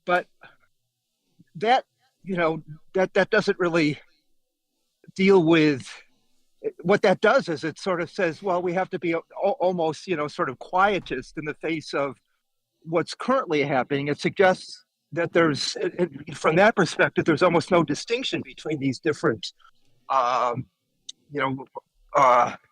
But that, that doesn't really deal with what that does. Is it sort of says, well, we have to be almost, sort of quietist in the face of what's currently happening. It suggests that from that perspective, there's almost no distinction between these different, you know,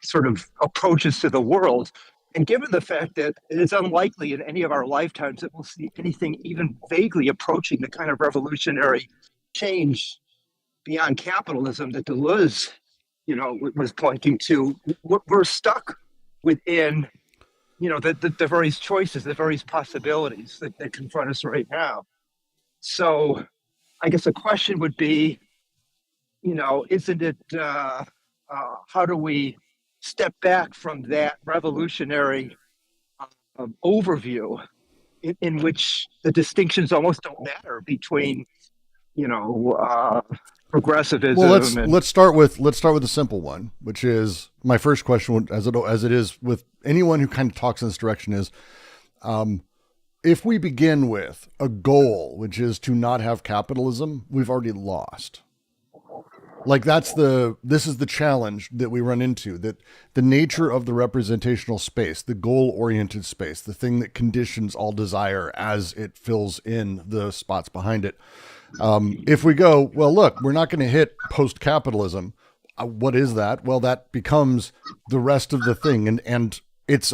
sort of approaches to the world. And given the fact that it is unlikely in any of our lifetimes that we'll see anything even vaguely approaching the kind of revolutionary change beyond capitalism that Deleuze, was pointing to, we're stuck within, the various choices, the various possibilities that confront us right now. So I guess the question would be, isn't it, how do we step back from that revolutionary overview in which the distinctions almost don't matter between, progressivism. Well, let's start with a simple one, which is my first question, as it is with anyone who kind of talks in this direction, is if we begin with a goal, which is to not have capitalism, we've already lost. Like this is the challenge that we run into, that the nature of the representational space, the goal-oriented space, the thing that conditions all desire as it fills in the spots behind it. If we go, well, look, we're not going to hit post-capitalism. What is that? Well, that becomes the rest of the thing. And it's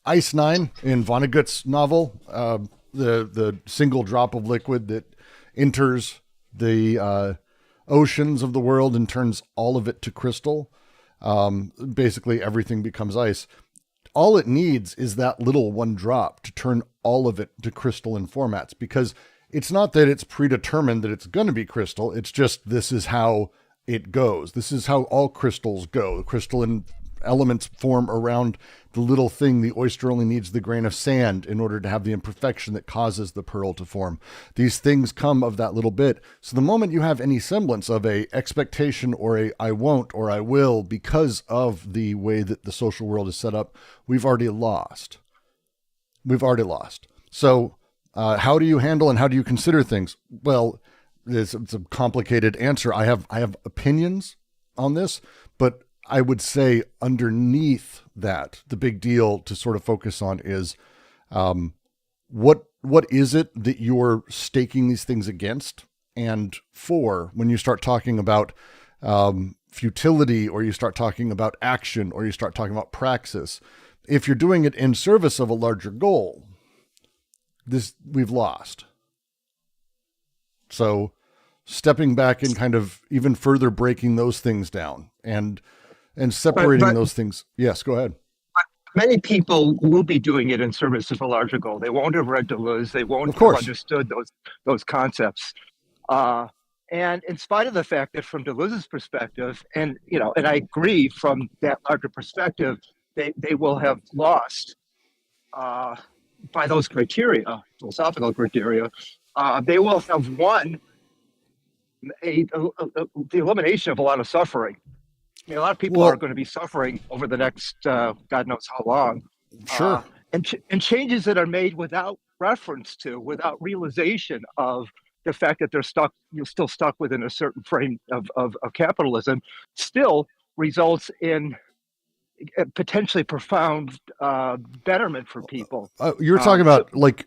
Ice Nine in Vonnegut's novel, the single drop of liquid that enters the oceans of the world and turns all of it to crystal. Basically, everything becomes ice. All it needs is that little one drop to turn all of it to crystalline formats, because it's not that it's predetermined that it's going to be crystal. It's just, this is how it goes. This is how all crystals go. Crystalline elements form around the little thing. The oyster only needs the grain of sand in order to have the imperfection that causes the pearl to form. These things come of that little bit. So the moment you have any semblance of a expectation or a I won't or I will because of the way that the social world is set up, we've already lost. So how do you handle and how do you consider things? Well, it's a complicated answer. I have opinions on this, but I would say underneath that, the big deal to sort of focus on is what is it that you're staking these things against? And for when you start talking about futility, or you start talking about action, or you start talking about praxis, if you're doing it in service of a larger goal, we've lost. So stepping back and kind of even further breaking those things down and separating those things. Yes, go ahead. Many people will be doing it in service of a larger goal. They won't have read Deleuze. They won't have understood those concepts. And in spite of the fact that from Deleuze's perspective, and I agree, from that larger perspective, they will have lost by those criteria, philosophical criteria. They will have won the elimination of a lot of suffering. A lot of people are going to be suffering over the next God knows how long. Sure. And changes that are made without reference to, without realization of the fact that you're still stuck within a certain frame of capitalism, still results in potentially profound betterment for people. You're talking about like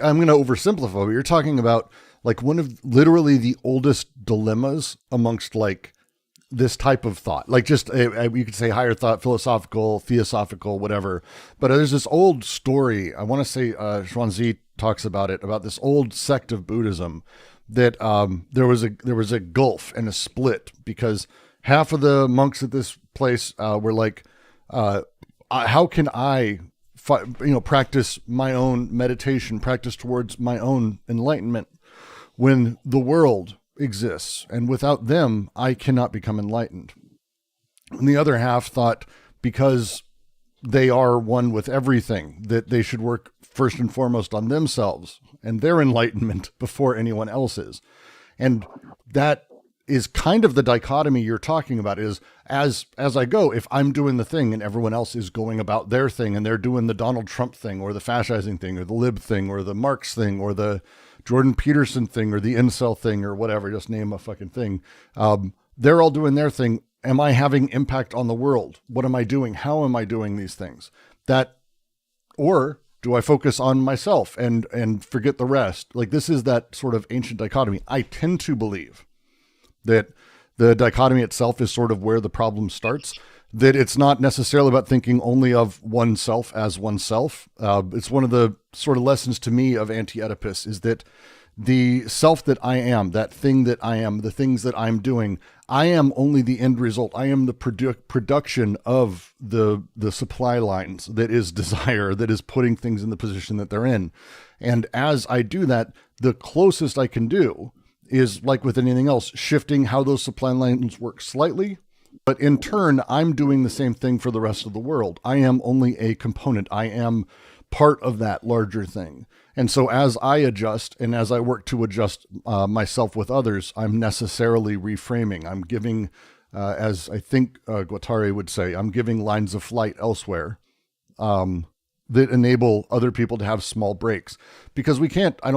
I'm going to oversimplify, but you're talking about like one of literally the oldest dilemmas amongst like this type of thought, like just you could say higher thought, philosophical, theosophical, whatever. But there's this old story. I want to say Zhuangzi talks about it, about this old sect of Buddhism that there was a gulf and a split, because half of the monks at this place were like, how can I practice my own meditation, practice towards my own enlightenment when the world exists. And without them, I cannot become enlightened. And the other half thought because they are one with everything, that they should work first and foremost on themselves and their enlightenment before anyone else's. And that is kind of the dichotomy you're talking about, is as I go, if I'm doing the thing and everyone else is going about their thing and they're doing the Donald Trump thing or the fascising thing or the lib thing or the Marx thing or the Jordan Peterson thing or the incel thing or whatever, just name a fucking thing. They're all doing their thing. Am I having impact on the world? What am I doing? How am I doing these things? Or do I focus on myself and forget the rest? Like, this is that sort of ancient dichotomy. I tend to believe that the dichotomy itself is sort of where the problem starts, that it's not necessarily about thinking only of oneself as oneself. It's one of the sort of lessons to me of Anti-Oedipus is that the self that I am, that thing that I am, the things that I'm doing, I am only the end result. I am the production of the supply lines that is desire, that is putting things in the position that they're in. And as I do that, the closest I can do is, like with anything else, shifting how those supply lines work slightly. But in turn, I'm doing the same thing for the rest of the world. I am only a component. I am part of that larger thing. And so as I adjust and as I work to adjust myself with others, I'm necessarily reframing. I'm giving, as I think Guattari would say, I'm giving lines of flight elsewhere that enable other people to have small breaks. Because we can't, I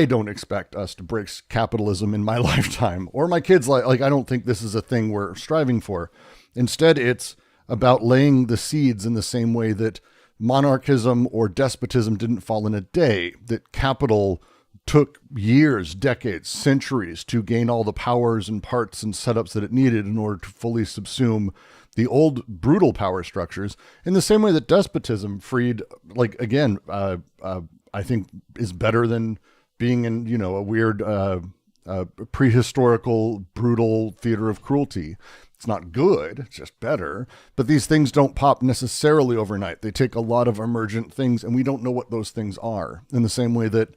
don't expect us to break capitalism in my lifetime or my kids' life. Like, I don't think this is a thing we're striving for. Instead, it's about laying the seeds in the same way that monarchism or despotism didn't fall in a day, that capital took years, decades, centuries to gain all the powers and parts and setups that it needed in order to fully subsume the old brutal power structures, in the same way that despotism freed, like, again, I think is better than being in, a weird prehistorical, brutal theater of cruelty. It's not good, it's just better. But these things don't pop necessarily overnight. They take a lot of emergent things, and we don't know what those things are. In the same way that,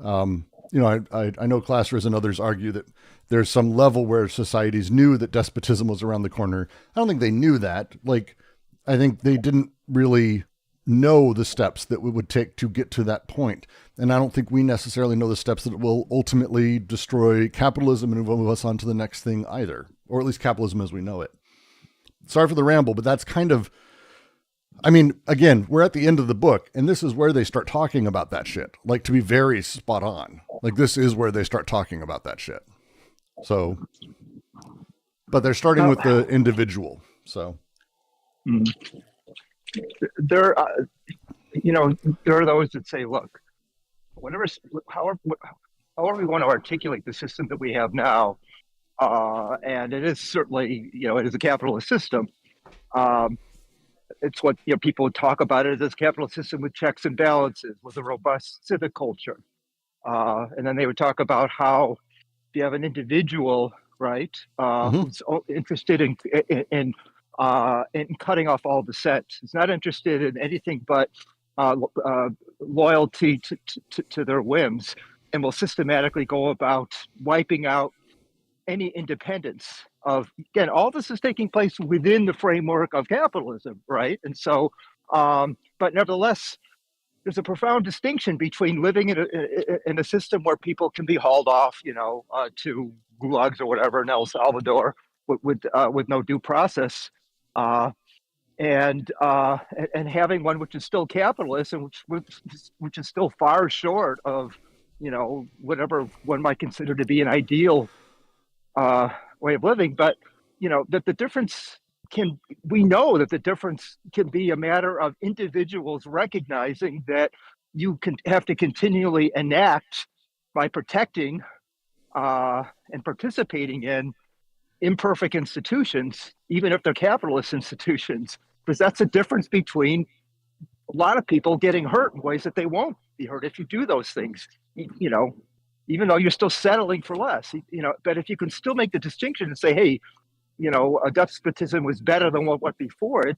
I know Classers and others argue that there's some level where societies knew that despotism was around the corner. I don't think they knew that. Like, I think they didn't really know the steps that we would take to get to that point. And I don't think we necessarily know the steps that will ultimately destroy capitalism and move us on to the next thing either, or at least capitalism as we know it. Sorry for the ramble, but that's kind of, again, we're at the end of the book, and this is where they start talking about that shit. Like, to be very spot on. Like, this is where they start talking about that shit. So, but they're starting with the individual. So. There are those that say, look, however we want to articulate the system that we have now, and it is certainly, it is a capitalist system. It's what people would talk about it as a capitalist system with checks and balances, with a robust civic culture, and then they would talk about how if you have an individual, right, who's interested in cutting off all dissent, he's not interested in anything but loyalty to their whims, and will systematically go about wiping out any independence of, again, all this is taking place within the framework of capitalism, right? And so, but nevertheless, there's a profound distinction between living in a system where people can be hauled off, to gulags or whatever in El Salvador with no due process, and having one which is still capitalist and which is still far short of, whatever one might consider to be an ideal way of living. But that the difference we know that the difference can be a matter of individuals recognizing that you can have to continually enact by protecting and participating in imperfect institutions, even if they're capitalist institutions, because that's a difference between a lot of people getting hurt in ways that they won't be hurt if you do those things, even though you're still settling for less, but if you can still make the distinction and say, hey, a despotism was better than what before it,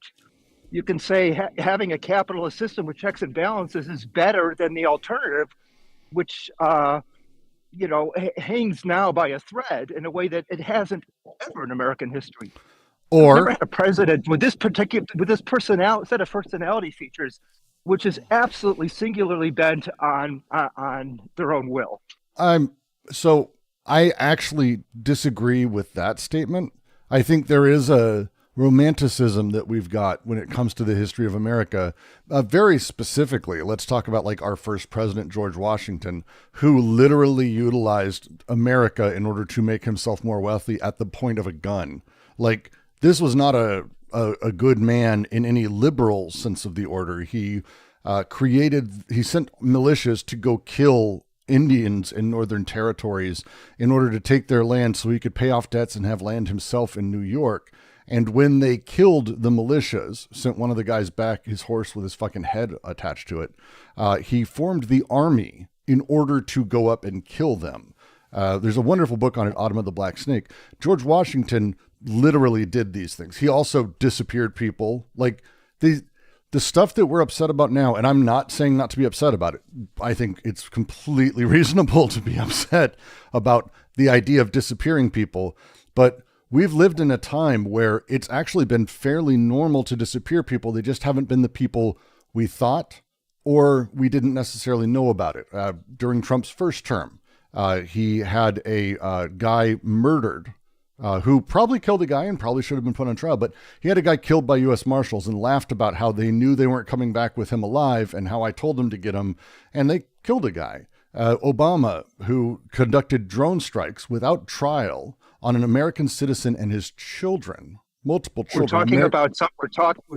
you can say having a capitalist system with checks and balances is better than the alternative, which hangs now by a thread in a way that it hasn't ever in American history. We've never Or had a president with this personality set of personality features, which is absolutely singularly bent on their own will. so I actually disagree with that statement. I think there is a romanticism that we've got when it comes to the history of America. Very specifically, let's talk about like our first president, George Washington, who literally utilized America in order to make himself more wealthy at the point of a gun. Like, this was not a good man in any liberal sense of the order. He sent militias to go kill Indians in northern territories in order to take their land so he could pay off debts and have land himself in New York. And when they killed the militias, sent one of the guys back, his horse with his fucking head attached to it, he formed the army in order to go up and kill them. There's a wonderful book on it, Autumn of the Black Snake. George Washington literally did these things. He also disappeared people. Like, the stuff that we're upset about now, and I'm not saying not to be upset about it. I think it's completely reasonable to be upset about the idea of disappearing people. But we've lived in a time where it's actually been fairly normal to disappear people. They just haven't been the people we thought, or we didn't necessarily know about it. During Trump's first term, he had a guy murdered who probably killed a guy and probably should have been put on trial. But he had a guy killed by U.S. Marshals and laughed about how they knew they weren't coming back with him alive and how I told them to get him. And they killed a guy. Obama, who conducted drone strikes without trial on an American citizen and his children, multiple children. We're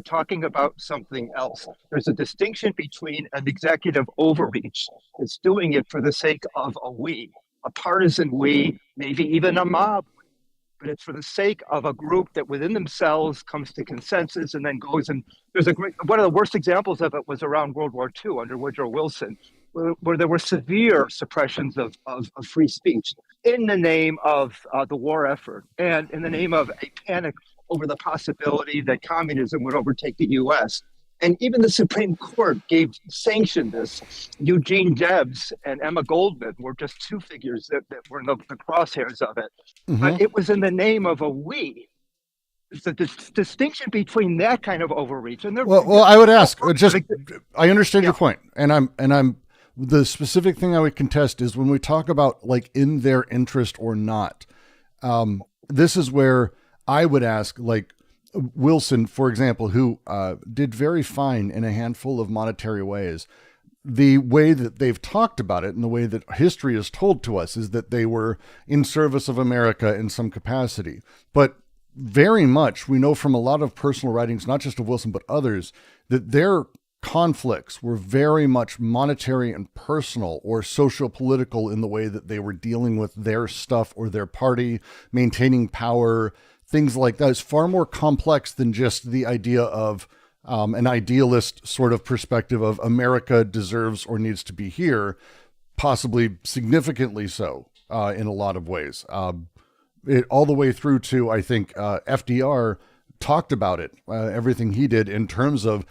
talking about something else. There's a distinction between an executive overreach that's doing it for the sake of a partisan we, maybe even a mob, but it's for the sake of a group that within themselves comes to consensus and then goes. And there's one of the worst examples of it was around World War II under Woodrow Wilson, where there were severe suppressions of free speech in the name of the war effort and in the name of a panic over the possibility that communism would overtake the U.S. And even the Supreme Court sanctioned this. Eugene Debs and Emma Goldman were just two figures that were in the crosshairs of it. Mm-hmm. But it was in the name of a we. It's the distinction between that kind of overreach and well, I would ask. I understand your point, and I'm the specific thing I would contest is when we talk about like in their interest or not. This is where I would ask, like, Wilson, for example, who did very fine in a handful of monetary ways. The way that they've talked about it and the way that history is told to us is that they were in service of America in some capacity. But very much, we know from a lot of personal writings, not just of Wilson, but others, that their conflicts were very much monetary and personal or socio-political in the way that they were dealing with their stuff or their party, maintaining power, things like that. Is far more complex than just the idea of an idealist sort of perspective of America deserves or needs to be here, possibly significantly so in a lot of ways. All the way through to, I think, FDR talked about it, everything he did in terms of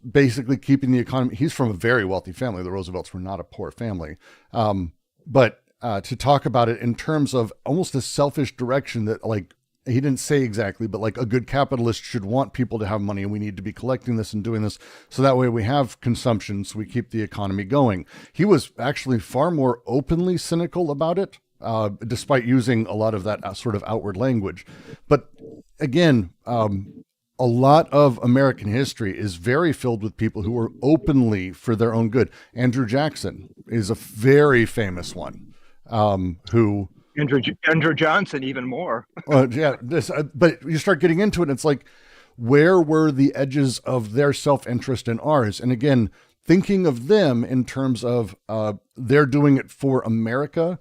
basically keeping the economy. He's from a very wealthy family. The Roosevelts were not a poor family. But to talk about it in terms of almost a selfish direction that, like, he didn't say exactly, but like a good capitalist should want people to have money and we need to be collecting this and doing this. So that way we have consumption, so we keep the economy going. He was actually far more openly cynical about it, despite using a lot of that sort of outward language. But again, a lot of American history is very filled with people who are openly for their own good. Andrew Jackson is a very famous one, who... Andrew Johnson, even more. But you start getting into it, and it's like, where were the edges of their self-interest and ours? And again, thinking of them in terms of they're doing it for America,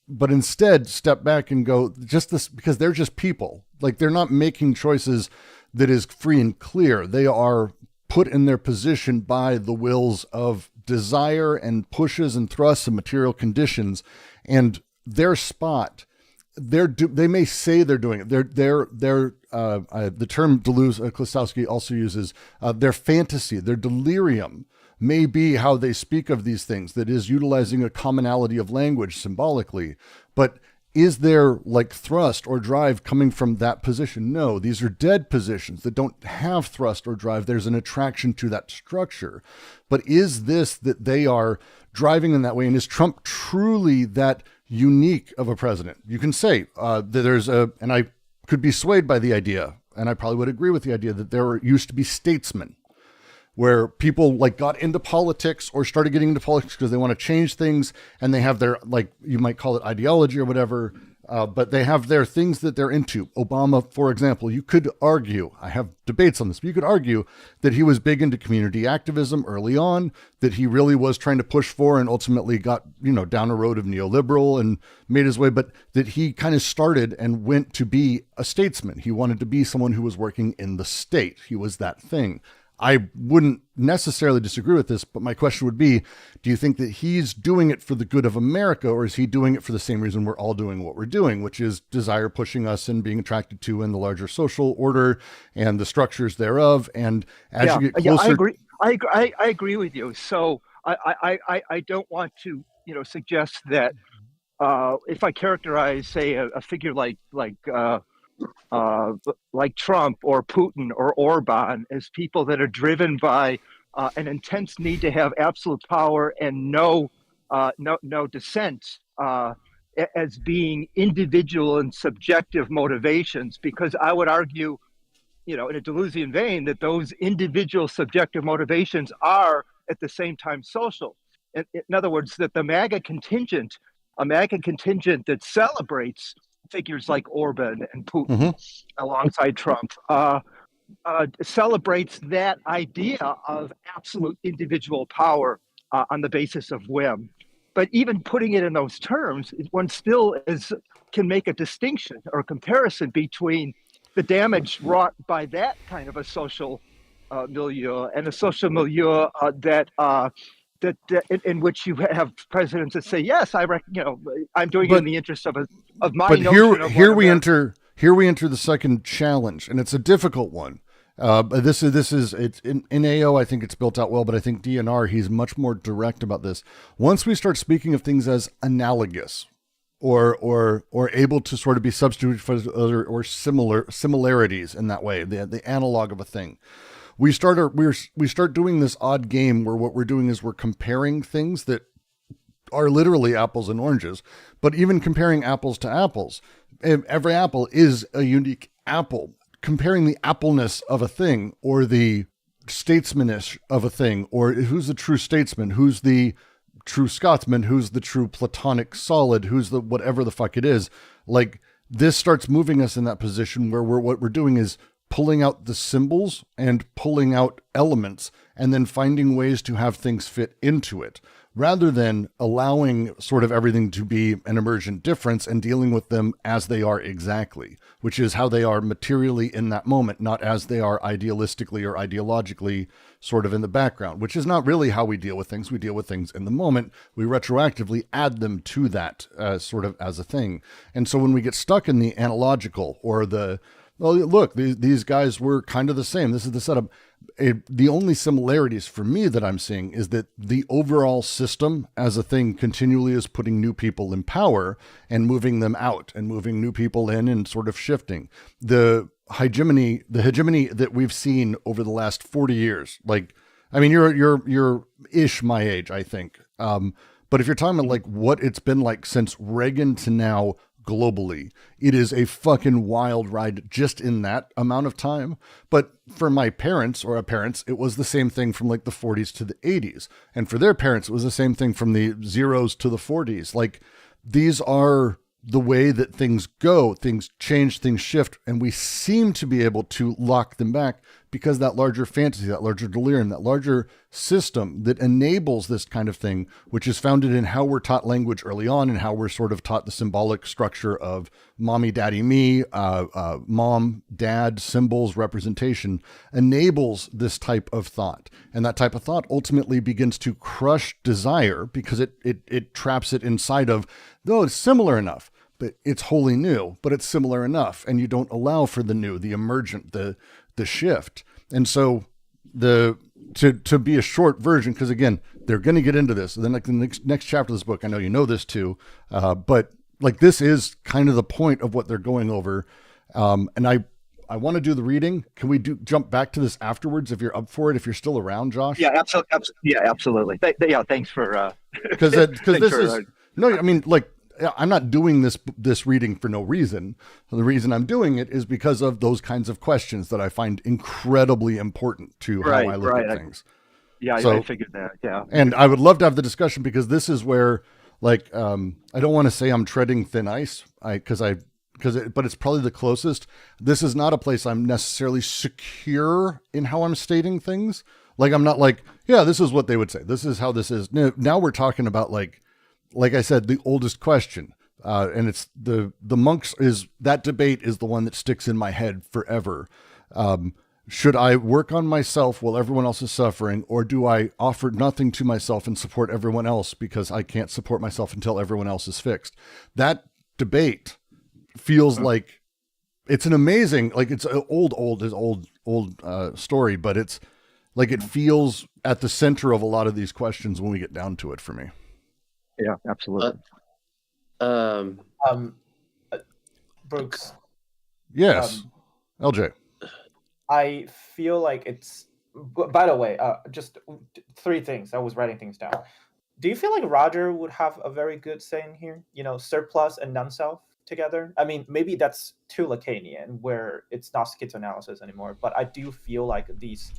but instead step back and go, just this, because they're just people. Like, they're not making choices that is free and clear. They are put in their position by the wills of desire and pushes and thrusts and material conditions. And their spot, they may say they're doing it. The term deleuze, Klostowski also uses their fantasy, their delirium may be how they speak of these things, that is utilizing a commonality of language symbolically. But is there like thrust or drive coming from that position? No, these are dead positions that don't have thrust or drive. There's an attraction to that structure. But is this that they are driving in that way? And is Trump truly that unique of a president? You can say that and I could be swayed by the idea, and I probably would agree with the idea that there used to be statesmen where people like got into politics or started getting into politics because they want to change things, and they have their, like, you might call it ideology or whatever, but they have their things that they're into. Obama, for example, you could argue, I have debates on this, but you could argue that he was big into community activism early on, that he really was trying to push for and ultimately got, down a road of neoliberal and made his way, but that he kind of started and went to be a statesman. He wanted to be someone who was working in the state. He was that thing. I wouldn't necessarily disagree with this, but my question would be, do you think that he's doing it for the good of America, or is he doing it for the same reason we're all doing what we're doing, which is desire pushing us and being attracted to in the larger social order and the structures thereof? And as you get closer... I agree with you. So I don't want to, suggest that if I characterize, say, a figure like Trump or Putin or Orban as people that are driven by an intense need to have absolute power and no dissent, as being individual and subjective motivations, because I would argue, in a Deleuzian vein, that those individual subjective motivations are at the same time social. In other words, that the MAGA contingent that celebrates figures like Orban and Putin alongside Trump celebrates that idea of absolute individual power on the basis of whim. But even putting it in those terms, one still can make a distinction or a comparison between the damage wrought by that kind of a social milieu and a social milieu that in which you have presidents that say, yes, I'm doing it in the interest of my notion of here we enter the second challenge, and it's a difficult one. But this is it's in AO. I think it's built out well, but I think DNR, he's much more direct about this. Once we start speaking of things as analogous, or able to sort of be substituted for other or similarities in that way, the analog of a thing. We start doing this odd game where what we're doing is we're comparing things that are literally apples and oranges, but even comparing apples to apples, every apple is a unique apple. Comparing the appleness of a thing, or the statesmanish of a thing, or who's the true statesman, who's the true Scotsman, who's the true Platonic solid, who's the whatever the fuck it is, like this starts moving us in that position where what we're doing is pulling out the symbols and pulling out elements and then finding ways to have things fit into it, rather than allowing sort of everything to be an emergent difference and dealing with them as they are exactly, which is how they are materially in that moment, not as they are idealistically or ideologically sort of in the background, which is not really how we deal with things. We deal with things in the moment. We retroactively add them to that sort of as a thing. And so when we get stuck in the analogical or well, look, these guys were kind of the same. This is the setup. The only similarities for me that I'm seeing is that the overall system as a thing continually is putting new people in power and moving them out and moving new people in and sort of shifting. The hegemony that we've seen over the last 40 years, like, I mean, you're ish my age, I think. But if you're talking about like what it's been like since Reagan to now, globally, it is a fucking wild ride just in that amount of time. But for my parents or our parents, it was the same thing from like the 40s to the 80s. And for their parents, it was the same thing from the zeros to the 40s. Like, these are the way that things go, things change, things shift, and we seem to be able to lock them back because that larger fantasy, that larger delirium, that larger system that enables this kind of thing, which is founded in how we're taught language early on and how we're sort of taught the symbolic structure of mommy, daddy, me, mom, dad, symbols, representation, enables this type of thought. And that type of thought ultimately begins to crush desire because it traps it inside of, though it's similar enough. but it's wholly new, but it's similar enough. And you don't allow for the new, the emergent, the shift. And so to be a short version, because again, they're going to get into this. Then like the next chapter of this book, I know you know this too, but like this is kind of the point of what they're going over. And I want to do the reading. Can we jump back to this afterwards if you're up for it? If you're still around, Josh? Yeah, absolutely. Yeah, absolutely. Yeah, thanks for because this is no. I mean, like I'm not doing this reading for no reason. The reason I'm doing it is because of those kinds of questions that I find incredibly important to how I look at things. Yeah, so, I figured that. Yeah, and I would love to have the discussion because this is where, like, I don't want to say I'm treading thin ice, but it's probably the closest. This is not a place I'm necessarily secure in how I'm stating things. Like, I'm not like, yeah, this is what they would say. This is how this is. Now we're talking about like I said, the oldest question. And it's the monks that debate is the one that sticks in my head forever. Should I work on myself while everyone else is suffering, or do I offer nothing to myself and support everyone else because I can't support myself until everyone else is fixed? That debate feels like it's an amazing, like it's an old story, but it's like it feels at the center of a lot of these questions when we get down to it for me. Yeah, absolutely. Brooks. Yes. LJ. I feel like it's, by the way, just 3 things. I was writing things down. Do you feel like Roger would have a very good saying here? You know, surplus and non-self together? I mean, maybe that's too Lacanian, where it's not schizoanalysis anymore, but I do feel like these,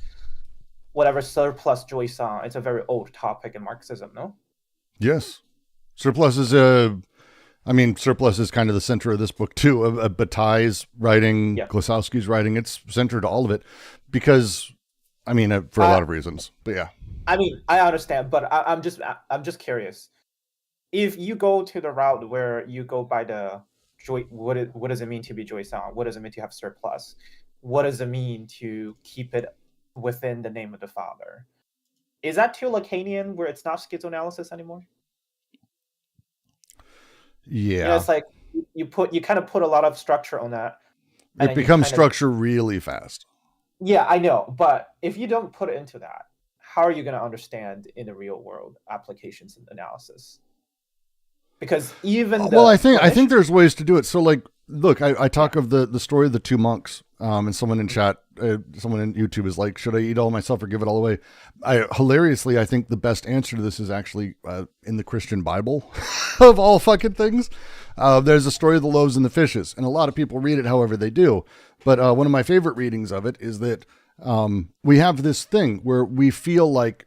whatever surplus jouissance, it's a very old topic in Marxism, no? Yes. Surplus is surplus is kind of the center of this book too. Bataille's writing, yeah. Glosowski's writing, it's centered to all of it because, for a lot of reasons, but yeah. I mean, I understand, but I'm just curious. If you go to the route where you go by the joy, what does it mean to be jouissant? What does it mean to have surplus? What does it mean to keep it within the name of the Father? Is that too Lacanian, where it's not schizoanalysis anymore? Yeah, it's like you kind of put a lot of structure on that. It becomes structure really fast. Yeah, I know, but if you don't put it into that, how are you going to understand in the real world applications and analysis? Because even I think there's ways to do it. So, like, look, I talk of the story of the 2 monks, and someone in chat, someone in YouTube is like, should I eat all myself or give it all away? Hilariously, I think the best answer to this is actually in the Christian Bible, of all fucking things. There's a story of the loaves and the fishes, and a lot of people read it however they do. But one of my favorite readings of it is that we have this thing where we feel like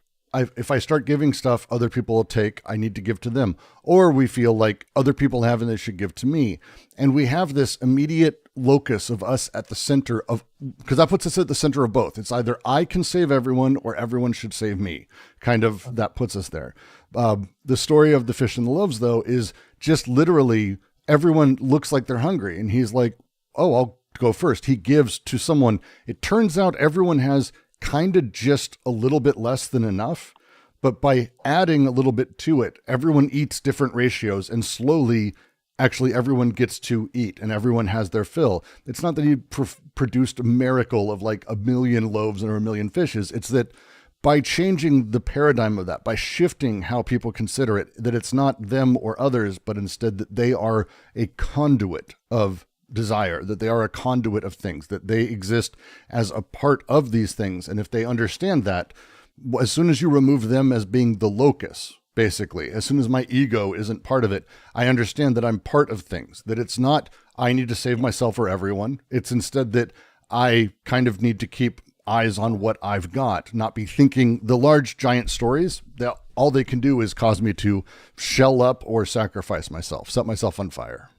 if I start giving stuff other people will take, I need to give to them. Or we feel like other people have and they should give to me. And we have this immediate locus of us at the center of, because that puts us at the center of both. It's either I can save everyone or everyone should save me. Kind of, that puts us there. The story of the fish and the loaves, though, is just literally everyone looks like they're hungry. And he's like, oh, I'll go first. He gives to someone. It turns out everyone has kind of just a little bit less than enough, but by adding a little bit to it, everyone eats different ratios, and slowly actually everyone gets to eat and everyone has their fill. It's not that he produced a miracle of like 1 million loaves or 1 million fishes. It's that by changing the paradigm of that, by shifting how people consider it, that it's not them or others, but instead that they are a conduit of desire, that they are a conduit of things, that they exist as a part of these things. And if they understand that, as soon as you remove them as being the locus, basically, as soon as my ego isn't part of it, I understand that I'm part of things, that it's not, I need to save myself or everyone. It's instead that I kind of need to keep eyes on what I've got, not be thinking the large giant stories that all they can do is cause me to shell up or sacrifice myself, set myself on fire.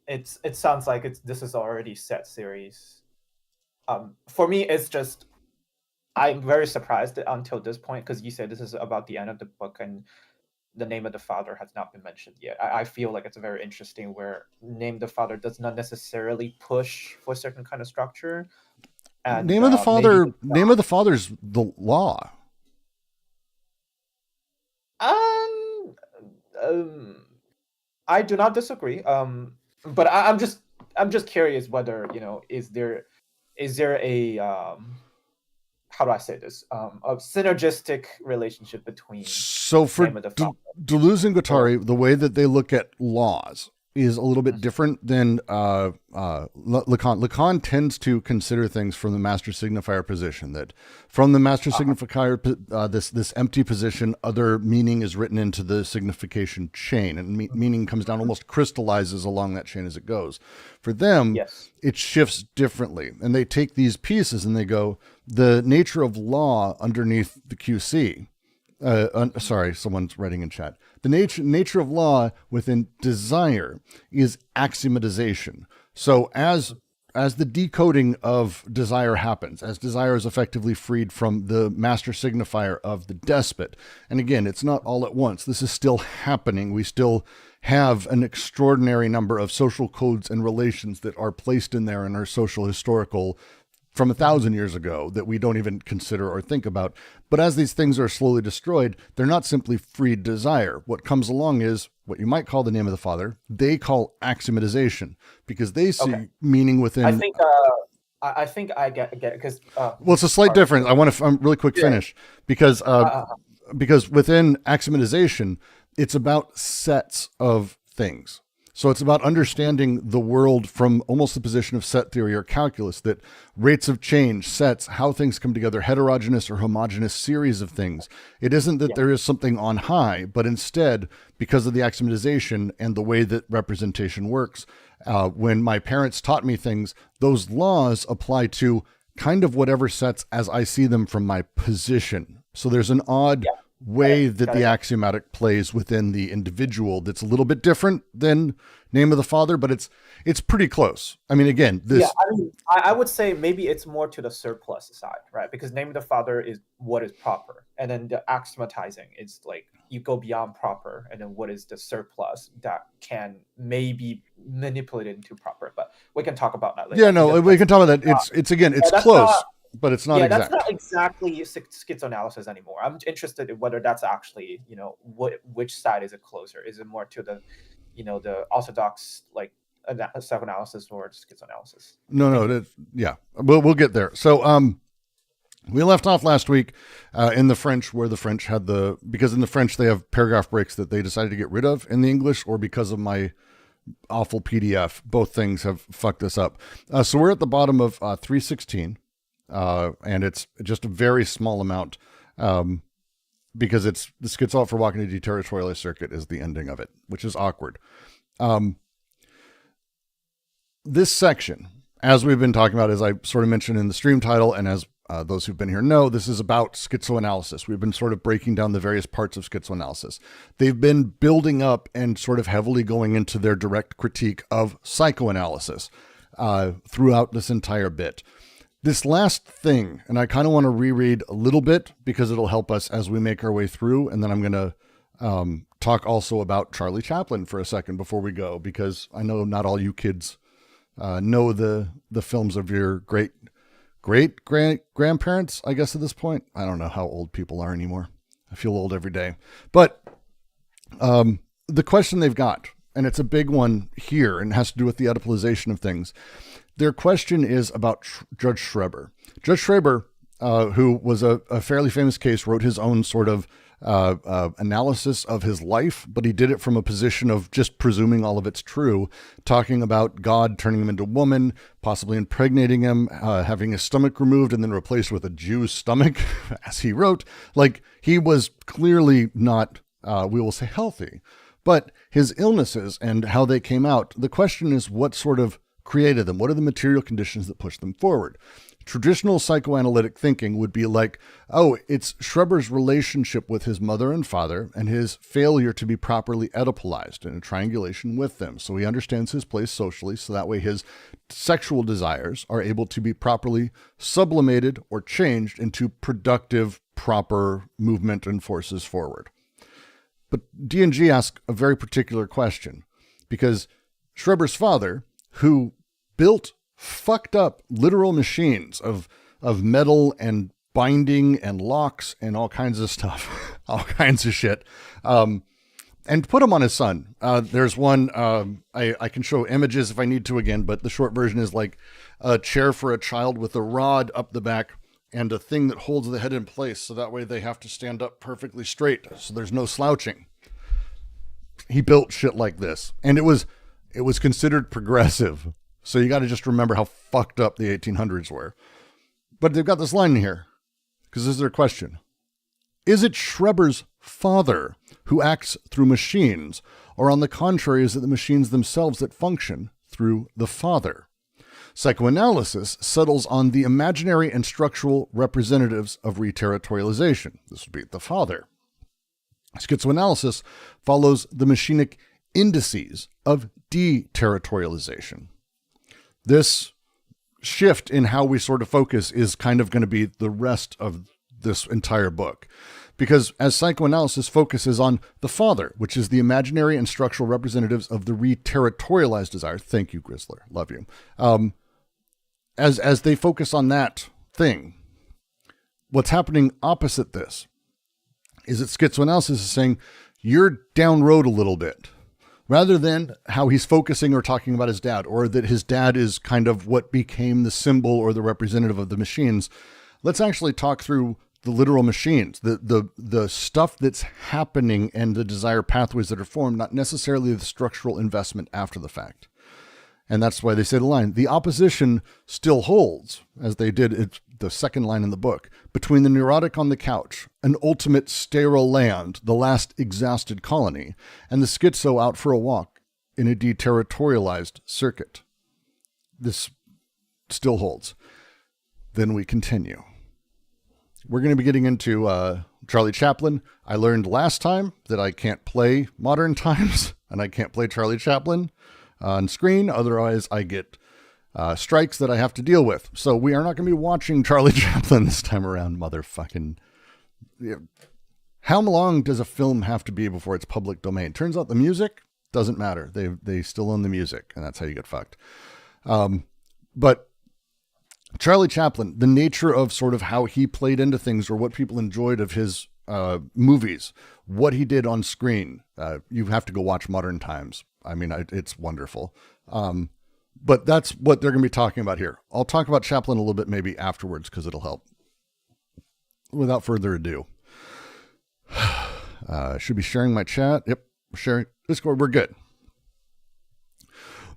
It sounds like this is already set series. For me, it's just, I'm very surprised until this point, because you said this is about the end of the book and the name of the Father has not been mentioned yet. I feel like it's very interesting where name the Father does not necessarily push for a certain kind of structure. And name of the Father's the law. I do not disagree. But I'm just curious whether, is there a how do I say this, a synergistic relationship between So for name of the father. Deleuze and Guattari, the way that they look at laws is a little bit different than Lacan. Lacan tends to consider things from the master signifier position, that from the master signifier, this empty position, other meaning is written into the signification chain, and meaning comes down, almost crystallizes along that chain as it goes. For them, Yes. it shifts differently, and they take these pieces and they go, the nature of law underneath the QC. Sorry, someone's writing in chat. The nature of law within desire is axiomatization. So as the decoding of desire happens, as desire is effectively freed from the master signifier of the despot, and again, it's not all at once. This is still happening. We still have an extraordinary number of social codes and relations that are placed in there in our social historical from 1,000 years ago that we don't even consider or think about. But as these things are slowly destroyed, they're not simply freed desire. What comes along is what you might call the name of the father. They call axiomatization, because they see meaning within. I think I get it, because well, it's a slight difference. I want to really quick finish, because within axiomatization, it's about sets of things. So it's about understanding the world from almost the position of set theory or calculus, that rates of change, sets, how things come together, heterogeneous or homogeneous series of things. It isn't that there is something on high, but instead, because of the axiomatization and the way that representation works, when my parents taught me things, those laws apply to kind of whatever sets as I see them from my position. So there's an odd way that the axiomatic plays within the individual that's a little bit different than name of the father, but it's pretty close. I mean, again, this. Yeah, I would say maybe it's more to the surplus side, right? Because name of the father is what is proper, and then the axiomatizing is like you go beyond proper, and then what is the surplus that can maybe manipulate it into proper. But we can talk about that later. Yeah, no, we can talk about that. It's again, it's close. But it's not exact. That's not exactly schizoanalysis anymore. I'm interested in whether that's actually, which side is it closer? Is it more to the, the orthodox like psychoanalysis or schizoanalysis? No, yeah, we'll get there. So we left off last week in the French, where the French had because in the French they have paragraph breaks that they decided to get rid of in the English, or because of my awful PDF. Both things have fucked this up. So we're at the bottom of 316. And it's just a very small amount, because it's the schizo for walking a deterritorialized circuit is the ending of it, which is awkward. This section, as we've been talking about, as I sort of mentioned in the stream title, and as those who've been here know, this is about schizoanalysis. We've been sort of breaking down the various parts of schizoanalysis. They've been building up and sort of heavily going into their direct critique of psychoanalysis throughout this entire bit. This last thing, and I kind of want to reread a little bit because it'll help us as we make our way through. And then I'm going to talk also about Charlie Chaplin for a second before we go, because I know not all you kids know the films of your great-grandparents, I guess, at this point. I don't know how old people are anymore. I feel old every day. But the question they've got, and it's a big one here and has to do with the Oedipalization of things. Their question is about Judge Schreber. Judge Schreber, who was a fairly famous case, wrote his own sort of analysis of his life, but he did it from a position of just presuming all of it's true, talking about God turning him into a woman, possibly impregnating him, having his stomach removed and then replaced with a Jew's stomach, as he wrote. Like, he was clearly not, we will say, healthy. But his illnesses and how they came out, the question is what sort of created them? What are the material conditions that push them forward? Traditional psychoanalytic thinking would be like, oh, it's Schreber's relationship with his mother and father and his failure to be properly Oedipalized in a triangulation with them. So he understands his place socially, so that way his sexual desires are able to be properly sublimated or changed into productive, proper movement and forces forward. But D&G asks a very particular question, because Schreber's father, who built fucked up literal machines of metal and binding and locks and all kinds of stuff, all kinds of shit, and put him on his son. There's one, I can show images if I need to again, but the short version is like a chair for a child with a rod up the back and a thing that holds the head in place. So that way they have to stand up perfectly straight. So there's no slouching. He built shit like this, and it was considered progressive. So you got to just remember how fucked up the 1800s were. But they've got this line here, because this is their question. Is it Schreber's father who acts through machines, or on the contrary, is it the machines themselves that function through the father? Psychoanalysis settles on the imaginary and structural representatives of reterritorialization. This would be the father. Schizoanalysis follows the machinic indices of deterritorialization. This shift in how we sort of focus is kind of going to be the rest of this entire book. Because as psychoanalysis focuses on the father, which is the imaginary and structural representatives of the reterritorialized desire. Thank you, Grisler. Love you. As they focus on that thing, what's happening opposite this is that schizoanalysis is saying, you're down road a little bit. Rather than how he's focusing or talking about his dad, or that his dad is kind of what became the symbol or the representative of the machines, let's actually talk through the literal machines, the stuff that's happening and the desire pathways that are formed, not necessarily the structural investment after the fact. And that's why they say the line, the opposition still holds, as they did, it's the second line in the book, between the neurotic on the couch, an ultimate sterile land, the last exhausted colony, and the schizo out for a walk in a deterritorialized circuit. This still holds. Then we continue. We're going to be getting into Charlie Chaplin. I learned last time that I can't play Modern Times, and I can't play Charlie Chaplin on screen. Otherwise, I get strikes that I have to deal with. So we are not going to be watching Charlie Chaplin this time around, motherfucking. How long does a film have to be before it's public domain? Turns out the music doesn't matter. They still own the music, and that's how you get fucked. But Charlie Chaplin, the nature of sort of how he played into things or what people enjoyed of his movies, what he did on screen, you have to go watch Modern Times. I mean, it's wonderful. But that's what they're going to be talking about here. I'll talk about Chaplin a little bit maybe afterwards because it'll help. Without further ado. Should be sharing my chat. Yep, sharing Discord. We're good.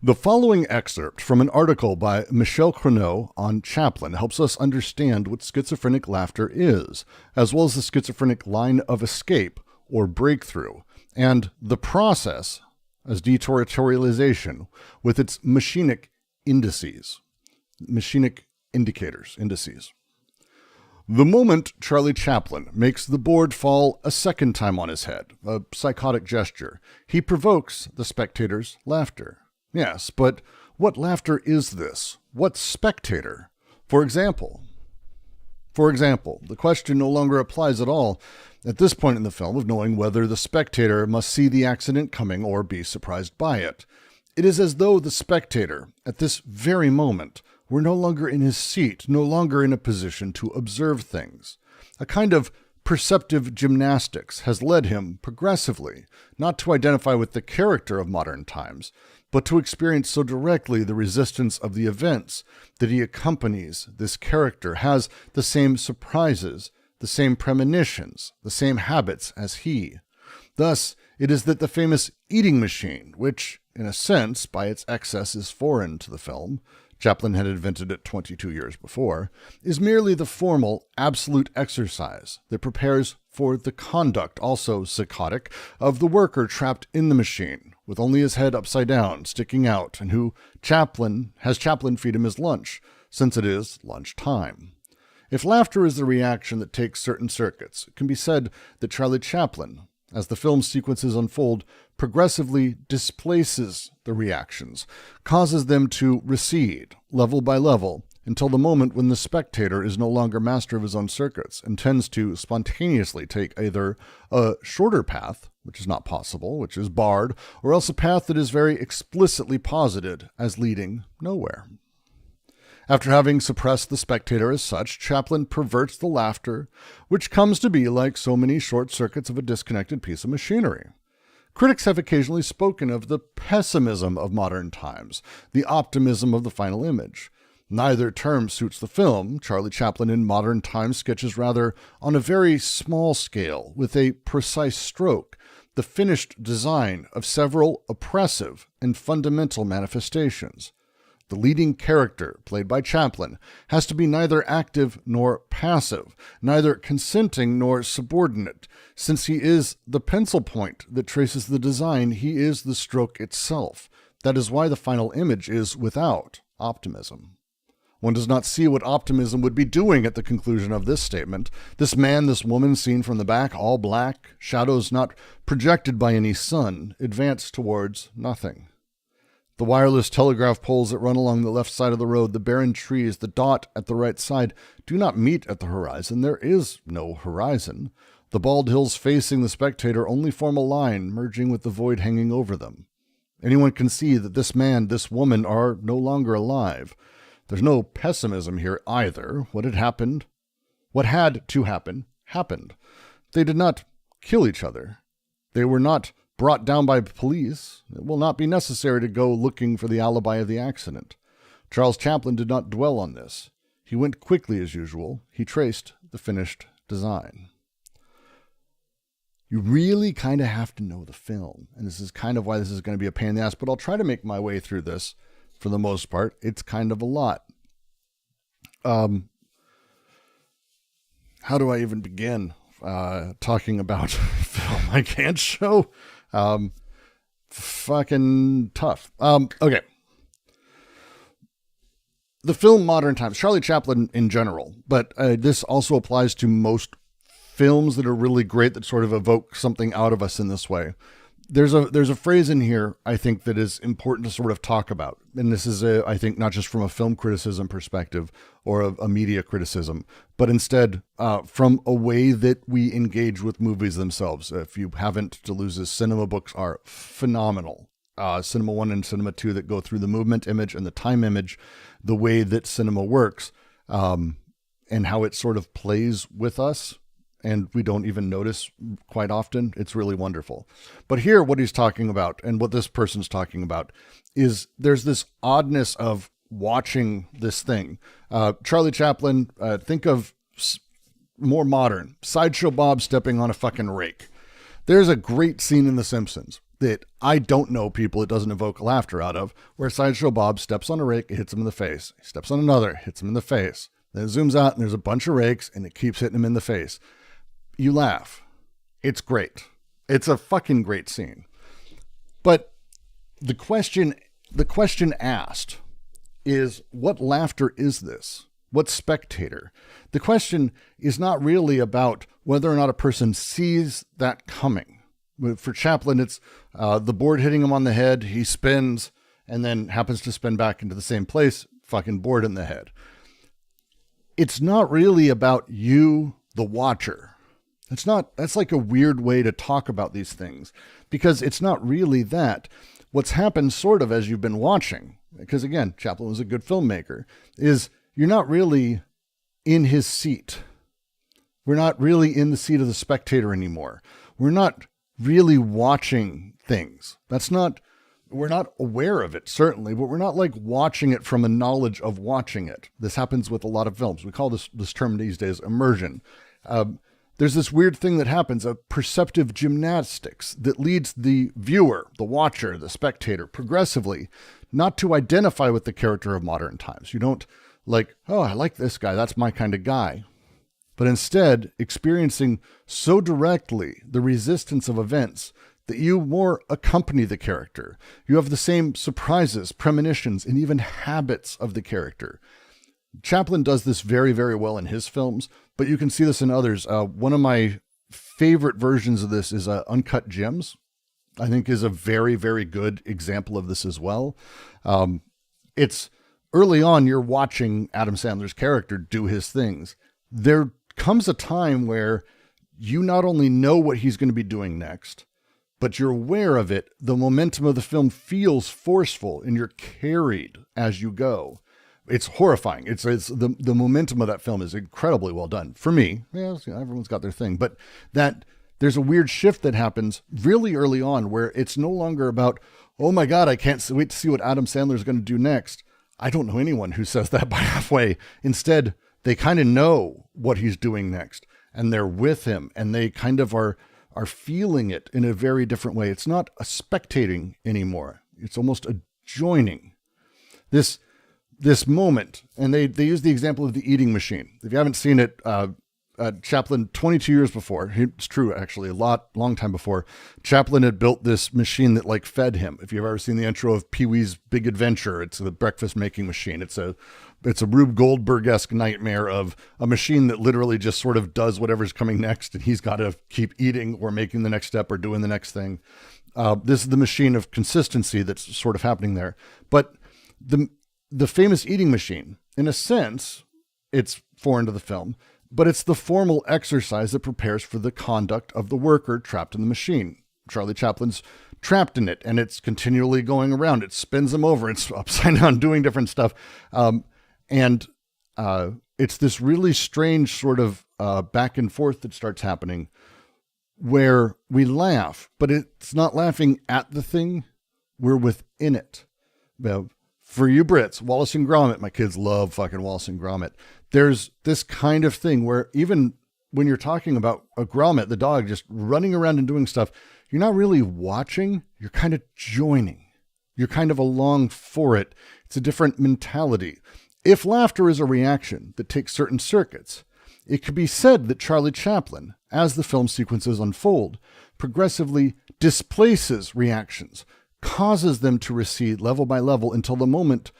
The following excerpt from an article by Michel Crenot on Chaplin helps us understand what schizophrenic laughter is, as well as the schizophrenic line of escape or breakthrough, and the process as deterritorialization with its machinic indices, machinic indices. The moment Charlie Chaplin makes the board fall a second time on his head, a psychotic gesture, he provokes the spectator's laughter. Yes, but what laughter is this? What spectator? For example, the question no longer applies at all at this point in the film of knowing whether the spectator must see the accident coming or be surprised by it. It is as though the spectator, at this very moment, were no longer in his seat, no longer in a position to observe things. A kind of perceptive gymnastics has led him progressively, not to identify with the character of Modern Times, but to experience so directly the resistance of the events that he accompanies this character, has the same surprises, the same premonitions, the same habits as he. Thus, it is that the famous eating machine, which, in a sense, by its excess is foreign to the film, Chaplin had invented it 22 years before, is merely the formal, absolute exercise that prepares for the conduct, also psychotic, of the worker trapped in the machine, with only his head upside down, sticking out, and who Chaplin feed him his lunch, since it is lunch time. If laughter is the reaction that takes certain circuits, it can be said that Charlie Chaplin, as the film's sequences unfold, progressively displaces the reactions, causes them to recede, level by level, until the moment when the spectator is no longer master of his own circuits and tends to spontaneously take either a shorter path, which is not possible, which is barred, or else a path that is very explicitly posited as leading nowhere. After having suppressed the spectator as such, Chaplin perverts the laughter, which comes to be like so many short circuits of a disconnected piece of machinery. Critics have occasionally spoken of the pessimism of modern times, the optimism of the final image. Neither term suits the film. Charlie Chaplin in modern times sketches rather on a very small scale, with a precise stroke, the finished design of several oppressive and fundamental manifestations. The leading character, played by Chaplin, has to be neither active nor passive, neither consenting nor subordinate. Since he is the pencil point that traces the design, he is the stroke itself. That is why the final image is without optimism. One does not see what optimism would be doing at the conclusion of this statement. This man, this woman, seen from the back, all black, shadows not projected by any sun, advance towards nothing. The wireless telegraph poles that run along the left side of the road, the barren trees, the dot at the right side, do not meet at the horizon. There is no horizon. The bald hills facing the spectator only form a line, merging with the void hanging over them. Anyone can see that this man, this woman are no longer alive. There's no pessimism here either. What had to happen, happened. They did not kill each other. They were not brought down by police. It will not be necessary to go looking for the alibi of the accident. Charles Chaplin did not dwell on this. He went quickly as usual. He traced the finished design. You really kind of have to know the film. And this is kind of why this is going to be a pain in the ass, but I'll try to make my way through this. For the most part, it's kind of a lot. How do I even begin talking about film I can't show? Fucking tough. Okay. The film Modern Times, Charlie Chaplin in general, but this also applies to most films that are really great that sort of evoke something out of us in this way. There's a phrase in here, I think, that is important to sort of talk about. And this is, I think, not just from a film criticism perspective or a media criticism, but instead from a way that we engage with movies themselves. If you haven't, Deleuze's cinema books are phenomenal. Cinema 1 and Cinema 2 that go through the movement image and the time image, the way that cinema works, and how it sort of plays with us. And we don't even notice quite often. It's really wonderful. But here, what he's talking about and what this person's talking about is there's this oddness of watching this thing. Charlie Chaplin, think of more modern, Sideshow Bob stepping on a fucking rake. There's a great scene in The Simpsons that I don't know people it doesn't evoke laughter out of, where Sideshow Bob steps on a rake, it hits him in the face. He steps on another, hits him in the face. Then it zooms out and there's a bunch of rakes and it keeps hitting him in the face. You laugh. It's great. It's a fucking great scene. But the question asked is, what laughter is this? What spectator? The question is not really about whether or not a person sees that coming. For Chaplin, it's the board hitting him on the head. He spins and then happens to spin back into the same place, fucking board in the head. It's not really about you, the watcher. That's like a weird way to talk about these things, because it's not really that. What's happened sort of as you've been watching, because again, Chaplin was a good filmmaker, is you're not really in his seat. We're not really in the seat of the spectator anymore. We're not really watching things. We're not aware of it, certainly, but we're not like watching it from a knowledge of watching it. This happens with a lot of films. We call this term these days immersion. There's this weird thing that happens, a perceptive gymnastics that leads the viewer, the watcher, the spectator, progressively, not to identify with the character of modern times. You don't like, oh, I like this guy, that's my kind of guy. But instead, experiencing so directly the resistance of events that you more accompany the character. You have the same surprises, premonitions, and even habits of the character. Chaplin does this very, very well in his films, but you can see this in others. One of my favorite versions of this is Uncut Gems. I think is a very, very good example of this as well. It's early on, you're watching Adam Sandler's character do his things. There comes a time where you not only know what he's going to be doing next, but you're aware of it. The momentum of the film feels forceful and you're carried as you go. It's horrifying. It's the momentum of that film is incredibly well done for me. Yeah, everyone's got their thing, but that there's a weird shift that happens really early on where it's no longer about, oh my God, I can't wait to see what Adam Sandler is going to do next. I don't know anyone who says that by halfway. Instead, they kind of know what he's doing next, and they're with him, and they kind of are feeling it in a very different way. It's not a spectating anymore. It's almost a joining. This moment, and they use the example of the eating machine. If you haven't seen it, Chaplin, 22 years before, it's true actually, long time before, Chaplin had built this machine that like fed him. If you've ever seen the intro of Pee-wee's Big Adventure, it's the breakfast making machine. It's a Rube Goldberg-esque nightmare of a machine that literally just sort of does whatever's coming next, and he's got to keep eating or making the next step or doing the next thing. This is the machine of consistency that's sort of happening there. But the famous eating machine, in a sense, it's foreign to the film, but it's the formal exercise that prepares for the conduct of the worker trapped in the machine. Charlie Chaplin's trapped in it, and it's continually going around. It spins him over. It's upside down doing different stuff. And it's this really strange sort of back and forth that starts happening where we laugh, but it's not laughing at the thing. We're within it. For you Brits, Wallace and Gromit, my kids love fucking Wallace and Gromit. There's this kind of thing where even when you're talking about a Gromit, the dog just running around and doing stuff, you're not really watching, you're kind of joining. You're kind of along for it. It's a different mentality. If laughter is a reaction that takes certain circuits, it could be said that Charlie Chaplin, as the film sequences unfold, progressively displaces reactions, causes them to recede level by level until the moment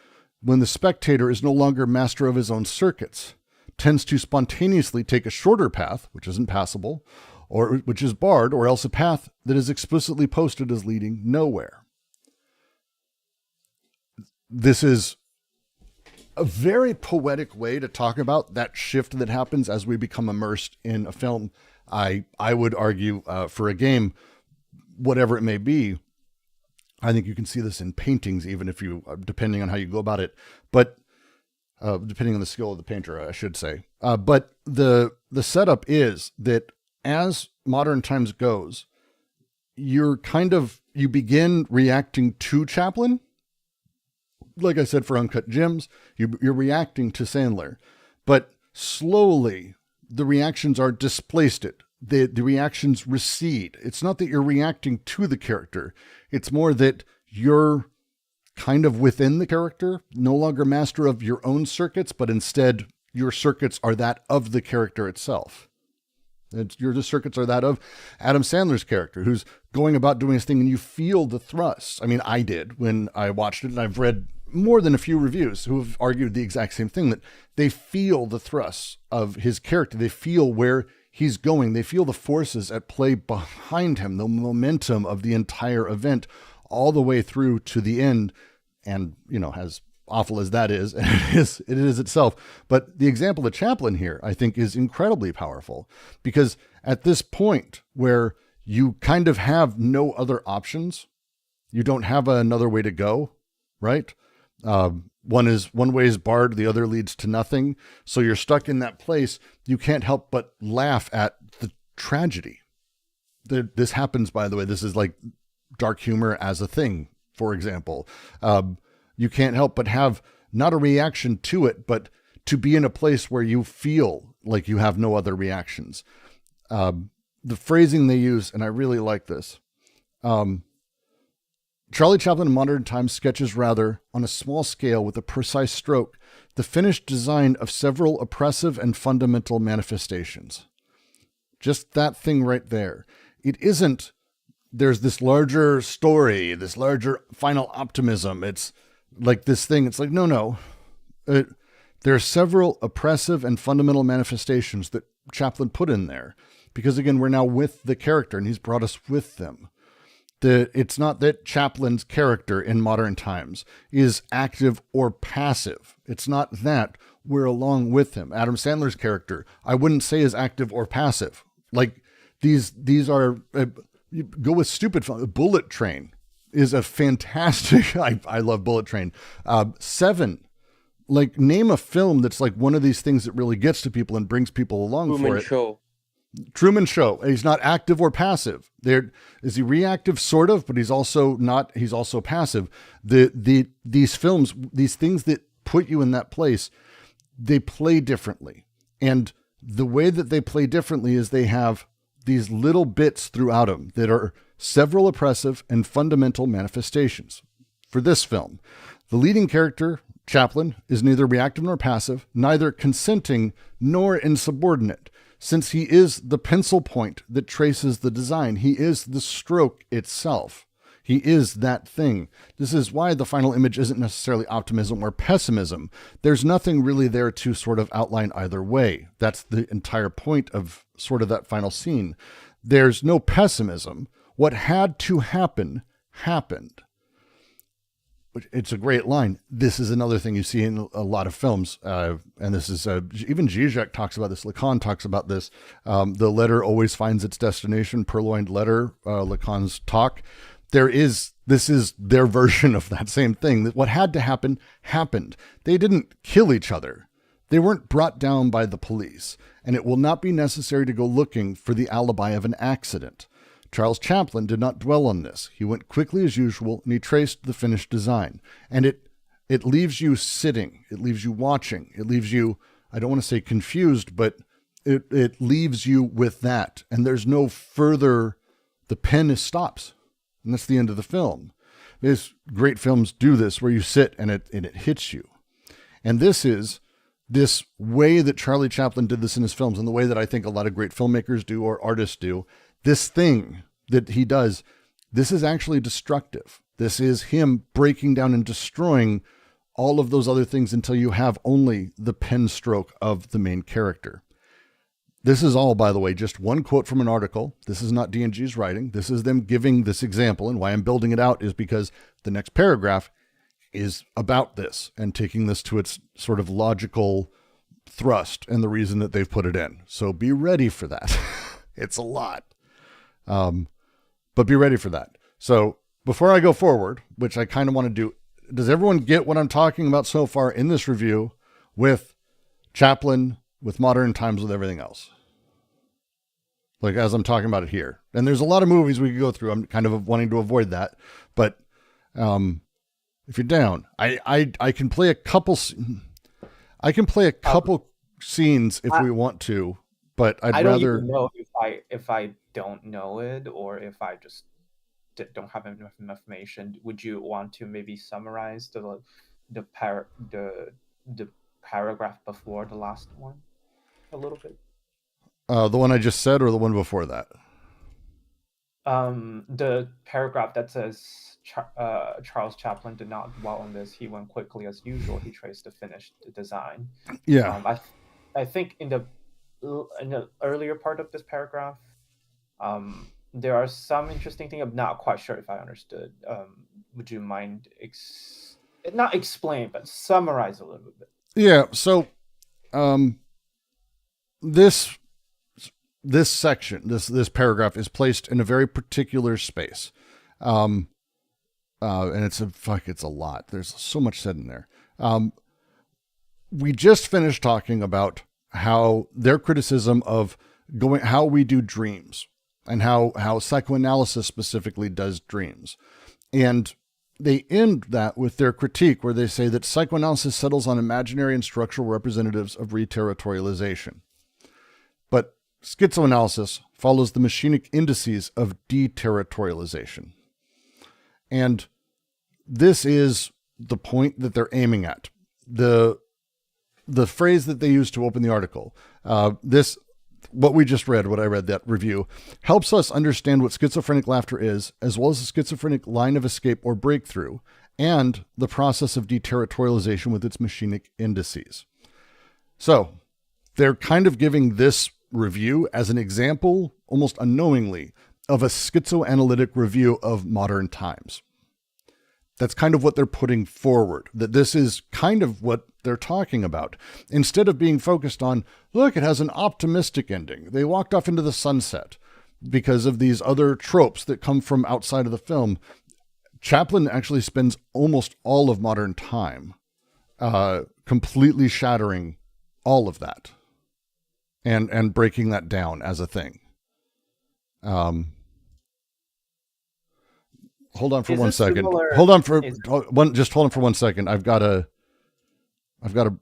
when the spectator is no longer master of his own circuits, tends to spontaneously take a shorter path, which isn't passable, or which is barred, or else a path that is explicitly posted as leading nowhere. This is a very poetic way to talk about that shift that happens as we become immersed in a film. I would argue for a game, whatever it may be, I think you can see this in paintings, even if you, depending on how you go about it, but depending on the skill of the painter, I should say. But the setup is that as modern times goes, you begin reacting to Chaplin. Like I said, for Uncut Gems, you're reacting to Sandler, but slowly the reactions are displaced. The reactions recede. It's not that you're reacting to the character. It's more that you're kind of within the character, no longer master of your own circuits, but instead your circuits are that of the character itself. The circuits are that of Adam Sandler's character, who's going about doing his thing, and you feel the thrust. I mean, I did when I watched it, and I've read more than a few reviews who have argued the exact same thing, that they feel the thrust of his character. They feel where he's going. They feel the forces at play behind him, the momentum of the entire event all the way through to the end. And, as awful as that is, and it is itself. But the example of Chaplin here, I think, is incredibly powerful, because at this point where you kind of have no other options, you don't have another way to go, right? One way is barred, the other leads to nothing. So you're stuck in that place. You can't help but laugh at the tragedy. This happens, by the way. This is like dark humor as a thing, for example. You can't help but have not a reaction to it, but to be in a place where you feel like you have no other reactions. The phrasing they use, and I really like this. Charlie Chaplin in modern times sketches rather on a small scale with a precise stroke the finished design of several oppressive and fundamental manifestations. Just that thing right there. It isn't, there's this larger story, this larger final optimism. It's like this thing. It's like, no. There are several oppressive and fundamental manifestations that Chaplin put in there. Because again, we're now with the character, and he's brought us with them. It's not that Chaplin's character in modern times is active or passive. It's not that. We're along with him. Adam Sandler's character, I wouldn't say is active or passive. Like these are, you go with stupid fun. Bullet Train is a fantastic, I love Bullet Train. Seven, like name a film that's like one of these things that really gets to people and brings people along Truman for it. Show. Truman Show. He's not active or passive. There is he reactive, sort of, but he's also not. He's also passive. These films, these things that put you in that place, they play differently, and the way that they play differently is they have these little bits throughout them that are several oppressive and fundamental manifestations. For this film, the leading character, Chaplin, is neither reactive nor passive, neither consenting nor insubordinate, since he is the pencil point that traces the design. He is the stroke itself. He is that thing. This is why the final image isn't necessarily optimism or pessimism. There's nothing really there to sort of outline either way. That's the entire point of sort of that final scene. There's no pessimism. What had to happen, happened. It's a great line. This is another thing you see in a lot of films. And this is, even Zizek talks about this. Lacan talks about this. The letter always finds its destination, purloined letter, Lacan's talk. This is their version of that same thing. That what had to happen, happened. They didn't kill each other. They weren't brought down by the police. And it will not be necessary to go looking for the alibi of an accident. Charles Chaplin did not dwell on this. He went quickly as usual, and he traced the finished design. And it leaves you sitting. It leaves you watching. It leaves you, I don't want to say confused, but it leaves you with that. And there's no further, the pen stops. And that's the end of the film. These great films do this, where you sit and it hits you. And this is this way that Charlie Chaplin did this in his films, and the way that I think a lot of great filmmakers do or artists do. This thing that he does, this is actually destructive. This is him breaking down and destroying all of those other things until you have only the pen stroke of the main character. This is all, by the way, just one quote from an article. This is not D&G's writing. This is them giving this example. And why I'm building it out is because the next paragraph is about this and taking this to its sort of logical thrust and the reason that they've put it in. So be ready for that. It's a lot. But be ready for that. So before I go forward, which I kind of want to do, does everyone get what I'm talking about so far in this review with Chaplin, with modern times, with everything else? Like, as I'm talking about it here. And there's a lot of movies we could go through. I'm kind of wanting to avoid that. But if you're down, I can play a couple scenes if we want to, but I don't even know if I don't know it, or if I just don't have enough information. Would you want to maybe summarize the paragraph before the last one a little bit? The one I just said, or the one before that? The paragraph that says Charles Chaplin did not dwell on this. He went quickly as usual. He traced the finished design. Yeah. I think in the earlier part of this paragraph, there are some interesting things. I'm not quite sure if I understood. Would you mind not explain, but summarize a little bit? Yeah. So, this section, this paragraph is placed in a very particular space. And it's a lot. There's so much said in there. We just finished talking about how their criticism of how we do dreams and how psychoanalysis specifically does dreams. And they end that with their critique, where they say that psychoanalysis settles on imaginary and structural representatives of reterritorialization. But schizoanalysis follows the machinic indices of deterritorialization. And this is the point that they're aiming at. The phrase that they use to open the article, what we just read, what I read, that review, helps us understand what schizophrenic laughter is, as well as the schizophrenic line of escape or breakthrough, and the process of deterritorialization with its machinic indices. So they're kind of giving this review as an example, almost unknowingly, of a schizoanalytic review of modern times. That's kind of what they're putting forward, that this is kind of what they're talking about. Instead of being focused on, look, it has an optimistic ending. They walked off into the sunset because of these other tropes that come from outside of the film. Chaplin actually spends almost all of modern time completely shattering all of that. and breaking that down as a thing. Hold on for Is one this second. similar? Hold on for Is just hold on for 1 second. I've got a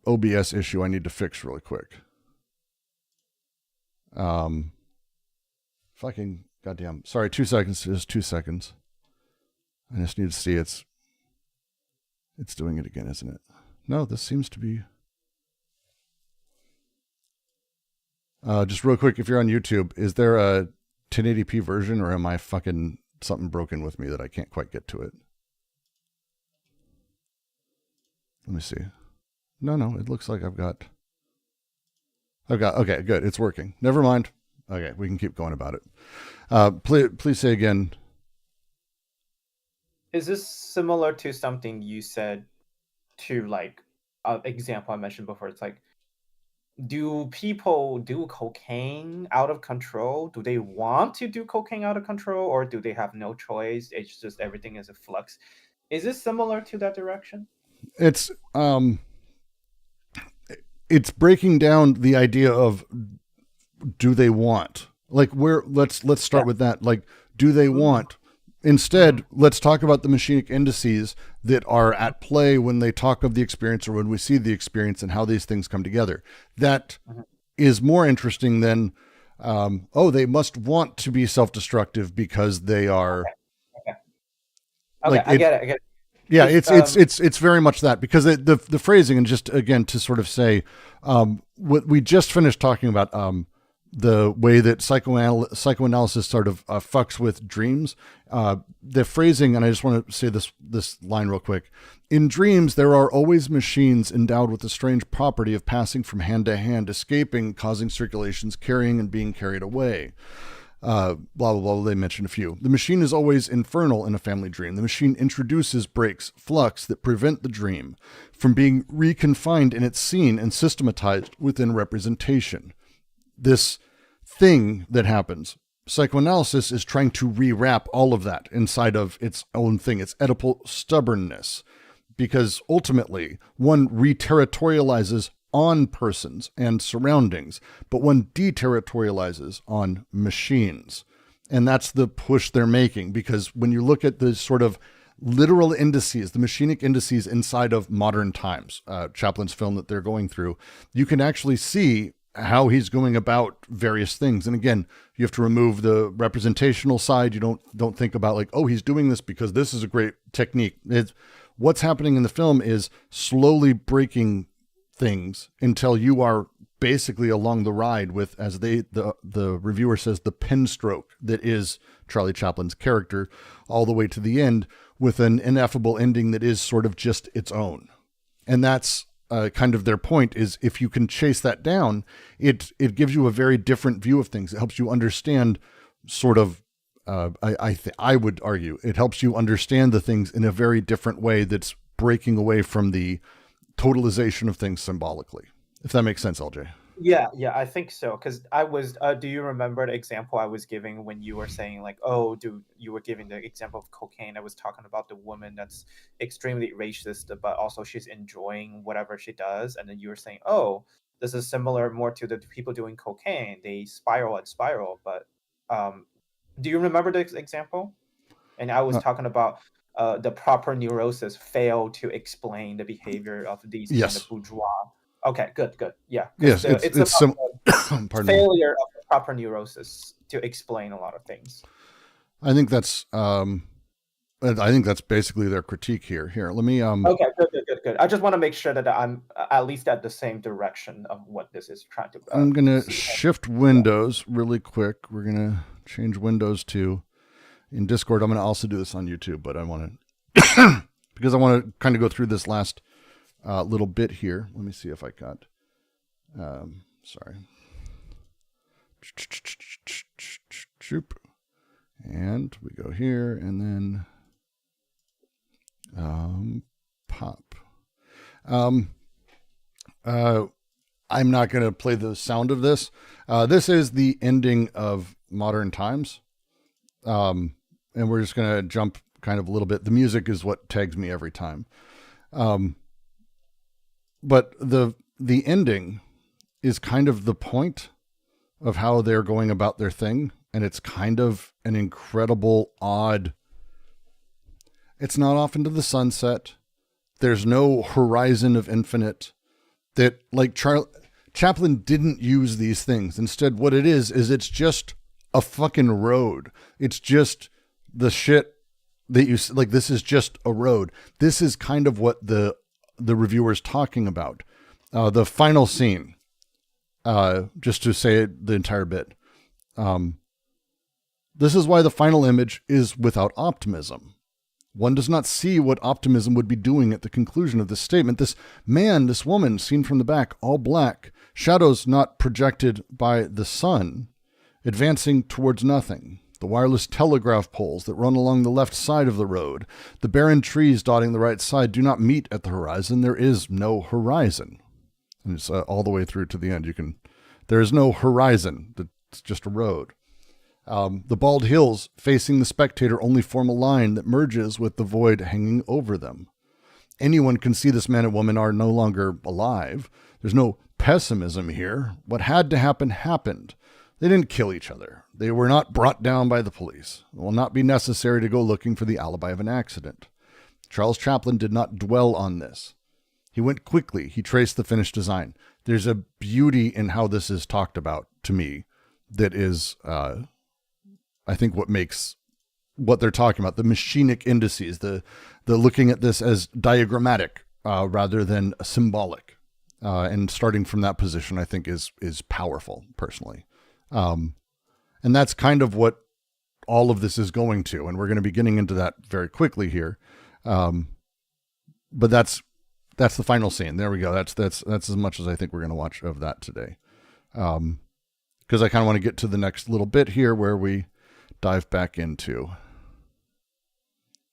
OBS issue I need to fix really quick. Fucking goddamn. Sorry, 2 seconds. Just 2 seconds. I just need to see it's doing it again, isn't it? No, this seems to be. Just real quick, if you're on YouTube, is there a 1080p version, or am I fucking something broken with me that I can't quite get to it? Let me see. No, it looks like I've got, okay, good. It's working. Never mind. Okay, we can keep going about it. Please say again. Is this similar to something you said to like an example I mentioned before? It's like, do people do cocaine out of control? Do they want to do cocaine out of control, or do they have no choice? It's just everything is a flux. Is this similar to that direction? It's breaking down the idea of, do they want? Like, let's start with that. Like, do they want? Instead, let's talk about the machinic indices that are at play when they talk of the experience, or when we see the experience, and how these things come together. That is more interesting than, they must want to be self-destructive because they are. Okay, I get it. Yeah, it's very much that, because the phrasing, and just again to sort of say, what we just finished talking about, the way that psychoanalysis sort of fucks with dreams. The phrasing, and I just want to say this line real quick. In dreams, there are always machines endowed with the strange property of passing from hand to hand, escaping, causing circulations, carrying, and being carried away. Blah, blah, blah, they mentioned a few. The machine is always infernal in a family dream. The machine introduces breaks, flux that prevent the dream from being reconfined in its scene and systematized within representation. This thing that happens, psychoanalysis is trying to rewrap all of that inside of its own thing. It's Oedipal stubbornness, because ultimately one reterritorializes on persons and surroundings, but one deterritorializes on machines. And that's the push they're making, because when you look at the sort of literal indices, the machinic indices inside of modern times, Chaplin's film that they're going through, you can actually see how he's going about various things. And again, you have to remove the representational side. You don't think about like, oh, he's doing this because this is a great technique. What's happening in the film is slowly breaking things until you are basically along the ride with, as the reviewer says, the pen stroke that is Charlie Chaplin's character, all the way to the end, with an ineffable ending that is sort of just its own. And that's kind of their point, is if you can chase that down, it gives you a very different view of things. It helps you understand sort of, I would argue, it helps you understand the things in a very different way that's breaking away from the totalization of things symbolically. If that makes sense, LJ. Yeah, I think so. Because I was, do you remember the example I was giving when you were saying like, oh, you were giving the example of cocaine. I was talking about the woman that's extremely racist, but also she's enjoying whatever she does. And then you were saying, oh, this is similar more to the people doing cocaine. They spiral and spiral. But do you remember the example? And I was talking about the proper neurosis fail to explain the behavior of these kind of bourgeois. Okay, good. Yeah. Yes, it's about the failure of the proper neurosis to explain a lot of things. I think that's basically their critique here. Here, let me Okay, good. I just want to make sure that I'm at least at the same direction of what this is trying to. I'm gonna shift windows really quick. We're gonna change windows to in Discord. I'm gonna also do this on YouTube, but I want to because I want to kind of go through this last little bit here. Let me see if I got. Sorry. And we go here, and then pop. I'm not going to play the sound of this. This is the ending of Modern Times. And we're just going to jump kind of a little bit. The music is what tags me every time. But the ending is kind of the point of how they're going about their thing. And it's kind of an incredible, odd. It's not off into the sunset. There's no horizon of infinite. That, like, Chaplin didn't use these things. Instead, what it is it's just a fucking road. It's just the shit that you, like, this is just a road. This is kind of what the reviewer's talking about. The final scene, just to say the entire bit. This is why the final image is without optimism. One does not see what optimism would be doing at the conclusion of this statement. This man, this woman, seen from the back, all black, shadows not projected by the sun, advancing towards nothing. The wireless telegraph poles that run along the left side of the road, the barren trees dotting the right side do not meet at the horizon. There is no horizon. And it's all the way through to the end. There is no horizon. It's just a road. The bald hills facing the spectator only form a line that merges with the void hanging over them. Anyone can see this man and woman are no longer alive. There's no pessimism here. What had to happen happened. They didn't kill each other. They were not brought down by the police. It will not be necessary to go looking for the alibi of an accident. Charles Chaplin did not dwell on this. He went quickly. He traced the finished design. There's a beauty in how this is talked about to me that is, I think, what makes what they're talking about, the machinic indices, the looking at this as diagrammatic rather than symbolic. And starting from that position, I think is powerful, personally. And that's kind of what all of this is going to, and we're going to be getting into that very quickly here. But that's the final scene. There we go. That's as much as I think we're going to watch of that today. Because I kind of want to get to the next little bit here where we dive back into.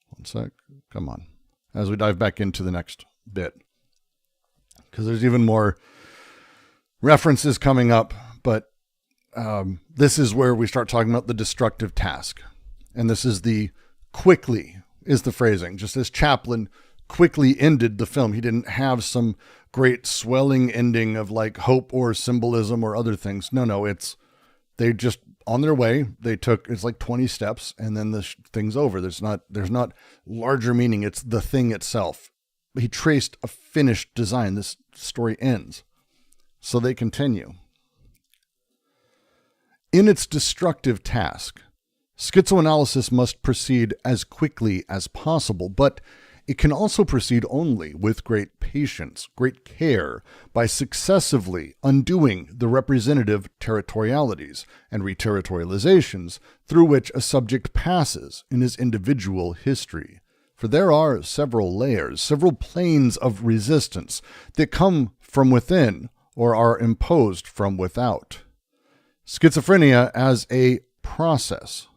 One sec. Come on. As we dive back into the next bit. Because there's even more references coming up, but this is where we start talking about the destructive task. And this is quickly is the phrasing. Just as Chaplin quickly ended the film, he didn't have some great swelling ending of like hope or symbolism or other things. No, they just on their way. It's like 20 steps and then the thing's over. There's not larger meaning. It's the thing itself. He traced a finished design. This story ends. So they continue. In its destructive task, schizoanalysis must proceed as quickly as possible, but it can also proceed only with great patience, great care, by successively undoing the representative territorialities and reterritorializations through which a subject passes in his individual history. For there are several layers, several planes of resistance that come from within or are imposed from without. Schizophrenia as a process.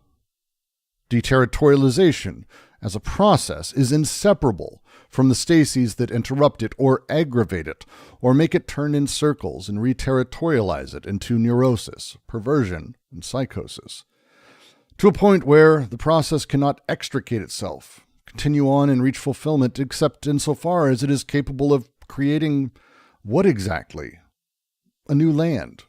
Deterritorialization as a process is inseparable from the stases that interrupt it or aggravate it or make it turn in circles and reterritorialize it into neurosis, perversion, and psychosis, to a point where the process cannot extricate itself, continue on and reach fulfillment except insofar as it is capable of creating what exactly? A new land.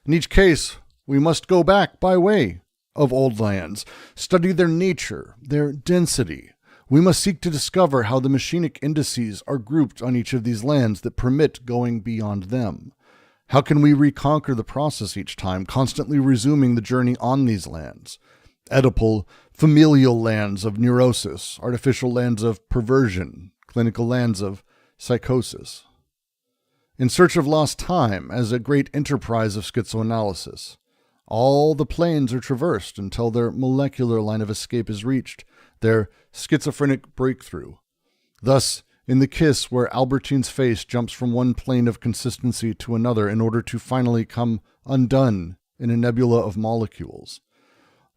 In each case, we must go back by way of old lands, study their nature, their density. We must seek to discover how the machinic indices are grouped on each of these lands that permit going beyond them. How can we reconquer the process each time, constantly resuming the journey on these lands? Oedipal, familial lands of neurosis, artificial lands of perversion, clinical lands of psychosis. In search of lost time as a great enterprise of schizoanalysis, all the planes are traversed until their molecular line of escape is reached, their schizophrenic breakthrough. Thus, in the kiss where Albertine's face jumps from one plane of consistency to another in order to finally come undone in a nebula of molecules,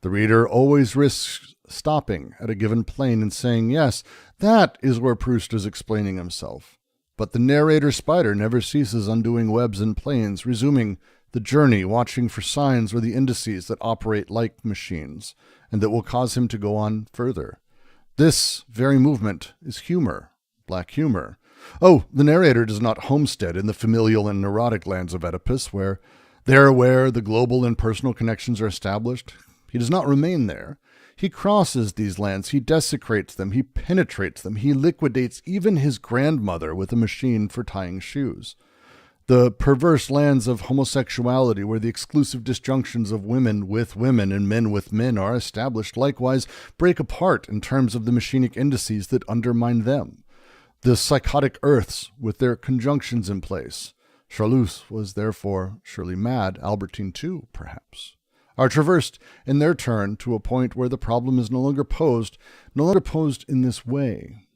the reader always risks stopping at a given plane and saying, yes, that is where Proust is explaining himself. But the narrator spider never ceases undoing webs and planes, resuming the journey, watching for signs or the indices that operate like machines, and that will cause him to go on further. This very movement is humor, black humor. Oh, the narrator does not homestead in the familial and neurotic lands of Oedipus, where There where the global and personal connections are established, he does not remain there. He crosses these lands, he desecrates them, he penetrates them, he liquidates even his grandmother with a machine for tying shoes. The perverse lands of homosexuality, where the exclusive disjunctions of women with women and men with men are established, likewise break apart in terms of the machinic indices that undermine them. The psychotic earths with their conjunctions in place. Charlus was therefore surely mad, Albertine too, perhaps, are traversed in their turn to a point where the problem is no longer posed in this way.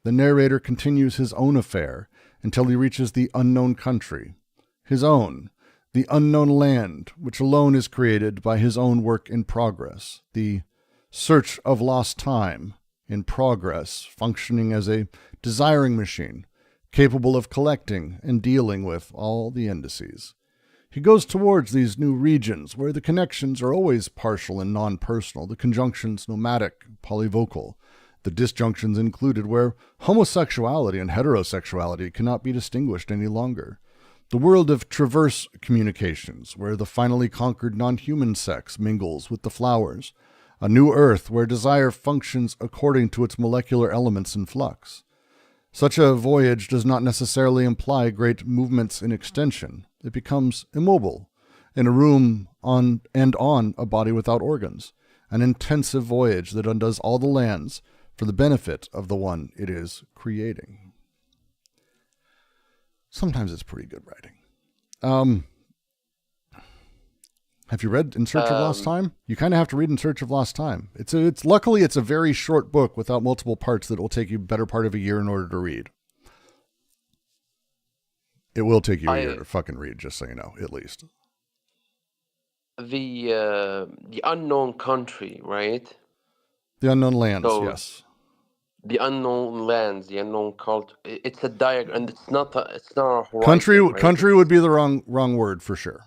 The narrator continues his own affair until he reaches the unknown country, his own, the unknown land, which alone is created by his own work in progress, the search of lost time in progress, functioning as a desiring machine, capable of collecting and dealing with all the indices. He goes towards these new regions where the connections are always partial and non-personal, the conjunctions nomadic, polyvocal, the disjunctions included, where homosexuality and heterosexuality cannot be distinguished any longer. The world of traverse communications, where the finally conquered non-human sex mingles with the flowers. A new earth where desire functions according to its molecular elements in flux. Such a voyage does not necessarily imply great movements in extension. It becomes immobile, in a room on a body without organs. An intensive voyage that undoes all the lands for the benefit of the one it is creating. Sometimes it's pretty good writing. Have you read In Search of Lost Time? You kind of have to read In Search of Lost Time. Luckily it's a very short book without multiple parts that will take you better part of a year in order to read. It will take you a year to fucking read, just so you know, at least. The unknown country, right? The unknown lands, So yes. the unknown lands, the unknown culture. It's a diagram, and it's not a horizon, Country right? country would be the wrong word for sure.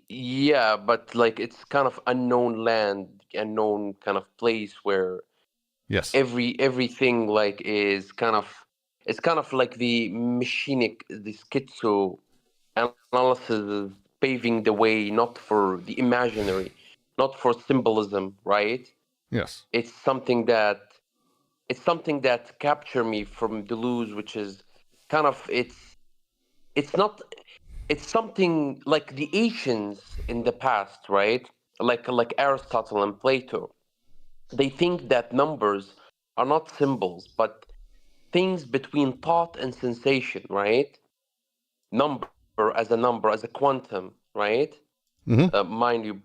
Yeah, but like it's kind of unknown land, unknown kind of place where Yes. everything like is kind of, it's kind of like the machinic, the schizo analysis is paving the way not for the imaginary, not for symbolism, right? Yes. It's something that captured me from Deleuze, which is kind of it's not, it's something like the ancients in the past, right? Like Aristotle and Plato. They think that numbers are not symbols, but things between thought and sensation, right? Number as a quantum, right? Mm-hmm. Mind you,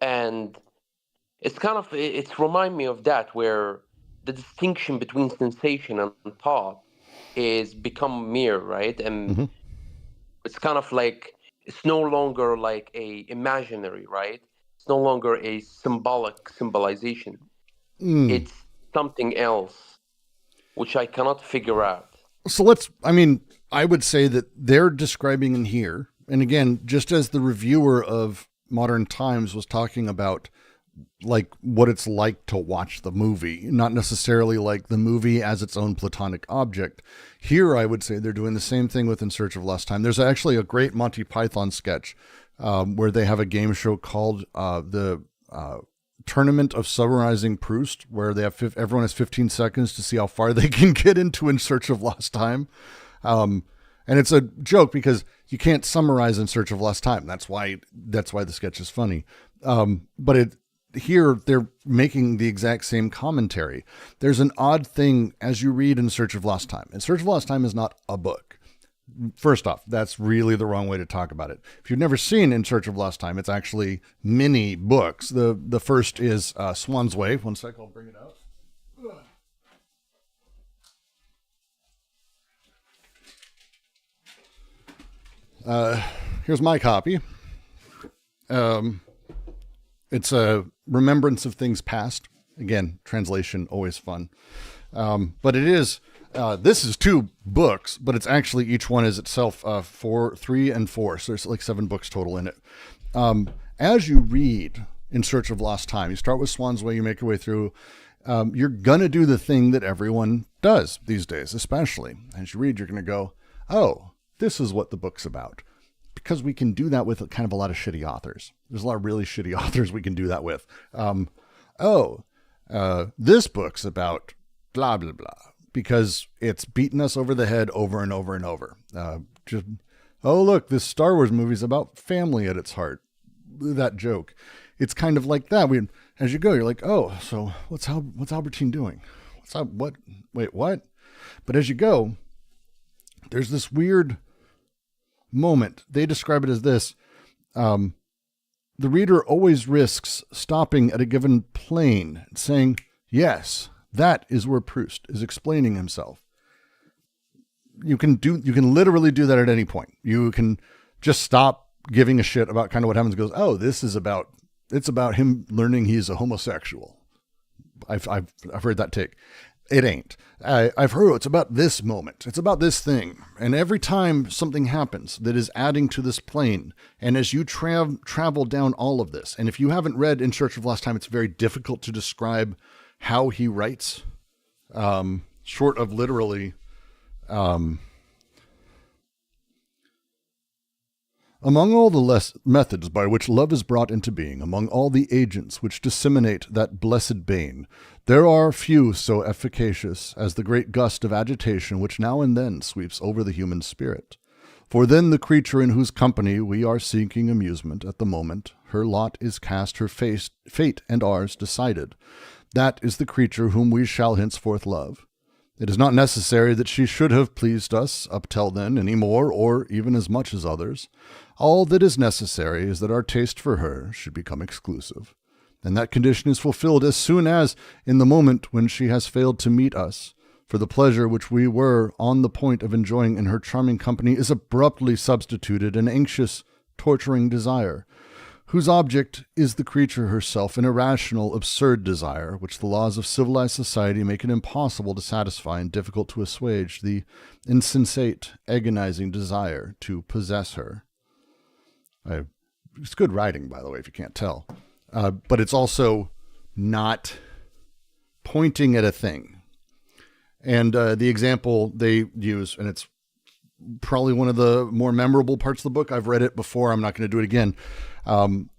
and it's kind of, it's remind me of that, where the distinction between sensation and thought is become mere, right? And Mm-hmm. it's kind of like, it's no longer like a imaginary, right? It's no longer a symbolic symbolization. It's something else which I cannot figure out. So I would say that they're describing in here, and again, just as the reviewer of Modern Times was talking about like what it's like to watch the movie, not necessarily like the movie as its own platonic object. Here, I would say they're doing the same thing with In Search of Lost Time. There's actually a great Monty Python sketch where they have a game show called the Tournament of Summarizing Proust, where they have everyone has 15 seconds to see how far they can get into In Search of Lost Time. And it's a joke because you can't summarize In Search of Lost Time. That's why the sketch is funny. But here they're making the exact same commentary. There's an odd thing as you read In Search of Lost Time. In Search of Lost Time is not a book. First off, that's really the wrong way to talk about it. If you've never seen In Search of Lost Time, it's actually mini books. The first is Swan's Way. One sec, I'll bring it out. Here's my copy. It's a remembrance of things past. Again, translation, always fun. But it is, this is 2 books, but it's actually, each one is itself 3 and 4. So there's like 7 books total in it. As you read In Search of Lost Time, you start with Swan's Way, you make your way through, you're going to do the thing that everyone does these days, especially. As you read, you're going to go, oh, this is what the book's about. because we can do that with kind of a lot of shitty authors. There's a lot of really shitty authors we can do that with. This book's about blah, blah, blah, because it's beaten us over the head over and over and over. Look, this Star Wars movie's about family at its heart. That joke. It's kind of like that. As you go, you're like, oh, so what's Albertine doing? What? Wait, what? But as you go, there's this weird moment. They describe it as this. The reader always risks stopping at a given plane and saying, yes, that is where Proust is explaining himself. You can literally do that at any point. You can just stop giving a shit about kind of what happens. Goes, oh, it's about him learning he's a homosexual. I've heard that take. It ain't. I've heard it's about this moment. It's about this thing. And every time something happens that is adding to this plane, and as you travel down all of this, and if you haven't read In Search of Lost Time, it's very difficult to describe how he writes, short of literally. Among all the methods by which love is brought into being, among all the agents which disseminate that blessed bane, there are few so efficacious as the great gust of agitation which now and then sweeps over the human spirit. For then the creature in whose company we are seeking amusement at the moment, her lot is cast, her fate and ours decided. That is the creature whom we shall henceforth love. It is not necessary that she should have pleased us up till then any more or even as much as others. All that is necessary is that our taste for her should become exclusive. And that condition is fulfilled as soon as, in the moment when she has failed to meet us, for the pleasure which we were on the point of enjoying in her charming company is abruptly substituted an anxious, torturing desire, whose object is the creature herself, an irrational, absurd desire, which the laws of civilized society make it impossible to satisfy and difficult to assuage, the insensate, agonizing desire to possess her. It's good writing, by the way, if you can't tell. But it's also not pointing at a thing. And the example they use, and it's probably one of the more memorable parts of the book. I've read it before. I'm not going to do it again. When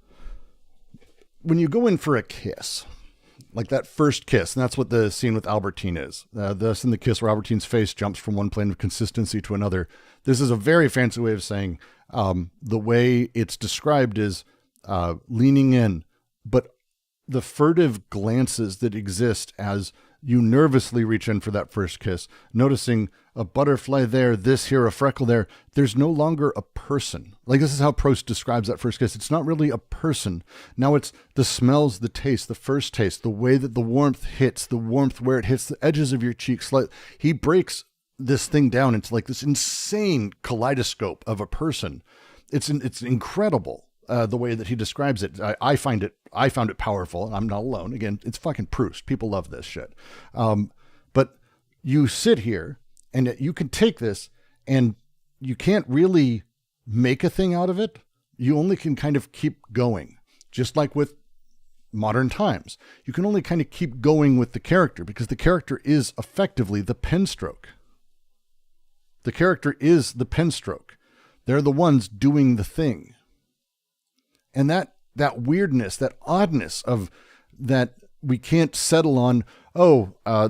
you go in for a kiss, like that first kiss, and that's what the scene with Albertine is. Thus in the kiss where Albertine's face jumps from one plane of consistency to another. This is a very fancy way of saying the way it's described is leaning in, but the furtive glances that exist as you nervously reach in for that first kiss, noticing a butterfly there, this here, a freckle there. There's no longer a person. Like, this is how Proust describes that first kiss. It's not really a person. Now it's the smells, the taste, the first taste, the way that the warmth hits, the warmth where it hits the edges of your cheeks. He breaks this thing down into like this insane kaleidoscope of a person. It's incredible. The way that he describes it. I found it powerful, and I'm not alone. Again, it's fucking Proust. People love this shit. But you sit here and you can take this and you can't really make a thing out of it. You only can kind of keep going, just like with modern times. You can only kind of keep going with the character because the character is effectively the pen stroke. The character is the pen stroke. They're the ones doing the thing. And that weirdness, that oddness of that we can't settle on,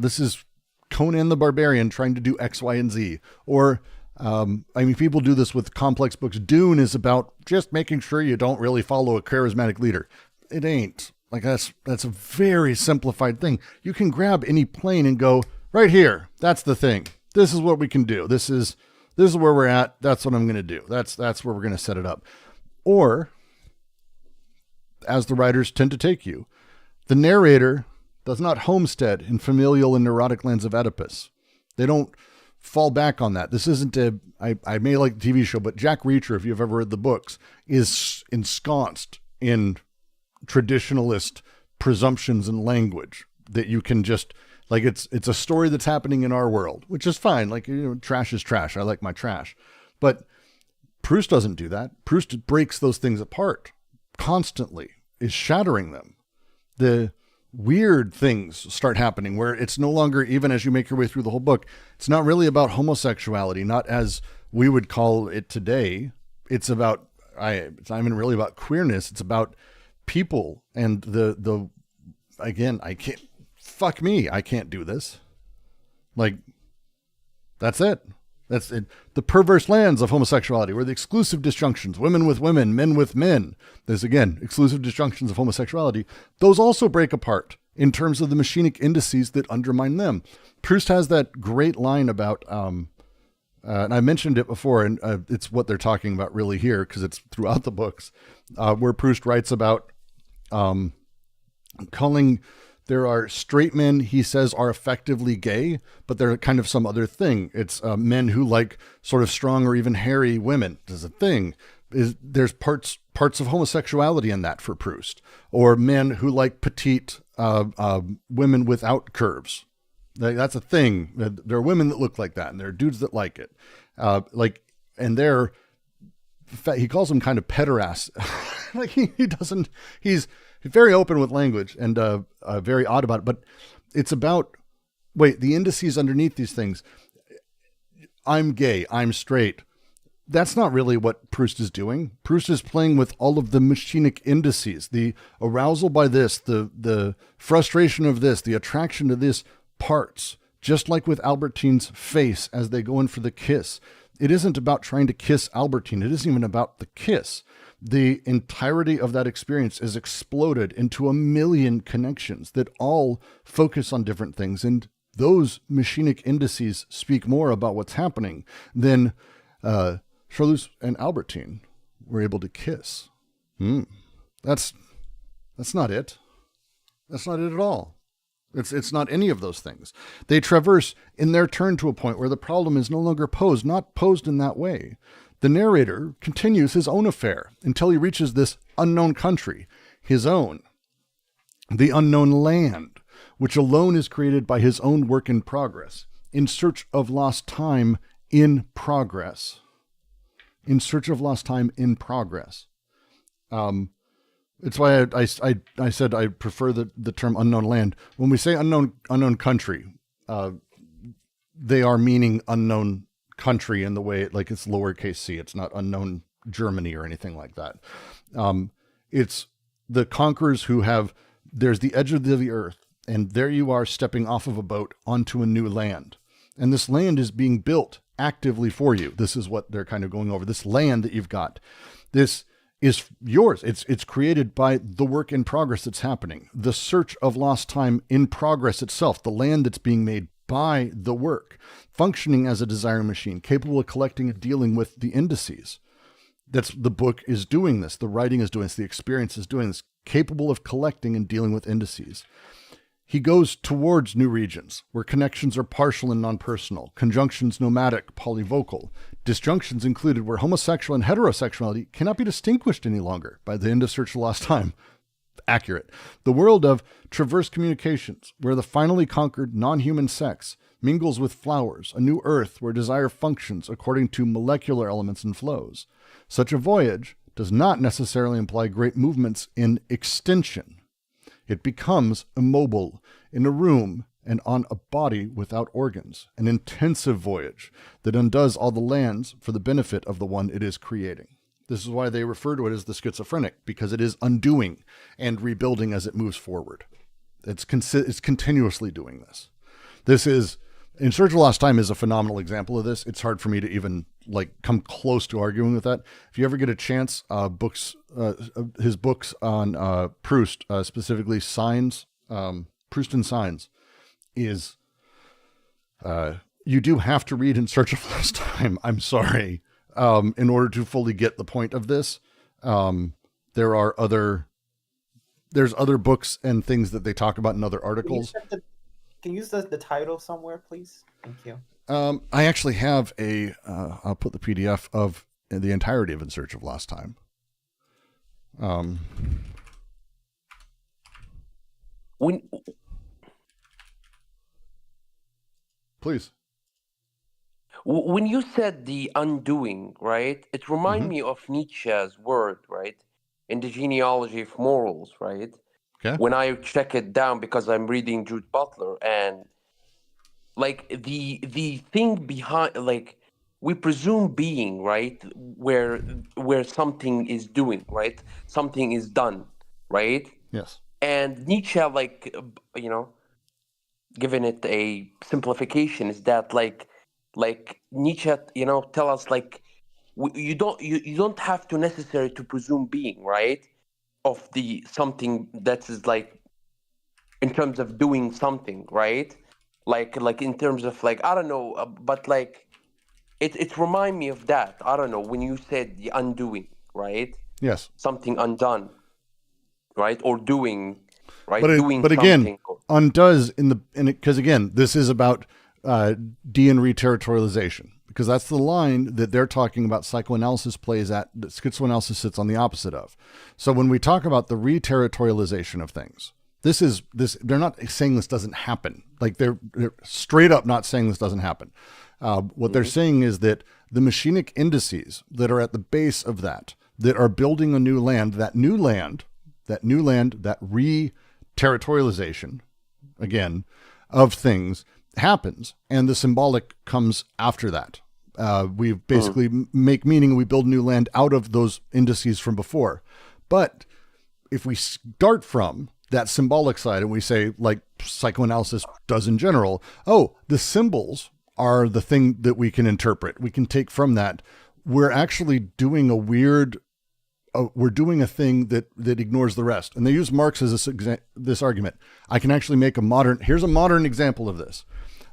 this is Conan the Barbarian trying to do X, Y, and Z. Or, people do this with complex books. Dune is about just making sure you don't really follow a charismatic leader. It ain't. Like, that's a very simplified thing. You can grab any plane and go, right here, that's the thing. This is what we can do. This is where we're at. That's what I'm going to do. That's where we're going to set it up. Or, as the writers tend to take you, the narrator does not homestead in familial and neurotic lands of Oedipus. They don't fall back on that. This isn't I may like the TV show, but Jack Reacher, if you've ever read the books, is ensconced in traditionalist presumptions and language that you can just, like, it's a story that's happening in our world, which is fine. Like, trash is trash. I like my trash. But Proust doesn't do that. Proust breaks those things apart. Constantly is shattering them. The weird things start happening where it's no longer, even as you make your way through the whole book, it's not really about homosexuality, not as we would call it today. it's about it's not even really about queerness. It's about people and the again, I can't, fuck me, I can't do this. Like, that's it. That's it. The perverse lands of homosexuality, where the exclusive disjunctions, women with women, men with men, there's again, exclusive disjunctions of homosexuality, those also break apart in terms of the machinic indices that undermine them. Proust has that great line about, and I mentioned it before, and it's what they're talking about really here, because it's throughout the books, where Proust writes about calling, there are straight men, he says, are effectively gay, but they're kind of some other thing. It's men who like sort of strong or even hairy women. There's a thing. There's parts of homosexuality in that for Proust. Or men who like petite women without curves. That's a thing. There are women that look like that, and there are dudes that like it. And he calls them kind of pederast. Like he doesn't. He's very open with language and very odd about it. But it's about, the indices underneath these things. I'm gay. I'm straight. That's not really what Proust is doing. Proust is playing with all of the machinic indices, the arousal by this, the frustration of this, the attraction to this parts, just like with Albertine's face as they go in for the kiss. It isn't about trying to kiss Albertine. It isn't even about the kiss. The entirety of that experience is exploded into a million connections that all focus on different things. And those machinic indices speak more about what's happening than Charlus and Albertine were able to kiss. That's not it. That's not it at all. It's not any of those things. They traverse in their turn to a point where the problem is no longer posed, not posed in that way. The narrator continues his own affair until he reaches this unknown country, his own, the unknown land, which alone is created by his own work in progress, in search of lost time in progress. In search of lost time in progress. It's why I said I prefer the term unknown land. When we say unknown country, they are meaning unknown country in the way like it's lowercase c. It's not unknown Germany or anything like that. It's the conquerors who there's the edge of the earth, and there you are stepping off of a boat onto a new land. And this land is being built actively for you. This is what they're kind of going over. This land that you've got, this is yours. It's created by the work in progress that's happening. The search of lost time in progress itself, the land that's being made by the work, functioning as a desiring machine, capable of collecting and dealing with the indices. The book is doing this. The writing is doing this. The experience is doing this, capable of collecting and dealing with indices. He goes towards new regions where connections are partial and non-personal, conjunctions nomadic, polyvocal, disjunctions included where homosexual and heterosexuality cannot be distinguished any longer by the end of Search for Lost Time. Accurate. The world of traverse communications where the finally conquered non-human sex mingles with flowers, a new earth where desire functions according to molecular elements and flows. Such a voyage does not necessarily imply great movements in extension. It becomes immobile in a room and on a body without organs, an intensive voyage that undoes all the lands for the benefit of the one it is creating. This is why they refer to it as the schizophrenic, because it is undoing and rebuilding as it moves forward. It's continuously doing this. This is, In Search of Lost Time is a phenomenal example of this. It's hard for me to even come close to arguing with that. If you ever get a chance, his books on Proust, specifically Signs, Proust and Signs, is you do have to read In Search of Lost Time. I'm sorry. In order to fully get the point of this, there's other books and things that they talk about in other articles. Can you use the title somewhere, please? Thank you. I actually have I'll put the PDF of the entirety of In Search of Lost Time. Please. When you said the undoing, right, it reminded me of Nietzsche's word, right, in the genealogy of morals, right? Okay. When I check it down, because I'm reading Jude Butler, and the thing behind, we presume being, right, where something is doing, right, something is done, right. Yes. And Nietzsche, like, giving it a simplification, is that like Nietzsche, tell us, like, you don't have to necessarily to presume being, right, of the something that is, like, in terms of doing something, right, like in terms of, like, I don't know, but like it remind me of that, I don't know, when you said the undoing, right, Yes. something undone, right, or doing, right, doing But again, something. undoes because again, this is about de and reterritorialization, because that's the line that they're talking about psychoanalysis plays at, that schizoanalysis sits on the opposite of. So when we talk about the reterritorialization of things, they're not saying this doesn't happen. Like they're straight up not saying this doesn't happen. What they're saying is that the machinic indices that are at the base of that are building a new land, that re-territorialization, again, of things happens, and the symbolic comes after that. We basically make meaning, we build new land out of those indices from before. But if we start from that symbolic side and we say, like psychoanalysis does in general, the symbols are the thing that we can interpret, we can take from that, we're actually doing we're doing a thing that ignores the rest. And they use Marx as this argument. I can actually make here's a modern example of this.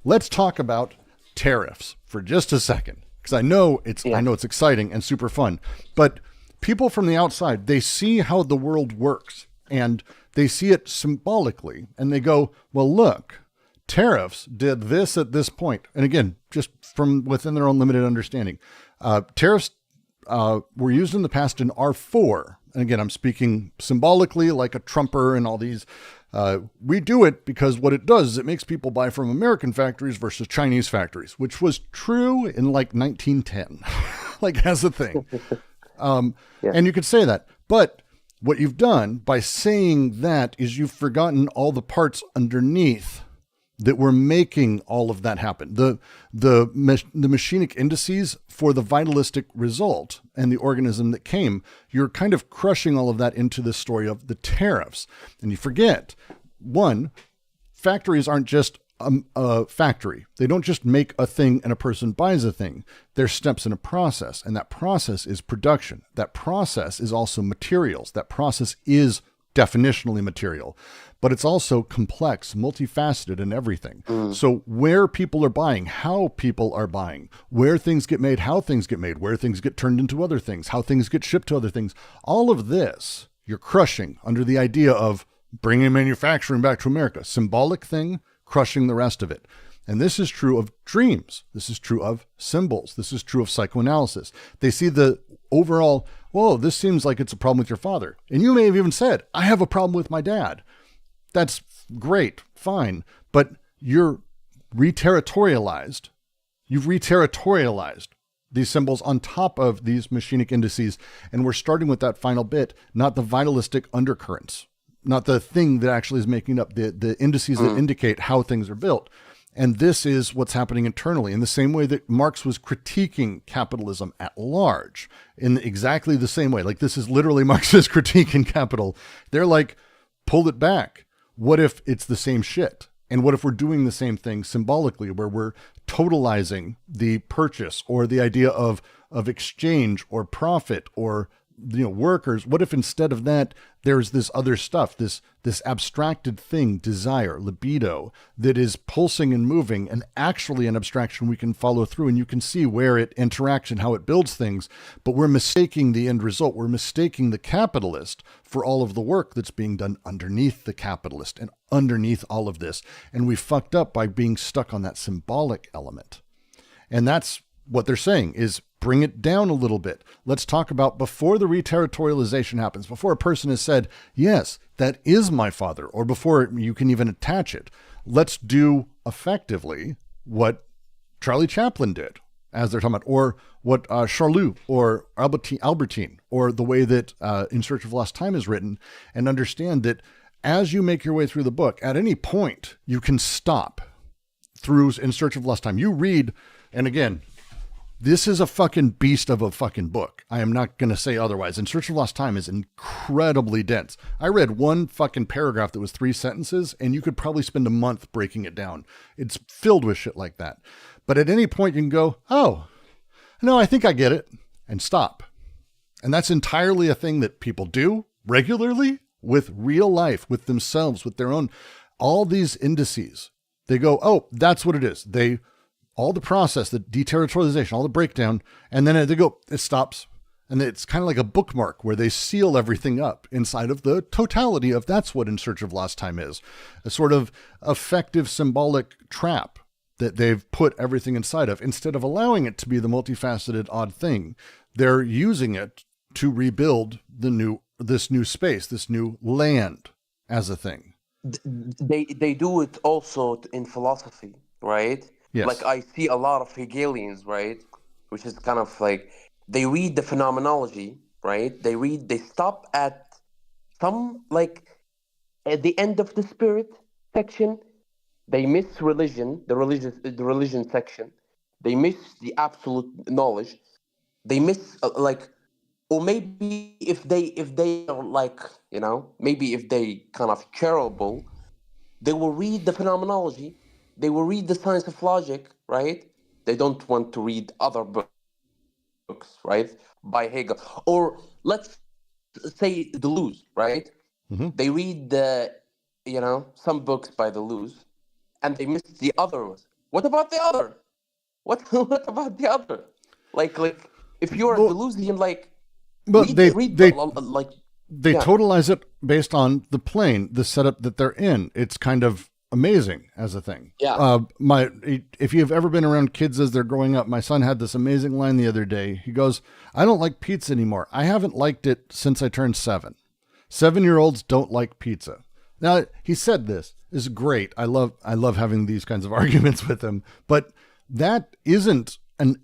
Let's talk about tariffs for just a second, because I know it's exciting and super fun, but people from the outside, they see how the world works and they see it symbolically and they go, well, look, tariffs did this at this point. And again, just from within their own limited understanding, tariffs were used in the past in R4. And again, I'm speaking symbolically like a trumper and all these. We do it because what it does is it makes people buy from American factories versus Chinese factories, which was true in like 1910, like as a thing. And you could say that. But what you've done by saying that is you've forgotten all the parts underneath that were making all of that happen. The machinic indices for the vitalistic result and the organism that came, you're kind of crushing all of that into the story of the tariffs. And you forget, one, factories aren't just a factory. They don't just make a thing and a person buys a thing. There's steps in a process, and that process is production. That process is also materials. That process is definitionally material, but it's also complex, multifaceted, and everything. So where people are buying, how people are buying, where things get made, how things get made, where things get turned into other things, how things get shipped to other things, all of this you're crushing under the idea of bringing manufacturing back to America. Symbolic thing, crushing the rest of it. And this is true of dreams. This is true of symbols. This is true of psychoanalysis. They see the overall, whoa, this seems like it's a problem with your father. And you may have even said, I have a problem with my dad. That's great, fine. But you're reterritorialized. You've reterritorialized these symbols on top of these machinic indices. And we're starting with that final bit, not the vitalistic undercurrents, not the thing that actually is making up the indices that indicate how things are built. And this is what's happening internally in the same way that Marx was critiquing capitalism at large, in exactly the same way. Like, this is literally Marx's critique in Capital. They're like, pull it back. What if it's the same shit? And what if we're doing the same thing symbolically, where we're totalizing the purchase or the idea of exchange or profit or, workers? What if instead of that, there's this other stuff, this abstracted thing, desire, libido, that is pulsing and moving, and actually an abstraction we can follow through, and you can see where it interacts and how it builds things, but we're mistaking the end result. We're mistaking the capitalist for all of the work that's being done underneath the capitalist and underneath all of this. And we fucked up by being stuck on that symbolic element. And that's what they're saying is, bring it down a little bit. Let's talk about before the reterritorialization happens, before a person has said, yes, that is my father, or before you can even attach it. Let's do effectively what Charlie Chaplin did, as they're talking about, or what Charlot or Albertine, or the way that In Search of Lost Time is written, and understand that as you make your way through the book, at any point, you can stop through In Search of Lost Time. You read, and again, This is a fucking beast of a fucking book. I am not going to say otherwise. In Search of Lost Time is incredibly dense. I read one fucking paragraph that was 3 sentences, and you could probably spend a month breaking it down. It's filled with shit like that. But at any point you can go, oh, no, I think I get it, and stop. And that's entirely a thing that people do regularly with real life, with themselves, with their own, all these indices. They go, oh, that's what it is. All the process, the deterritorialization, all the breakdown, and then they go, it stops. And it's kind of like a bookmark where they seal everything up inside of the totality of that's what In Search of Lost Time is. A sort of effective symbolic trap that they've put everything inside of. Instead of allowing it to be the multifaceted odd thing, they're using it to rebuild this new space, this new land as a thing. They do it also in philosophy, right? Yes. Like I see a lot of Hegelians, right? Which is kind of like they read the phenomenology, right? They stop at some, like at the end of the spirit section, they miss religion, the religion section. They miss the absolute knowledge. They miss or maybe if they are like, maybe if they kind of charitable, they will read the phenomenology. They will read the science of logic, right? They don't want to read other books, right? By Hegel. Or let's say Deleuze, right? Mm-hmm. They read some books by Deleuze and they miss the others. What about the other? What about the other? Like if you're a Deleuzian, they totalize it based on the plane, the setup that they're in. It's kind of amazing as a thing. Yeah. If you've ever been around kids as they're growing up, my son had this amazing line the other day. He goes, I don't like pizza anymore. I haven't liked it since I turned 7. 7-year-olds don't like pizza. Now, he said this is great. I love having these kinds of arguments with him, but that isn't an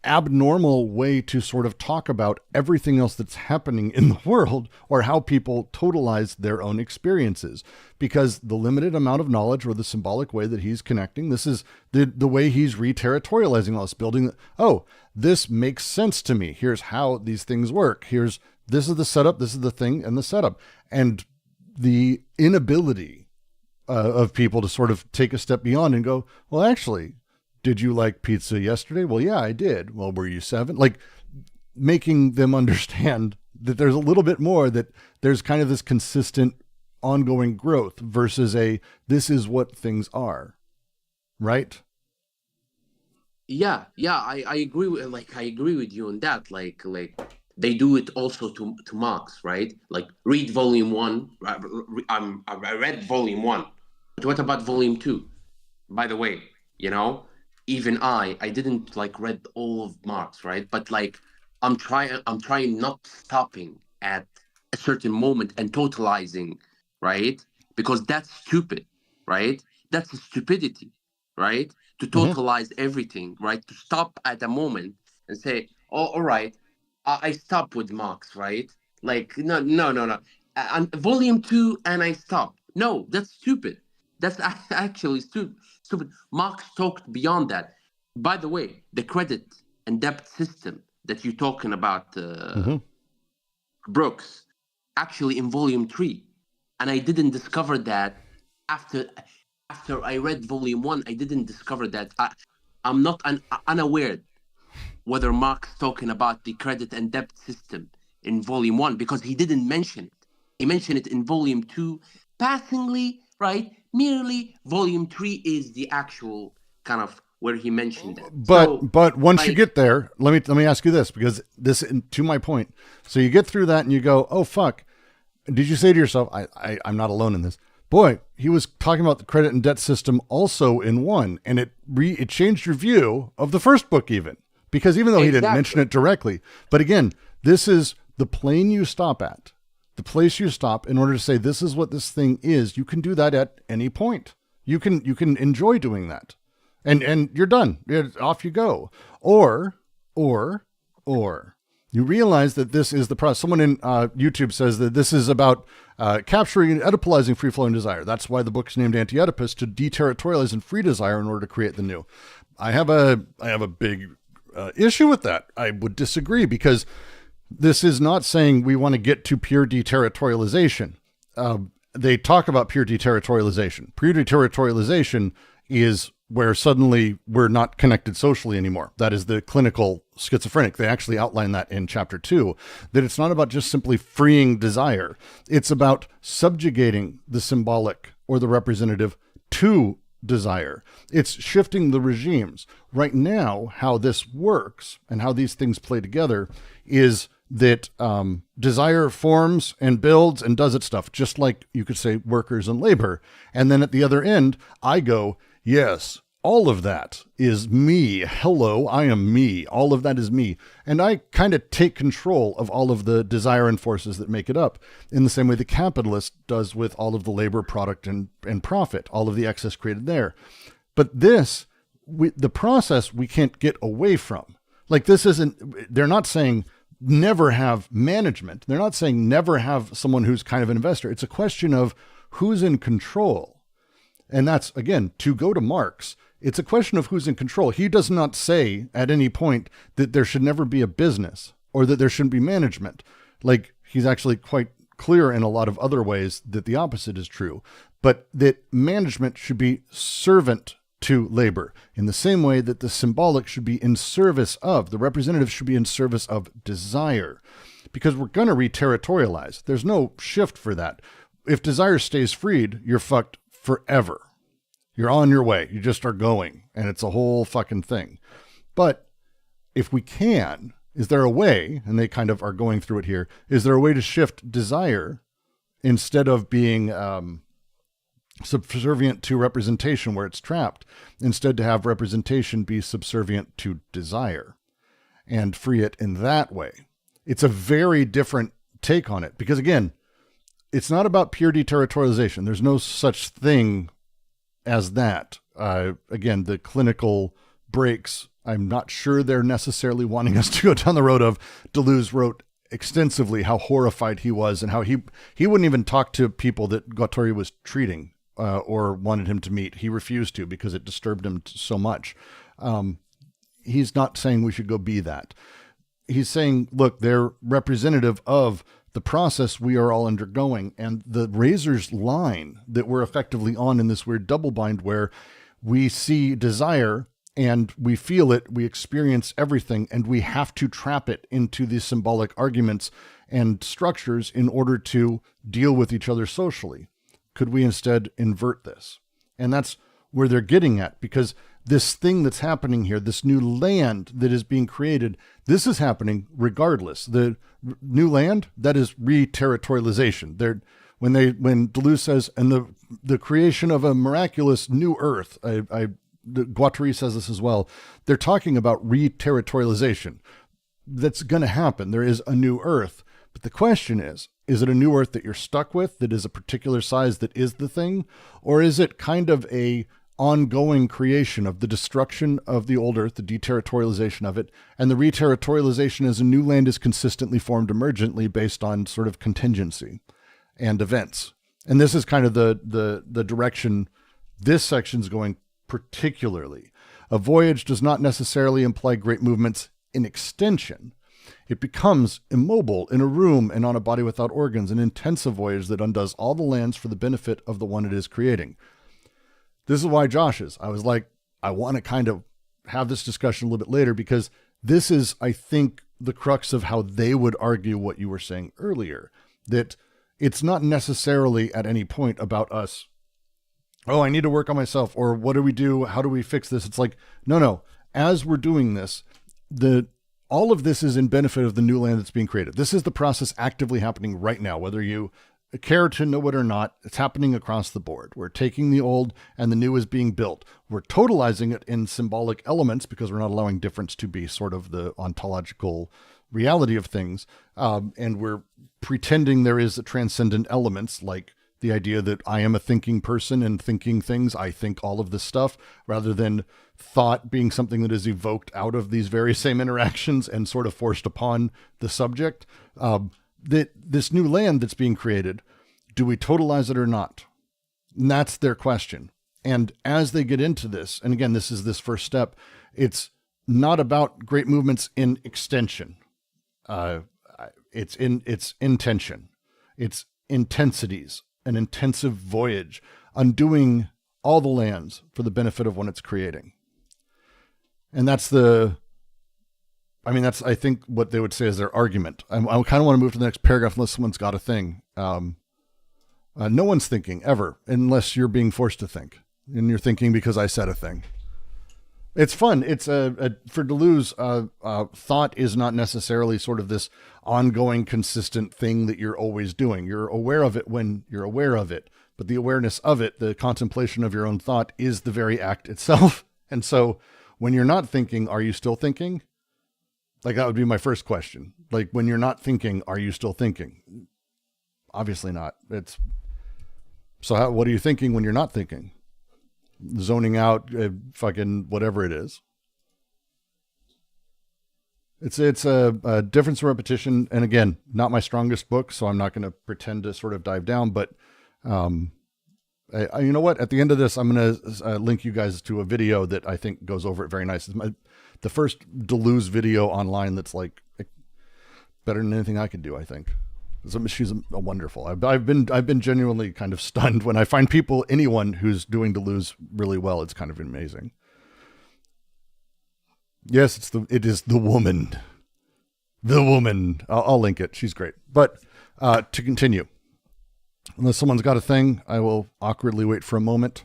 abnormal way to sort of talk about everything else that's happening in the world or how people totalize their own experiences, because the limited amount of knowledge or the symbolic way that he's connecting, this is the way he's re-territorializing all this, building. Oh, this makes sense to me. Here's how these things work. This is the setup. This is the thing and the setup. And the inability of people to sort of take a step beyond and go, well, actually, did you like pizza yesterday? Well, yeah, I did. Well, were you 7? Like making them understand that there's a little bit more, that there's kind of this consistent ongoing growth versus this is what things are. Right? Yeah, I agree with you on that. Like they do it also to Marx, right? Like read volume 1. I read volume 1. But what about volume 2? By the way, even I didn't read all of Marx, right? But I'm trying not stopping at a certain moment and totalizing, right? Because that's stupid, right? That's a stupidity, right? To totalize everything, right? To stop at a moment and say, oh, all right, I stop with Marx, right? No. And volume 2 and I stop. No, that's stupid. That's actually stupid. Marx talked beyond that. By the way, the credit and debt system that you're talking about, Brooks, actually in volume 3. And I didn't discover that after I read volume 1. I didn't discover that. I'm not unaware whether Marx talking about the credit and debt system in volume 1, because he didn't mention it. He mentioned it in volume 2 passingly, right? Merely volume 3 is the actual kind of where he mentioned it. But once you get there, let me ask you this, because this, to my point. So you get through that and you go, oh fuck. Did you say to yourself, I'm not alone in this? Boy, he was talking about the credit and debt system also in 1, and it changed your view of the first book even. Because even though he didn't mention it directly, but again, this is the plane you stop at, the place you stop in order to say, this is what this thing is. You can do that at any point. You can enjoy doing that, and you're done. Off you go. Or you realize that this is the process. Someone in YouTube says that this is about capturing and Oedipalizing free-flowing desire. That's why the book's named Anti-Oedipus, to deterritorialize and free desire in order to create the new. I have a big issue with that. I would disagree, because this is not saying we want to get to pure deterritorialization. They talk about pure deterritorialization. Pure deterritorialization is where suddenly we're not connected socially anymore. That is the clinical schizophrenic. They actually outline that in chapter 2, that it's not about just simply freeing desire. It's about subjugating the symbolic or the representative to desire. It's shifting the regimes. Right now, how this works and how these things play together is that desire forms and builds and does its stuff, just like you could say workers and labor. And then at the other end, I go, yes, all of that is me. Hello, I am me. All of that is me. And I kind of take control of all of the desire and forces that make it up, in the same way the capitalist does with all of the labor, product, and profit, all of the excess created there. But this, the process we can't get away from. Like, this isn't, they're not saying never have management. They're not saying never have someone who's kind of an investor. It's a question of who's in control. And that's, again, to go to Marx, it's a question of who's in control. He does not say at any point that there should never be a business or that there shouldn't be management. Like, he's actually quite clear in a lot of other ways that the opposite is true, but that management should be servant to labor, in the same way that the symbolic should be in service of, the representative should be in service of desire, because we're going to re-territorialize. There's no shift for that. If desire stays freed, you're fucked forever. You're on your way. You just are going, and it's a whole fucking thing. But if we can, is there a way, and they kind of are going through it here, is there a way to shift desire instead of being subservient to representation where it's trapped, instead to have representation be subservient to desire and free it in that way? It's a very different take on it, because again, it's not about pure deterritorialization. There's no such thing as that. Again, the clinical breaks, I'm not sure they're necessarily wanting us to go down the road of. Deleuze wrote extensively how horrified he was and how he wouldn't even talk to people that Guattari was treating or wanted him to meet. He refused to because it disturbed him so much. He's not saying we should go be that. He's saying, look, they're representative of the process we are all undergoing, and the razor's line that we're effectively on in this weird double bind where we see desire and we feel it, we experience everything, and we have to trap it into these symbolic arguments and structures in order to deal with each other socially. Could we instead invert this? And that's where they're getting at, because this thing that's happening here, this new land that is being created, this is happening regardless. The new land, that is re-territorialization. When Deleuze says, and the creation of a miraculous new earth, Guattari says this as well, they're talking about re-territorialization. That's going to happen. There is a new earth. But the question is it a new earth that you're stuck with, that is a particular size that is the thing? Or is it kind of a ongoing creation of the destruction of the old earth, the deterritorialization of it, and the re-territorialization as a new land is consistently formed emergently based on sort of contingency and events? And this is kind of the direction this section's going particularly. A voyage does not necessarily imply great movements in extension. It becomes immobile in a room and on a body without organs, an intensive voyage that undoes all the lands for the benefit of the one it is creating. This is why Josh's, I was like, I want to kind of have this discussion a little bit later, because this is, I think, the crux of how they would argue what you were saying earlier, that it's not necessarily at any point about us, oh, I need to work on myself, or what do we do? How do we fix this? It's like, no, as we're doing this, all of this is in benefit of the new land that's being created. This is the process actively happening right now, whether you care to know it or not. It's happening across the board. We're taking the old and the new is being built. We're totalizing it in symbolic elements because we're not allowing difference to be sort of the ontological reality of things. And we're pretending there is a transcendent elements, like the idea that I am a thinking person and thinking things. I think all of this stuff, rather than thought being something that is evoked out of these very same interactions and sort of forced upon the subject. That this new land that's being created, do we totalize it or not? And that's their question. And as they get into this, and again, this is this first step, it's not about great movements in extension. It's intention. It's intensities, an intensive voyage, undoing all the lands for the benefit of one it's creating. And that's I think what they would say is their argument. I kind of want to move to the next paragraph unless someone's got a thing. No one's thinking ever, unless you're being forced to think. And you're thinking because I said a thing. It's fun. It's for Deleuze, thought is not necessarily sort of this ongoing, consistent thing that you're always doing. You're aware of it when you're aware of it. But the awareness of it, the contemplation of your own thought, is the very act itself. And so when you're not thinking, are you still thinking? Like, that would be my first question. Like, when you're not thinking, are you still thinking? Obviously not. So what are you thinking when you're not thinking? Zoning out, fucking whatever it is. It's a difference in repetition. And again, not my strongest book, so I'm not going to pretend to sort of dive down. But you know what? At the end of this, I'm going to link you guys to a video that I think goes over it very nice. It's the first Deleuze video online that's like better than anything I could do, I think. She's a wonderful. I've been genuinely kind of stunned when I find anyone who's doing Deleuze really well. It's kind of amazing. Yes, it is the woman. The woman. I'll link it. She's great. But to continue, unless someone's got a thing, I will awkwardly wait for a moment.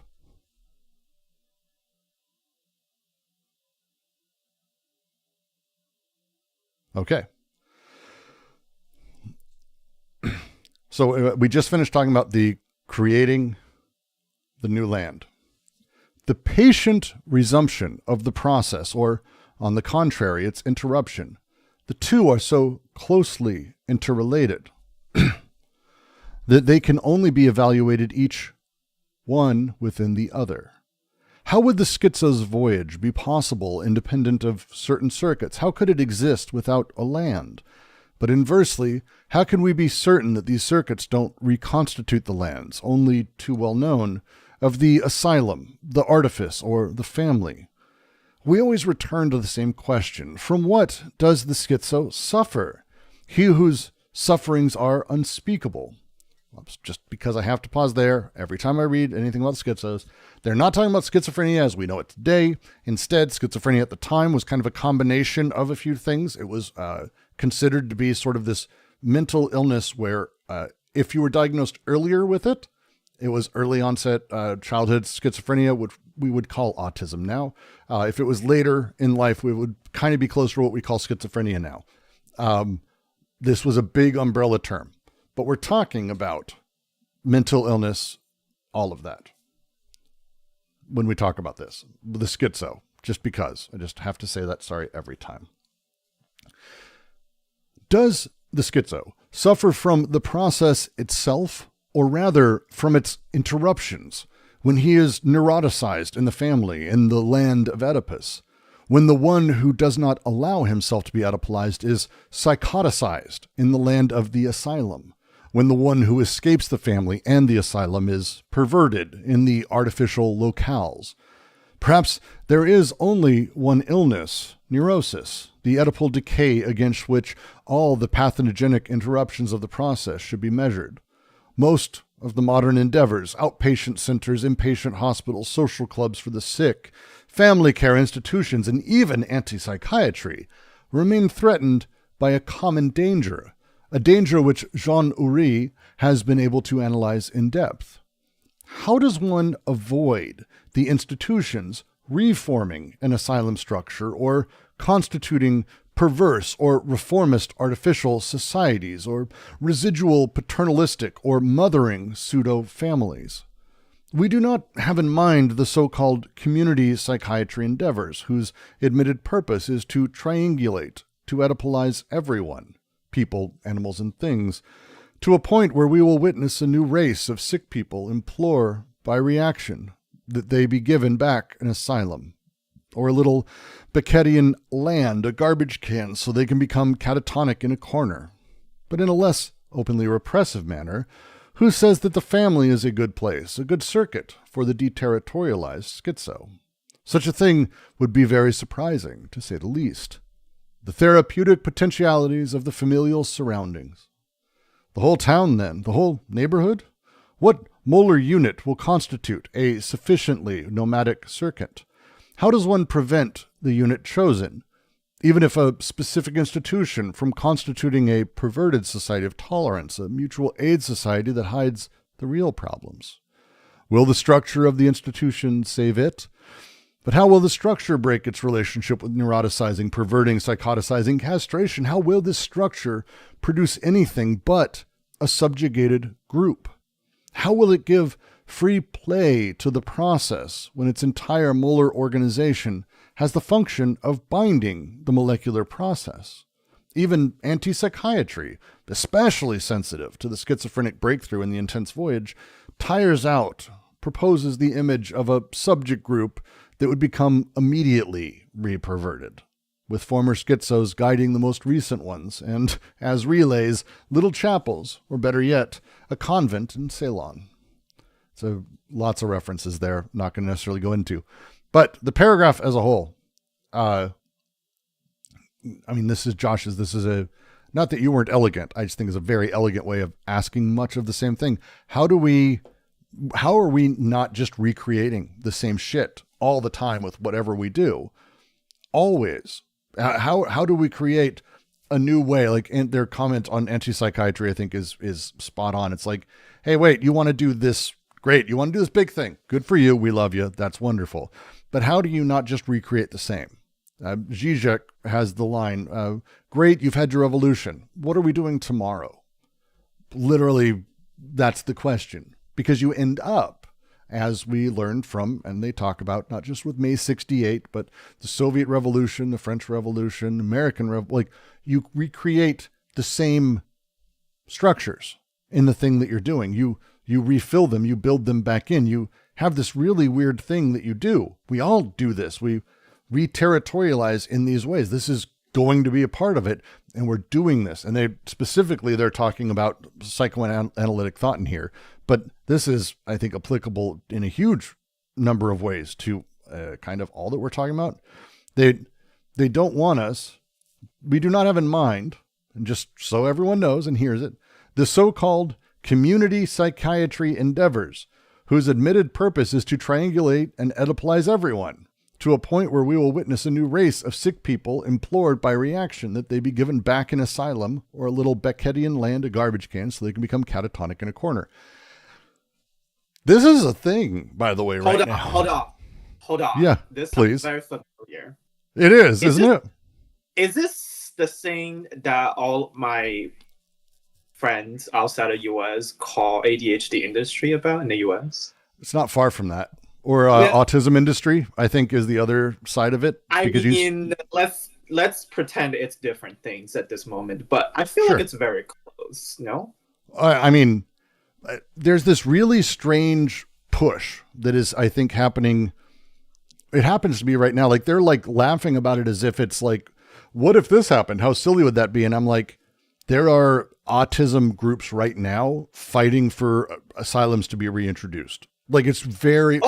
Okay. So we just finished talking about the creating the new land. The patient resumption of the process, or on the contrary, its interruption. The two are so closely interrelated that they can only be evaluated each one within the other. How would the schizo's voyage be possible independent of certain circuits? How could it exist without a land? But inversely, how can we be certain that these circuits don't reconstitute the lands, only too well known, of the asylum, the artifice, or the family? We always return to the same question. From what does the schizo suffer? He whose sufferings are unspeakable. Well, just because I have to pause there every time I read anything about schizos. They're not talking about schizophrenia as we know it today. Instead, schizophrenia at the time was kind of a combination of a few things. It was considered to be sort of this mental illness where if you were diagnosed earlier with it, it was early onset childhood schizophrenia, which we would call autism now. If it was later in life, we would kind of be closer to what we call schizophrenia now. This was a big umbrella term, but we're talking about mental illness, all of that. When we talk about this, the schizo, just because I just have to say that, sorry, every time. Does the schizo suffer from the process itself, or rather from its interruptions, when he is neuroticized in the family, in the land of Oedipus, when the one who does not allow himself to be Oedipalized is psychoticized in the land of the asylum, when the one who escapes the family and the asylum is perverted in the artificial locales? Perhaps there is only one illness, neurosis, the Oedipal decay against which all the pathogenic interruptions of the process should be measured. Most of the modern endeavors, outpatient centers, inpatient hospitals, social clubs for the sick, family care institutions, and even anti-psychiatry, remain threatened by a common danger, a danger which Jean Uri has been able to analyze in depth. How does one avoid the institutions reforming an asylum structure or constituting perverse or reformist artificial societies or residual paternalistic or mothering pseudo-families? We do not have in mind the so-called community psychiatry endeavors whose admitted purpose is to triangulate, to Oedipalize everyone, people, animals, and things, to a point where we will witness a new race of sick people implore by reaction that they be given back an asylum, or a little Beckettian land, a garbage can, so they can become catatonic in a corner, but in a less openly repressive manner. Who says that the family is a good place, a good circuit for the deterritorialized schizo? Such a thing would be very surprising, to say the least. The therapeutic potentialities of the familial surroundings. The whole town, then, the whole neighborhood? What molar unit will constitute a sufficiently nomadic circuit? How does one prevent the unit chosen, even if a specific institution, from constituting a perverted society of tolerance, a mutual aid society that hides the real problems? Will the structure of the institution save it? But how will the structure break its relationship with neuroticizing, perverting, psychoticizing, castration? How will this structure produce anything but a subjugated group? How will it give free play to the process when its entire molar organization has the function of binding the molecular process? Even anti-psychiatry, especially sensitive to the schizophrenic breakthrough in the intense voyage, tires out, proposes the image of a subject group that would become immediately re-perverted, with former schizos guiding the most recent ones, and, as relays, little chapels, or better yet, a convent in Ceylon. So lots of references there, not going to necessarily go into. But the paragraph as a whole, this is Josh's, not that you weren't elegant, I just think it's a very elegant way of asking much of the same thing. How are we not just recreating the same shit all the time with whatever we do? Always. How do we create a new way? And their comment on anti-psychiatry, I think, is spot on. It's like, hey, wait, you want to do this? Great. You want to do this big thing. Good for you. We love you. That's wonderful. But how do you not just recreate the same? Zizek has the line, great, you've had your revolution. What are we doing tomorrow? Literally, that's the question. Because you end up, as we learned from, and they talk about, not just with May 68, but the Soviet Revolution, the French Revolution, American Revolution, you recreate the same structures in the thing that you're doing. You refill them, you build them back in. You have this really weird thing that you do. We all do this. We re-territorialize in these ways. This is going to be a part of it, and we're doing this. And they're talking about psychoanalytic thought in here, but this is, I think, applicable in a huge number of ways to kind of all that we're talking about. They don't want us, we do not have in mind, and just so everyone knows and hears it, the so-called community psychiatry endeavors, whose admitted purpose is to triangulate and Oedipalize everyone, to a point where we will witness a new race of sick people implored by reaction that they be given back an asylum or a little Beckettian land, a garbage can, so they can become catatonic in a corner. This is a thing, by the way, right now. Hold on. Yeah, this please. Sounds very familiar. It is, isn't it? Is this the thing that all my friends outside of US call ADHD industry about in the US? It's not far from that. Or autism industry, I think, is the other side of it. Let's pretend it's different things at this moment, but I feel like it's very close, no? There's this really strange push that is, I think, happening. It happens to be right now. They're laughing about it as if it's what if this happened? How silly would that be? And I'm like, there are autism groups right now fighting for asylums to be reintroduced. It's very...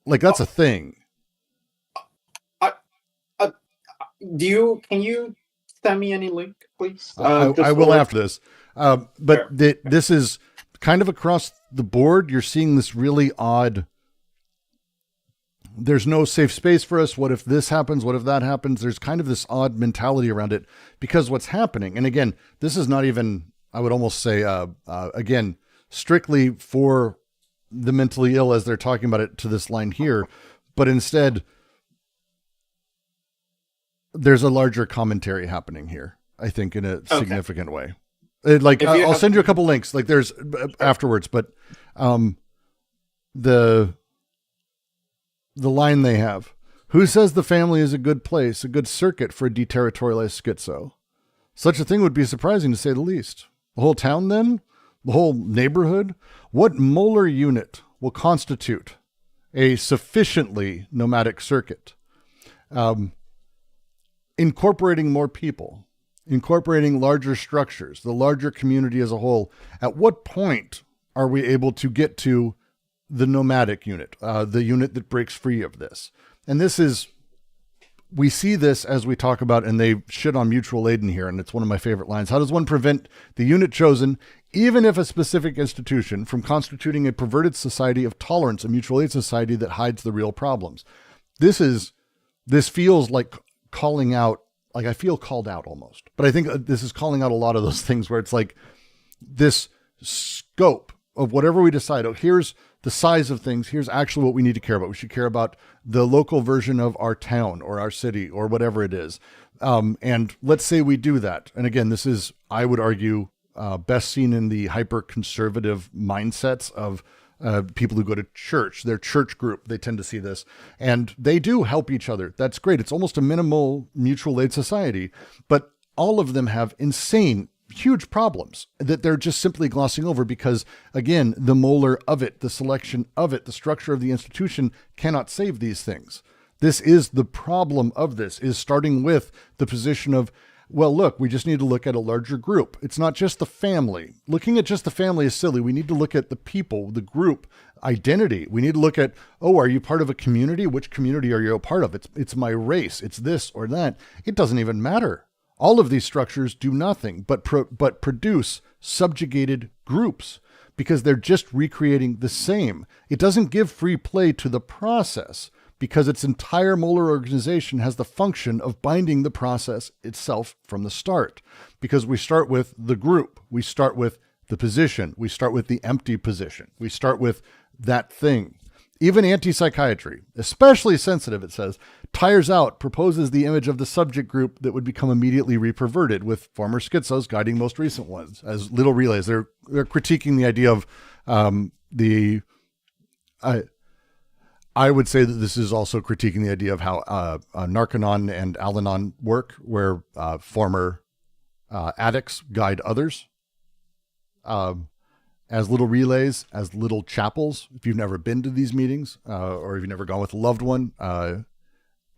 that's a thing. Can you send me any link, please? I will after this. But this is kind of across the board. You're seeing this really odd, there's no safe space for us. What if this happens? What if that happens? There's kind of this odd mentality around it because what's happening, and again, this is not even, I would almost say, again, strictly for the mentally ill as they're talking about it to this line here, but instead there's a larger commentary happening here, I think, in a significant way. I'll send you a couple links, there's afterwards, but the line they have, who says the family is a good place, a good circuit for a deterritorialized schizo? Such a thing would be surprising, to say the least. The whole town, then? The whole neighborhood? What molar unit will constitute a sufficiently nomadic circuit? Incorporating more people, incorporating larger structures, the larger community as a whole. At what point are we able to get to the nomadic unit, the unit that breaks free of this. And we see this as we talk about, and they shit on mutual aid in here, and it's one of my favorite lines. How does one prevent the unit chosen, even if a specific institution, from constituting a perverted society of tolerance, a mutual aid society that hides the real problems? This feels like calling out, like I feel called out almost. But I think this is calling out a lot of those things where it's like this scope of whatever we decide. Oh, here's the size of things. Here's actually what we need to care about. We should care about the local version of our town or our city or whatever it is. And let's say we do that. And again, this is, I would argue, best seen in the hyper-conservative mindsets of people who go to church. Their church group, they tend to see this. And they do help each other. That's great. It's almost a minimal mutual aid society. But all of them have insane huge problems that they're just simply glossing over because, again, the molar of it, the selection of it, the structure of the institution cannot save these things. This is the problem of this, is starting with the position of, well, look, we just need to look at a larger group. It's not just the family. Looking at just the family is silly. We need to look at the people, the group, identity. We need to look at, oh, are you part of a community? Which community are you a part of? It's my race. It's this or that. It doesn't even matter. All of these structures do nothing but produce subjugated groups because they're just recreating the same. It doesn't give free play to the process because its entire molar organization has the function of binding the process itself from the start. Because we start with the group, we start with the position, we start with the empty position, we start with that thing. Even anti-psychiatry, especially sensitive, it says, tires out, proposes the image of the subject group that would become immediately reperverted, with former schizos guiding most recent ones as little relays. They're critiquing the idea of I would say that this is also critiquing the idea of how Narconon and Al-Anon work, where former addicts guide others. As little relays, as little chapels. If you've never been to these meetings, or if you've never gone with a loved one,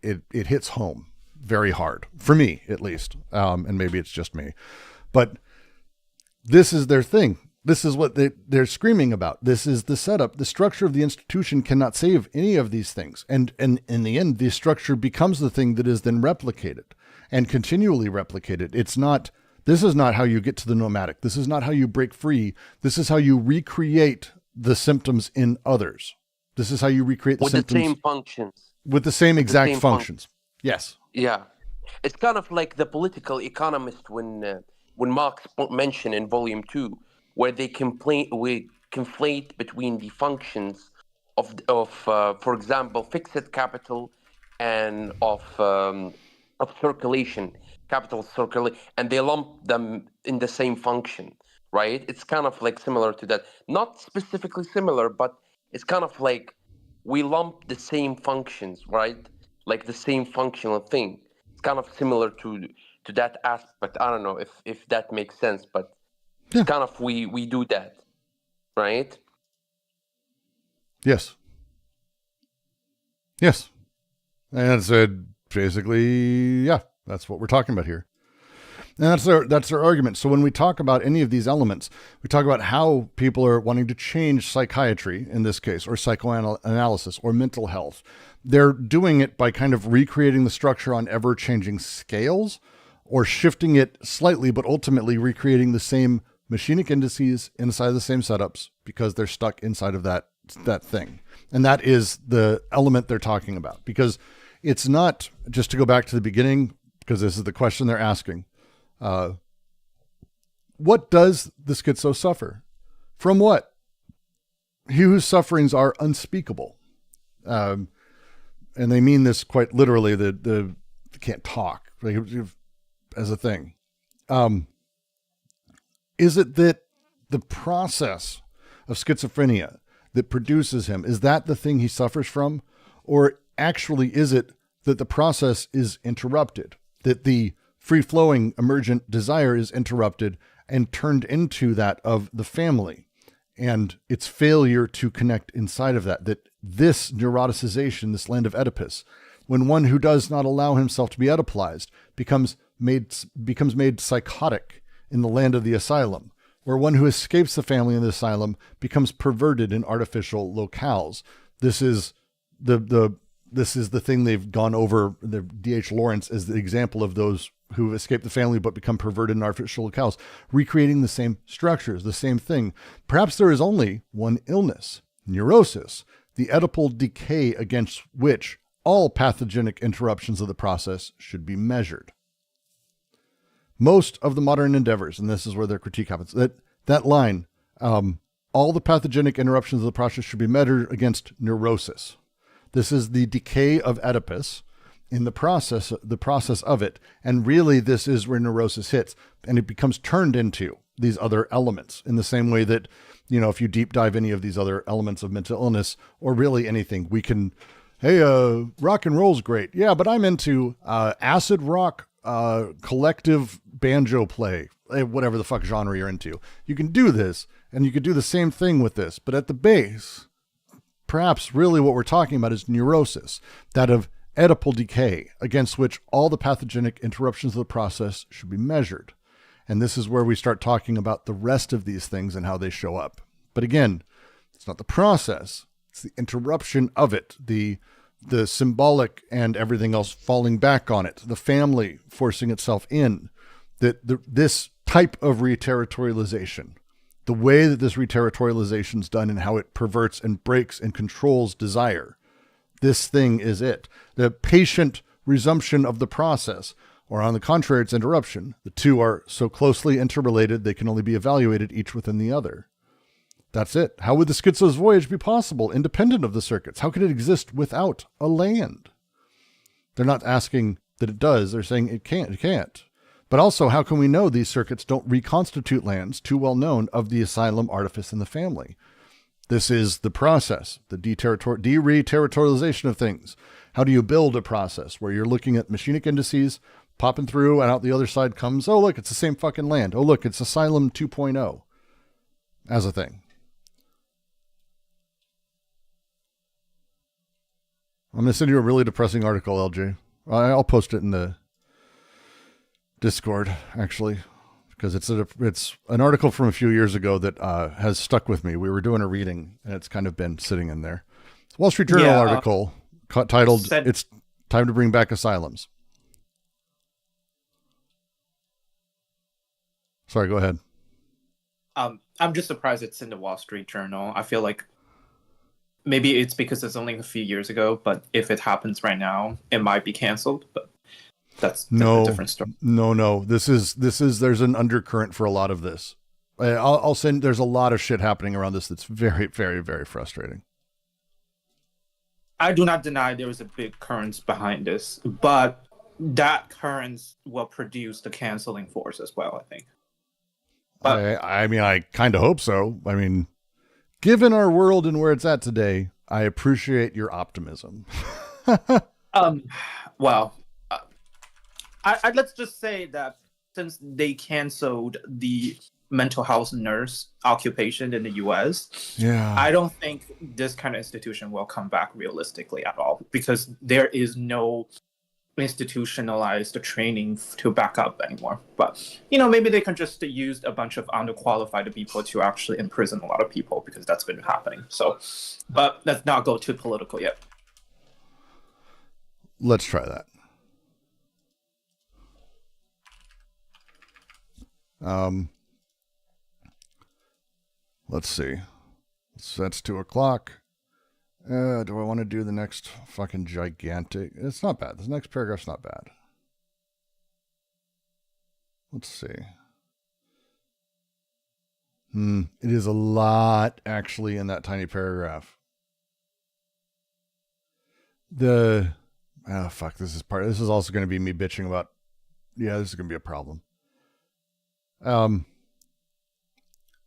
it hits home very hard, for me at least, and maybe it's just me. But this is their thing. This is what they're screaming about. This is the setup. The structure of the institution cannot save any of these things. And in the end, the structure becomes the thing that is then replicated and continually replicated. This is not how you get to the nomadic. This is not how you break free. This is how you recreate the symptoms in others. This is how you recreate the symptoms. With the same functions. With the same exact functions. Yes. Yeah. It's kind of like the political economist when Marx mentioned in Volume 2, where they conflate between the functions of for example, fixed capital and of circulation. Capital circulation, and they lump them in the same function, right? It's kind of like similar to that. Not specifically similar, but it's kind of like we lump the same functions, right? Like the same functional thing. It's kind of similar to that aspect. I don't know if that makes sense, but yeah. It's kind of we do that, right? Yes. Yes. And said basically, yeah. That's what we're talking about here. And that's their argument. So when we talk about any of these elements, we talk about how people are wanting to change psychiatry in this case, or psychoanalysis, or mental health. They're doing it by kind of recreating the structure on ever-changing scales, or shifting it slightly, but ultimately recreating the same machinic indices inside the same setups because they're stuck inside of that thing. And that is the element they're talking about. Because it's not, just to go back to the beginning, because this is the question they're asking. What does the schizo suffer? From what? He whose sufferings are unspeakable. And they mean this quite literally, they can't talk as a thing. Is it that the process of schizophrenia that produces him, is that the thing he suffers from? Or actually is it that the process is interrupted? That the free-flowing emergent desire is interrupted and turned into that of the family, and its failure to connect inside of that this neuroticization, this land of Oedipus, when one who does not allow himself to be Oedipalized becomes made psychotic in the land of the asylum, where one who escapes the family in the asylum becomes perverted in artificial locales. This is the thing they've gone over. The D.H. Lawrence is the example of those who escape the family but become perverted in artificial locales, recreating the same structures, the same thing. Perhaps there is only one illness, neurosis, the Oedipal decay against which all pathogenic interruptions of the process should be measured. Most of the modern endeavors, and this is where their critique happens, that line, all the pathogenic interruptions of the process should be measured against neurosis. This is the decay of Oedipus in the process of it. And really, this is where neurosis hits, and it becomes turned into these other elements in the same way that, if you deep dive any of these other elements of mental illness, or really anything, we can, hey, rock and roll's great. Yeah, but I'm into acid rock, collective banjo play, whatever the fuck genre you're into. You can do this, and you could do the same thing with this, but at the base, perhaps really what we're talking about is neurosis, that of Oedipal decay, against which all the pathogenic interruptions of the process should be measured. And this is where we start talking about the rest of these things and how they show up. But again, it's not the process, it's the interruption of it, the symbolic and everything else falling back on it, the family forcing itself in, this type of reterritorialization, the way that this reterritorialization is done and how it perverts and breaks and controls desire. This thing is it. The patient resumption of the process, or on the contrary, its interruption. The two are so closely interrelated, they can only be evaluated each within the other. That's it. How would the schizo's voyage be possible, independent of the circuits? How could it exist without a land? They're not asking that it does. They're saying it can't. But also, how can we know these circuits don't reconstitute lands too well known of the asylum, artifice, and the family? This is the process, the de-reterritorialization of things. How do you build a process where you're looking at machinic indices, popping through, and out the other side comes, oh, look, it's the same fucking land. Oh, look, it's Asylum 2.0 as a thing. I'm going to send you a really depressing article, LJ. I'll post it in the Discord, actually, because it's an article from a few years ago that has stuck with me. We were doing a reading, and it's kind of been sitting in there. It's a Wall Street Journal article titled, It's Time to Bring Back Asylums. Sorry, go ahead. I'm just surprised it's in the Wall Street Journal. I feel like maybe it's because it's only a few years ago, but if it happens right now, it might be canceled. But that's a different story. No. This is there's an undercurrent for a lot of this. I'll send. There's a lot of shit happening around this that's very, very, very frustrating. I do not deny there was a big current behind this, but that current will produce the canceling force as well, I think. But I mean, I kind of hope so. I mean, given our world and where it's at today, I appreciate your optimism. Well, let's just say that since they canceled the mental health nurse occupation in the US, I don't think this kind of institution will come back realistically at all, because there is no institutionalized training to back up anymore. But maybe they can just use a bunch of underqualified people to actually imprison a lot of people, because that's been happening. So, but let's not go too political yet. Let's try that. Let's see. So that's 2:00. Do I want to do the next fucking gigantic? It's not bad. This next paragraph's not bad. Let's see. It is a lot actually in that tiny paragraph. This is also going to be me bitching about, this is going to be a problem.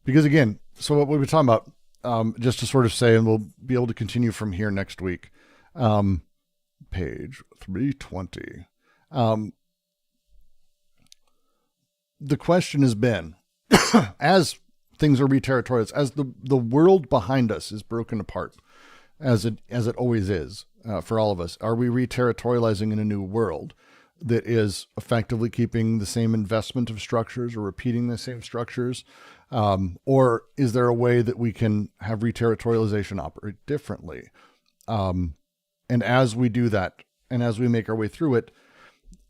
Because again, so what we were talking about, just to sort of say, and we'll be able to continue from here next week. Page 320. The question has been, as things are reterritorialized, as the world behind us is broken apart, as it always is, for all of us, are we reterritorializing in a new world that is effectively keeping the same investment of structures or repeating the same structures? Or is there a way that we can have reterritorialization operate differently? And as we do that, and as we make our way through it,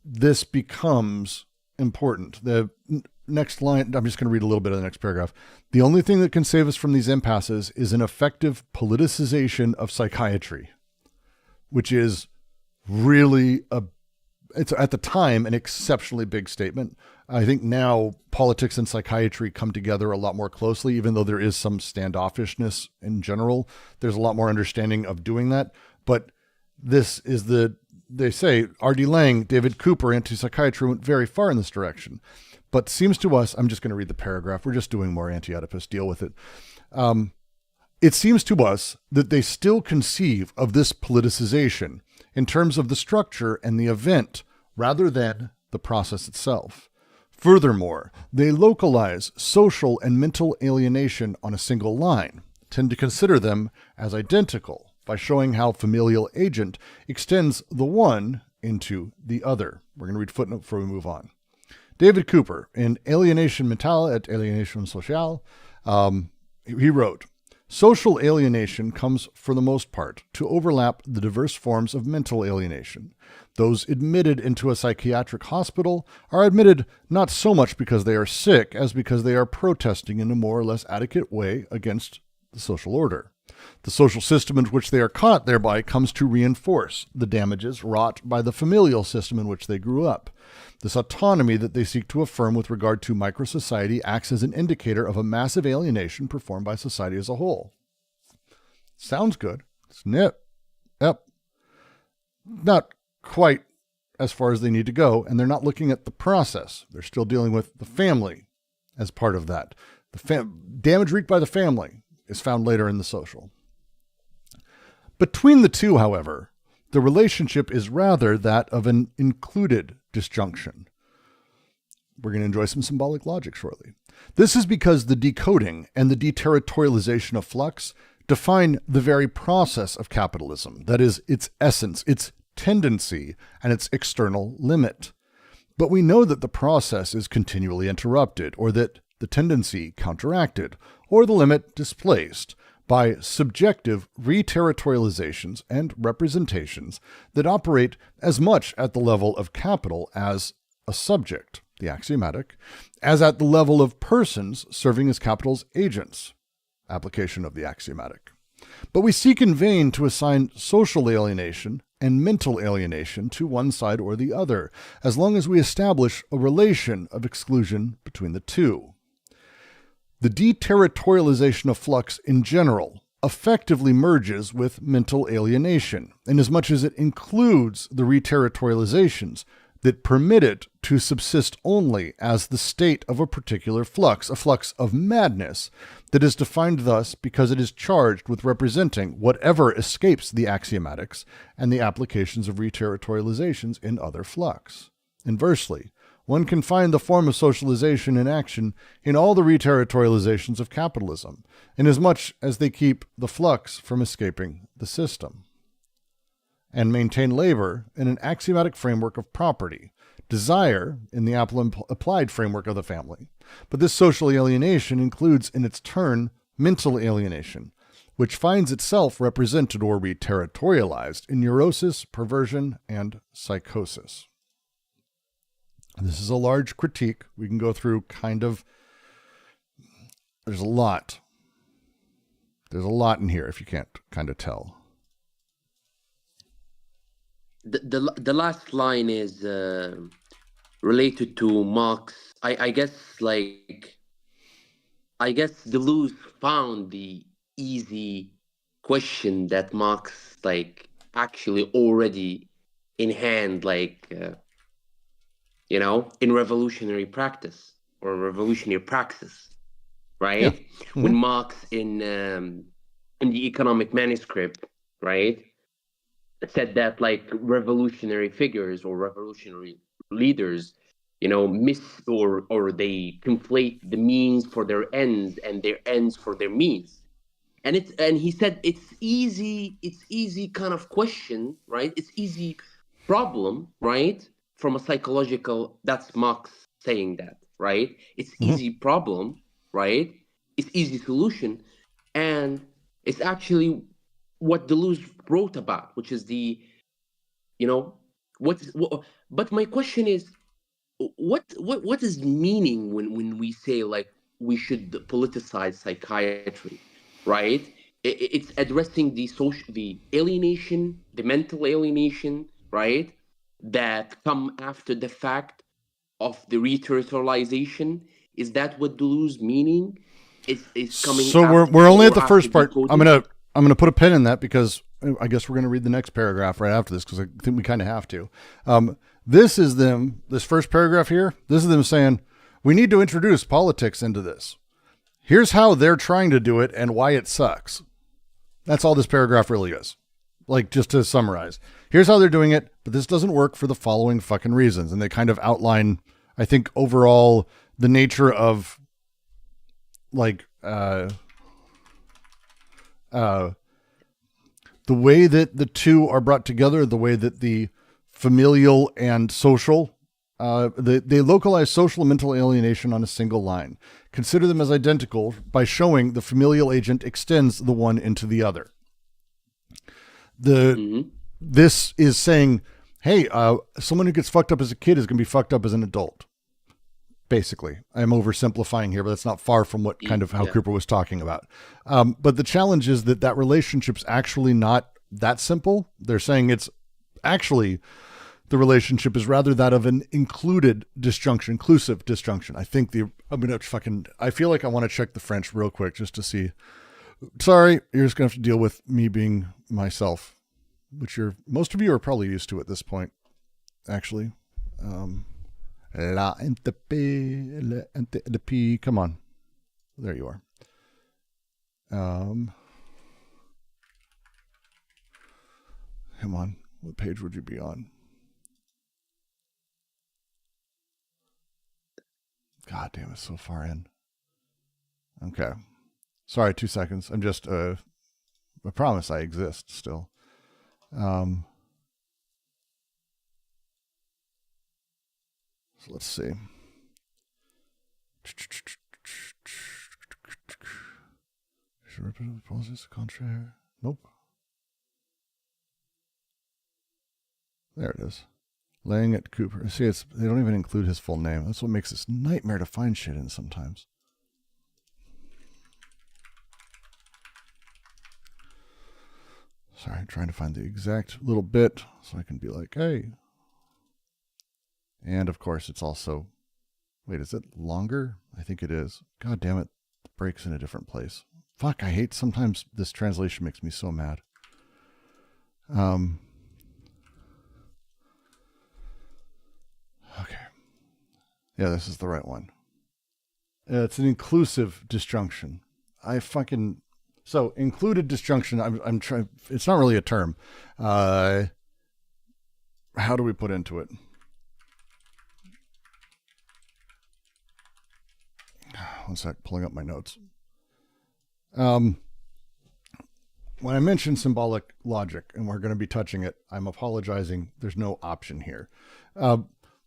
this becomes important. The next line, I'm just going to read a little bit of the next paragraph. The only thing that can save us from these impasses is an effective politicization of psychiatry, which is really it's at the time an exceptionally big statement. I think now politics and psychiatry come together a lot more closely, even though there is some standoffishness in general. There's a lot more understanding of doing that. But this is they say, R.D. Laing, David Cooper, anti-psychiatry went very far in this direction. But seems to us, I'm just going to read the paragraph. We're just doing more Anti-Oedipus, deal with it. It seems to us that they still conceive of this politicization in terms of the structure and the event rather than the process itself. Furthermore, they localize social and mental alienation on a single line, tend to consider them as identical by showing how familial agent extends the one into the other. We're going to read footnote before we move on. David Cooper, in Alienation Mentale et Alienation Sociale, he wrote, social alienation comes, for the most part, to overlap the diverse forms of mental alienation. Those admitted into a psychiatric hospital are admitted not so much because they are sick as because they are protesting in a more or less adequate way against the social order. The social system in which they are caught thereby comes to reinforce the damages wrought by the familial system in which they grew up. This autonomy that they seek to affirm with regard to microsociety acts as an indicator of a massive alienation performed by society as a whole. Sounds good. Snip. Yep. Not quite as far as they need to go, and they're not looking at the process. They're still dealing with the family as part of that. The damage wreaked by the family is found later in the social. Between the two, however, the relationship is rather that of an included disjunction. We're going to enjoy some symbolic logic shortly. This is because the decoding and the deterritorialization of flux define the very process of capitalism, that is, its essence, its tendency, and its external limit. But we know that the process is continually interrupted, or that the tendency counteracted, or the limit displaced by subjective reterritorializations and representations that operate as much at the level of capital as a subject, the axiomatic, as at the level of persons serving as capital's agents, application of the axiomatic. But we seek in vain to assign social alienation and mental alienation to one side or the other, as long as we establish a relation of exclusion between the two. The deterritorialization of flux in general effectively merges with mental alienation, inasmuch as it includes the reterritorializations that permit it to subsist only as the state of a particular flux, a flux of madness that is defined thus because it is charged with representing whatever escapes the axiomatics and the applications of reterritorializations in other flux. Inversely, one can find the form of socialization in action in all the reterritorializations of capitalism, inasmuch as they keep the flux from escaping the system, and maintain labor in an axiomatic framework of property, desire in the applied framework of the family. But this social alienation includes in its turn mental alienation, which finds itself represented or reterritorialized in neurosis, perversion, and psychosis. This is a large critique. We can go through there's a lot. There's a lot in here if you can't kind of tell. The last line is related to Marx. I guess Deleuze found the easy question that Marx actually already in hand, in revolutionary practice or revolutionary praxis, right? Yeah. Mm-hmm. When Marx in the economic manuscript, right, said that revolutionary figures or revolutionary leaders, miss or they conflate the means for their ends and their ends for their means. And he said it's easy kind of question, right? It's easy problem, right? From a psychological, that's Marx saying that, right? It's easy problem right? It's easy solution, and it's actually what Deleuze wrote about, which is the, you know, what. But my question is, what is meaning when we say like we should politicize psychiatry, right? It's addressing the social, the alienation, the mental alienation, right, that come after the fact of the reterritorialization. Is that what Deleuze meaning is coming So after, we're only at or the after first part. decoding? I'm gonna put a pin in that because I guess we're gonna read the next paragraph right after this because I think we kind of have to. This is them. This first paragraph here. This is them saying we need to introduce politics into this. Here's how they're trying to do it and why it sucks. That's all this paragraph really is. Like, just to summarize, here's how they're doing it, but this doesn't work for the following fucking reasons. And they kind of outline, I think, overall the nature of like the way that the two are brought together, the way that the familial and social, they localize social and mental alienation on a single line. Consider them as identical by showing the familial agent extends the one into the other. This is saying, hey, someone who gets fucked up as a kid is going to be fucked up as an adult. Basically, I'm oversimplifying here, but that's not far from what kind of how Cooper was talking about. But the challenge is that relationship's actually not that simple. They're saying it's actually, the relationship is rather that of an inclusive disjunction. I think I feel like I want to check the French real quick just to see. Sorry, you're just going to have to deal with me being myself, which most of you are probably used to at this point, actually. La NTP, come on. There you are. Come on. What page would you be on? God damn, it's so far in. Okay. Sorry, 2 seconds. I'm just, I promise I exist still. So let's see. Nope. There it is. Laying at Cooper. See, they don't even include his full name. That's what makes this nightmare to find shit in sometimes. Sorry, I'm trying to find the exact little bit so I can be like, hey. And of course, it's also, wait, is it longer? I think it is. God damn it. It breaks in a different place. Fuck, I hate, sometimes this translation makes me so mad. Okay. Yeah, this is the right one. It's an inclusive disjunction. So included disjunction, I'm trying, it's not really a term. How do we put into it? One sec, pulling up my notes. When I mention symbolic logic, and we're going to be touching it, I'm apologizing. There's no option here.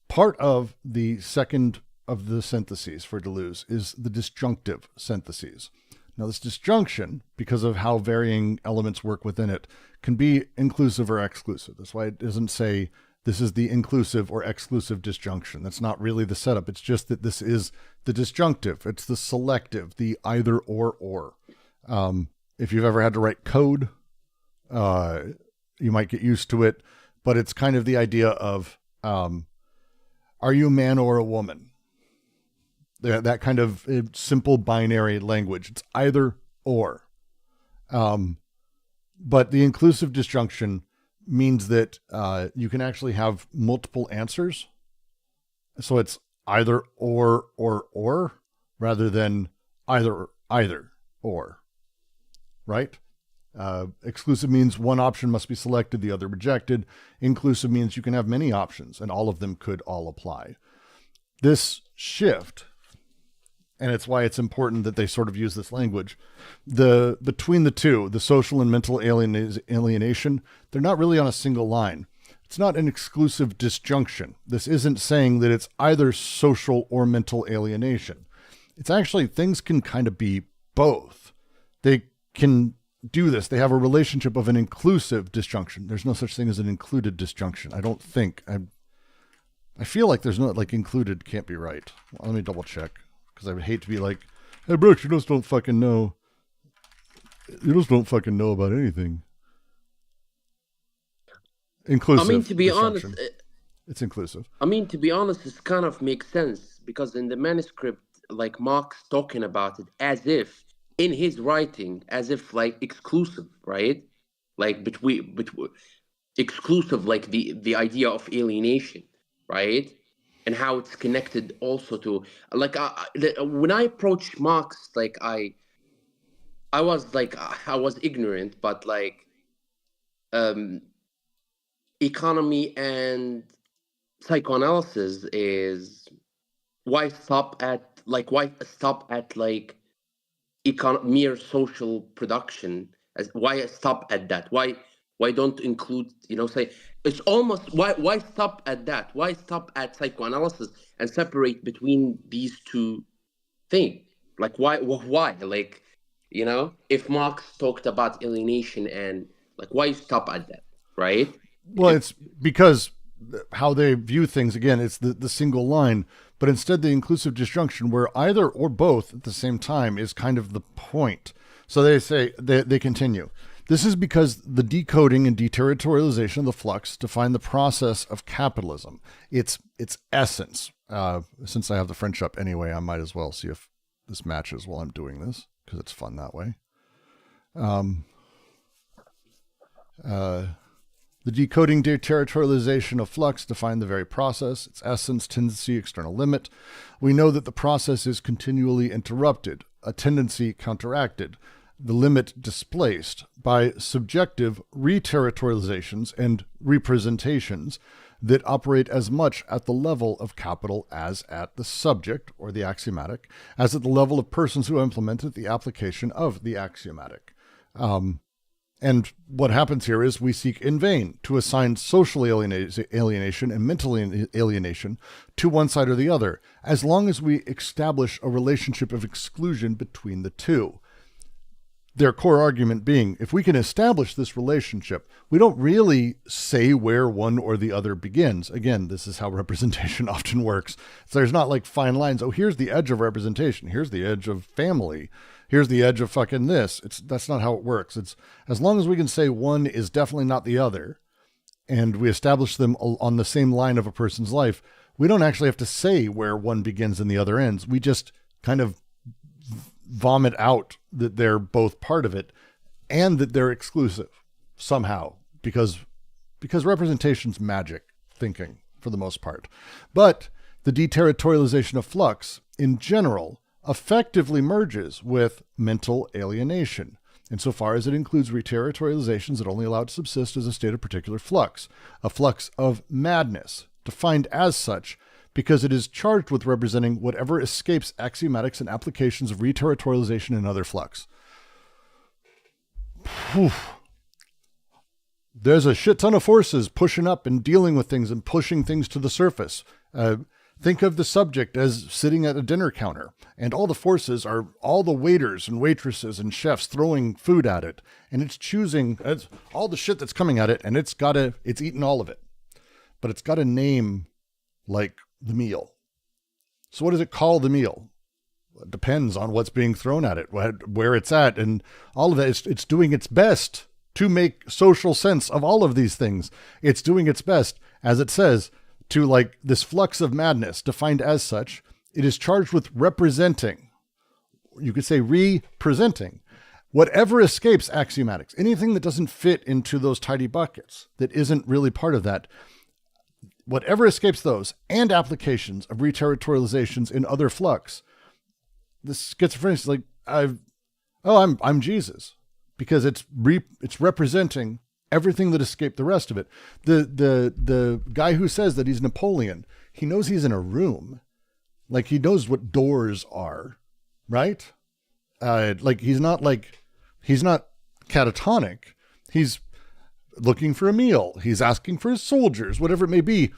Part of the second of the syntheses for Deleuze is the disjunctive syntheses. Now, this disjunction, because of how varying elements work within it, can be inclusive or exclusive. That's why it doesn't say this is the inclusive or exclusive disjunction. That's not really the setup. It's just that this is the disjunctive. It's the selective, the either or. If you've ever had to write code, you might get used to it, but it's kind of the idea of, are you a man or a woman? That kind of simple binary language. It's either or. But the inclusive disjunction means that you can actually have multiple answers. So it's either or, rather than either or, right? Exclusive means one option must be selected, the other rejected. Inclusive means you can have many options and all of them could all apply. This shift, and it's why it's important that they sort of use this language, between the two, the social and mental alienation, they're not really on a single line. It's not an exclusive disjunction. This isn't saying that it's either social or mental alienation. it's actually, things can kind of be both. They can do this. They have a relationship of an inclusive disjunction. There's no such thing as an included disjunction. I don't think. I feel like there's no, like, included can't be right. Well, let me double check, because I would hate to be like, hey, Brooks, you just don't fucking know. You just don't fucking know about anything. Inclusive. I mean, to be disjunction. honest, It's inclusive. I mean, to be honest, it kind of makes sense, because in the manuscript, like, Marx talking about it as if, in his writing, as if, like, exclusive, right? Like, between exclusive, like the idea of alienation, right? And how it's connected also to, like, when I approached Marx, like, I was ignorant, but, like, economy and psychoanalysis is why stop at like mere social production, as why stop at that, why don't include, say, it's almost, why stop at that, why stop at psychoanalysis and separate between these two things, like why like, if Marx talked about alienation, and like, why stop at that, right? Well, it's because how they view things, again, it's the single line, but instead the inclusive disjunction, where either or both at the same time is kind of the point. So they say, they continue. This is because the decoding and deterritorialization of the flux define the process of capitalism, its essence. Since I have the French up anyway, I might as well see if this matches while I'm doing this, because it's fun that way. The decoding deterritorialization of flux define the very process, its essence, tendency, external limit. We know that the process is continually interrupted, a tendency counteracted, the limit displaced by subjective reterritorializations and representations that operate as much at the level of capital as at the subject, or the axiomatic, as at the level of persons who implemented the application of the axiomatic. And what happens here is we seek in vain to assign social alienation and mental alienation to one side or the other, as long as we establish a relationship of exclusion between the two. Their core argument being, if we can establish this relationship, we don't really say where one or the other begins. Again, this is how representation often works. So there's not like fine lines. Oh, here's the edge of representation. Here's the edge of family. Here's the edge of fucking this. That's not how it works. It's as long as we can say one is definitely not the other, and we establish them on the same line of a person's life, we don't actually have to say where one begins and the other ends. We just kind of vomit out that they're both part of it and that they're exclusive somehow, because representation's magic thinking for the most part. But the deterritorialization of flux in general effectively merges with mental alienation, insofar as it includes reterritorializations that only allow it to subsist as a state of particular flux, a flux of madness, defined as such because it is charged with representing whatever escapes axiomatics and applications of reterritorialization and other flux. Whew. There's a shit ton of forces pushing up and dealing with things and pushing things to the surface. Think of the subject as sitting at a dinner counter, and all the forces are all the waiters and waitresses and chefs throwing food at it, and it's choosing all the shit that's coming at it, and it's eating all of it. But it's got a name like the meal. So what does it call the meal? It depends on what's being thrown at it, where it's at, and all of that. It's doing its best to make social sense of all of these things. It's doing its best, as it says, to like this flux of madness defined as such. It is charged with representing, you could say representing, whatever escapes axiomatics, anything that doesn't fit into those tidy buckets, that isn't really part of that. Whatever escapes those and applications of reterritorializations in other flux, the schizophrenic is like, I'm Jesus, because it's representing everything that escaped the rest of it. The guy who says that he's Napoleon, he knows he's in a room, like he knows what doors are, right? Like he's not catatonic. He's looking for a meal. He's asking for his soldiers, whatever it may be.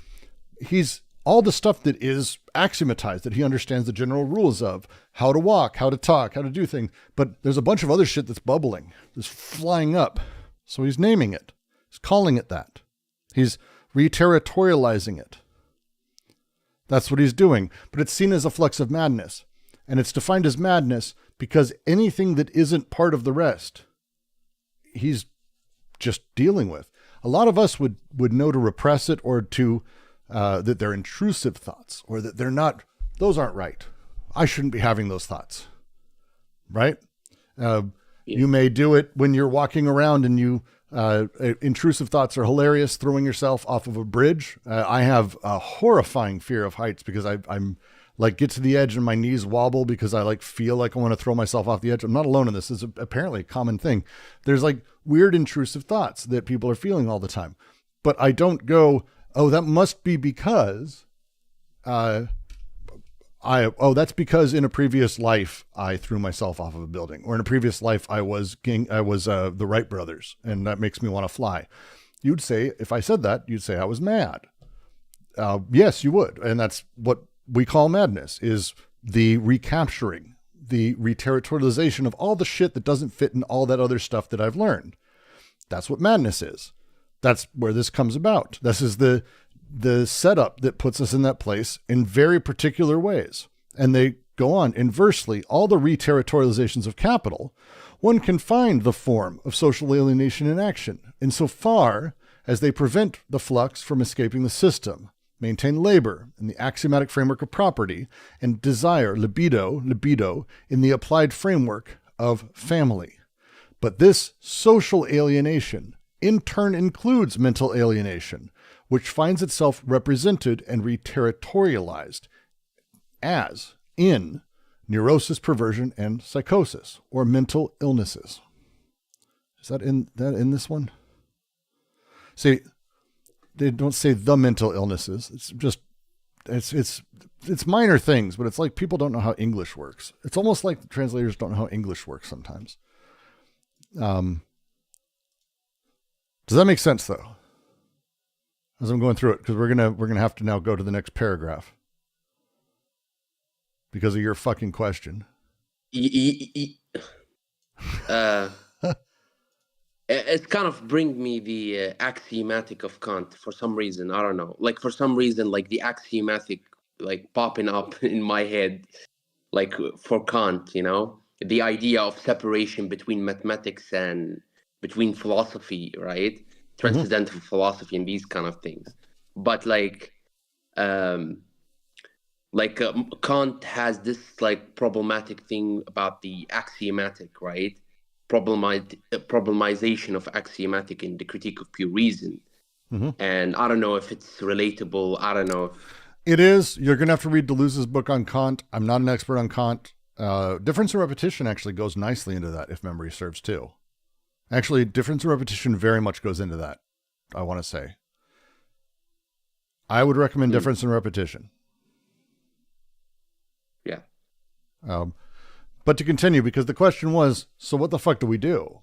He's all the stuff that is axiomatized, that he understands the general rules of, how to walk, how to talk, how to do things. But there's a bunch of other shit that's bubbling, that's flying up. So he's naming it. He's calling it that. He's re-territorializing it. That's what he's doing. But it's seen as a flux of madness. And it's defined as madness because anything that isn't part of the rest, he's just dealing with. A lot of us would know to repress it, or to that they're intrusive thoughts, or that they're not, those aren't right. I shouldn't be having those thoughts. Right? You may do it when you're walking around and you, intrusive thoughts are hilarious, throwing yourself off of a bridge. I have a horrifying fear of heights because I'm like, get to the edge and my knees wobble because I like feel like I want to throw myself off the edge. I'm not alone in this. It's apparently a common thing. There's like weird intrusive thoughts that people are feeling all the time, but I don't go, oh, that must be because, that's because in a previous life I threw myself off of a building, or in a previous life I was the Wright brothers, and that makes me want to fly. You'd say, if I said that, you'd say I was mad. Yes, you would. And that's what we call madness, is the recapturing, the re-territorialization of all the shit that doesn't fit in all that other stuff that I've learned. That's what madness is. That's where this comes about. This is the setup that puts us in that place in very particular ways. And they go on. Inversely, all the re-territorializations of capital, one can find the form of social alienation in action, insofar as they prevent the flux from escaping the system, maintain labor in the axiomatic framework of property, and desire, libido, in the applied framework of family. But this social alienation in turn includes mental alienation, which finds itself represented and re-territorialized as in neurosis, perversion, and psychosis, or mental illnesses. Is that in this one? See, they don't say the mental illnesses. It's just, it's minor things, but it's like people don't know how English works. It's almost like the translators don't know how English works sometimes. Does that make sense though? As I'm going through it, because we're gonna have to now go to the next paragraph because of your fucking question. It kind of bring me the axiomatic of Kant for some reason. I don't know. Like for some reason, like the axiomatic like popping up in my head, like for Kant, you know, the idea of separation between mathematics and between philosophy, right? Transcendental philosophy and these kind of things. But Kant has this like problematic thing about the axiomatic, right? Problemization of axiomatic in the Critique of Pure Reason. And I don't know if it's relatable. I don't know if it is. You're going to have to read Deleuze's book on Kant. I'm not an expert on Kant. Difference and repetition actually goes nicely into that, if memory serves too. Actually, difference and repetition very much goes into that, I want to say. I would recommend difference and repetition. Yeah. But to continue, because the question was, so what the fuck do we do?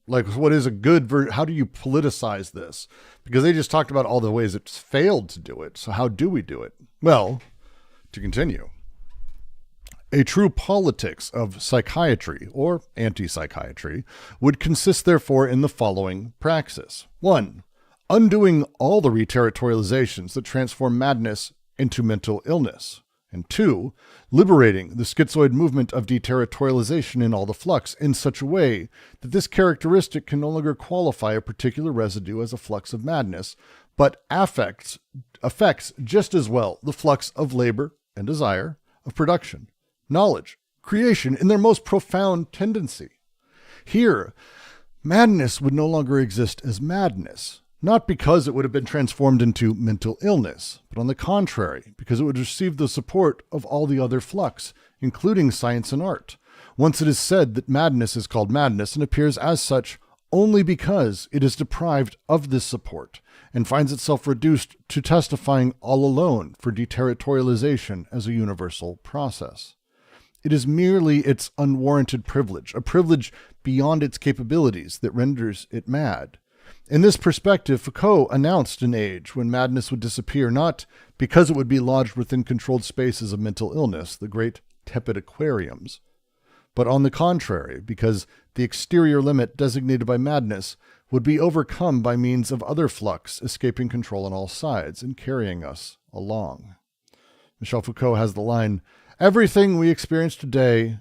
Like, what is a good how do you politicize this? Because they just talked about all the ways it's failed to do it. So how do we do it? Well, to continue, a true politics of psychiatry or anti-psychiatry would consist therefore in the following praxis. 1, undoing all the re-territorializations that transform madness into mental illness. And 2, liberating the schizoid movement of deterritorialization in all the flux in such a way that this characteristic can no longer qualify a particular residue as a flux of madness, but affects just as well the flux of labor and desire, of production, knowledge, creation in their most profound tendency. Here, madness would no longer exist as madness, not because it would have been transformed into mental illness, but on the contrary, because it would receive the support of all the other flux, including science and art, once it is said that madness is called madness and appears as such only because it is deprived of this support and finds itself reduced to testifying all alone for deterritorialization as a universal process. It is merely its unwarranted privilege, a privilege beyond its capabilities that renders it mad. In this perspective, Foucault announced an age when madness would disappear, not because it would be lodged within controlled spaces of mental illness, the great tepid aquariums, but on the contrary, because the exterior limit designated by madness would be overcome by means of other flux escaping control on all sides and carrying us along. Michel Foucault has the line, "Everything we experience today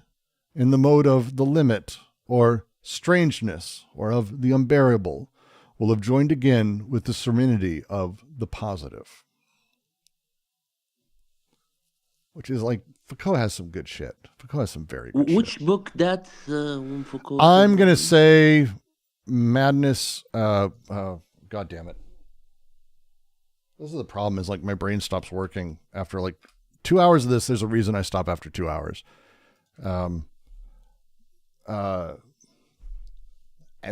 in the mode of the limit or strangeness or of the unbearable will have joined again with the serenity of the positive." Which is like, Foucault has some good shit. Foucault has some very good Which shit. book that's Foucault? I'm going to say Madness. God damn it. This is the problem, is like my brain stops working after like 2 hours of this. There's a reason I stop after 2 hours. And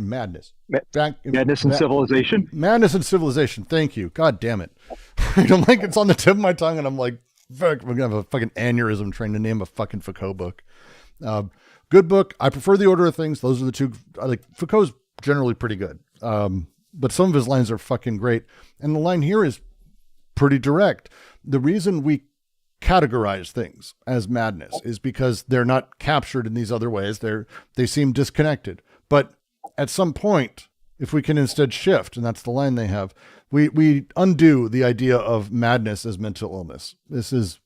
Madness. Madness and Civilization. Madness and Civilization. Thank you. God damn it. I'm like, it's on the tip of my tongue and I'm like, fuck, we're going to have a fucking aneurysm trying to name a fucking Foucault book. Good book. I prefer The Order of Things. Those are the two. Like, Foucault's generally pretty good. But some of his lines are fucking great. And the line here is pretty direct. The reason we categorize things as madness is because they're not captured in these other ways. They seem disconnected. But at some point, if we can instead shift, and that's the line they have, we undo the idea of madness as mental illness. This is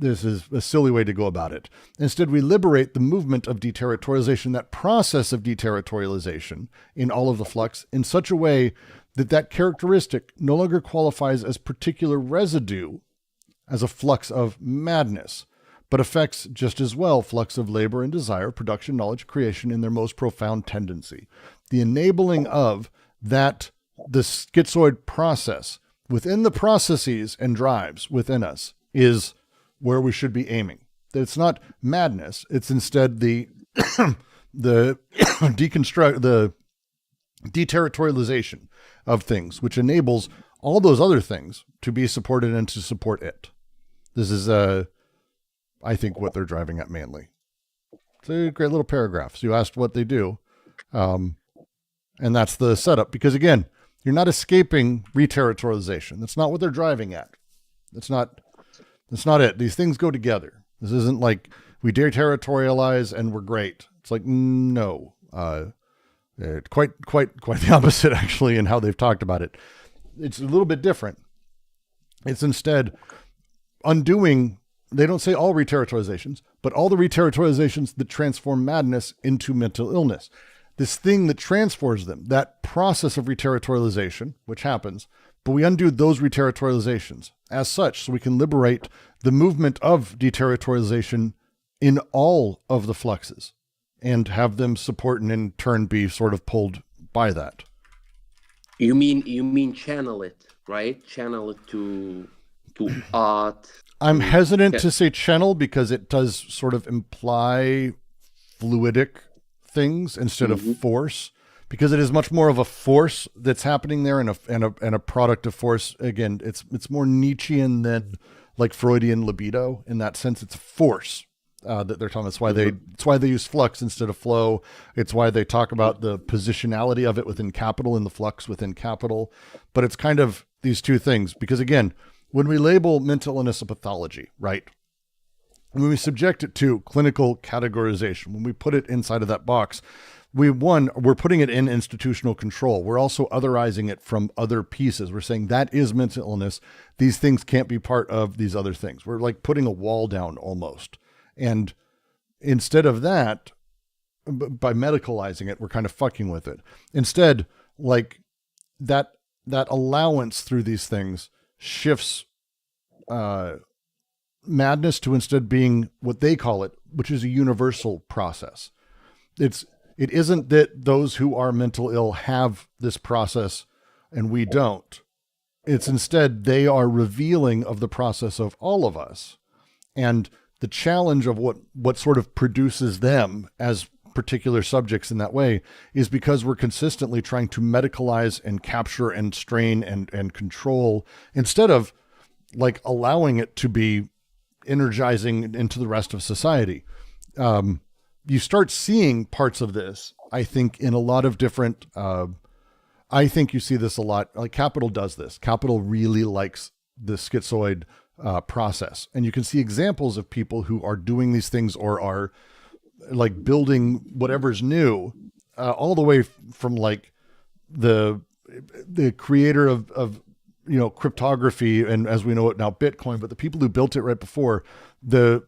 a silly way to go about it. Instead, we liberate the movement of deterritorialization, that process of deterritorialization in all of the flux, in such a way that that characteristic no longer qualifies as particular residue as a flux of madness, but affects just as well flux of labor and desire, production, knowledge, creation in their most profound tendency. The enabling of that, the schizoid process within the processes and drives within us, is where we should be aiming. It's not madness. It's instead the the deterritorialization of things, which enables all those other things to be supported and to support it. This is, I think, what they're driving at mainly. It's a great little paragraph. So you asked what they do. And that's the setup. Because again, you're not escaping reterritorialization. That's not what they're driving at. That's not it. These things go together. This isn't like we deterritorialize and we're great. It's like, no. Quite the opposite, actually, in how they've talked about it. It's a little bit different. It's instead undoing, they don't say all reterritorializations, but all the reterritorializations that transform madness into mental illness. This thing that transforms them, that process of reterritorialization, which happens, but we undo those reterritorializations as such, so we can liberate the movement of deterritorialization in all of the fluxes and have them support and in turn be sort of pulled by that. You mean channel it, right? Channel it to art. I'm hesitant to say channel because it does sort of imply fluidic things instead of force, because it is much more of a force that's happening there and a product of force. Again, it's more Nietzschean than like Freudian libido in that sense. It's force that they're talking about. It's why they use flux instead of flow. It's why they talk about the positionality of it within capital and the flux within capital. But it's kind of these two things, because again, when we label mental illness a pathology, right? When we subject it to clinical categorization, when we put it inside of that box, we're putting it in institutional control. We're also otherizing it from other pieces. We're saying that is mental illness. These things can't be part of these other things. We're like putting a wall down almost. And instead of that, by medicalizing it, we're kind of fucking with it. Instead, like that allowance through these things shifts madness to instead being what they call it, which is a universal process. It isn't that those who are mental ill have this process and we don't. It's instead they are revealing of the process of all of us. And the challenge of what sort of produces them as particular subjects in that way is because we're consistently trying to medicalize and capture and strain and control instead of like allowing it to be energizing into the rest of society. You start seeing parts of this, I think, in a lot of different I think you see this a lot. Like Capital does this. Capital really likes the schizoid process. And you can see examples of people who are doing these things or are like building whatever's new, all the way from like the creator of cryptography, and as we know it now, Bitcoin, but the people who built it right before, the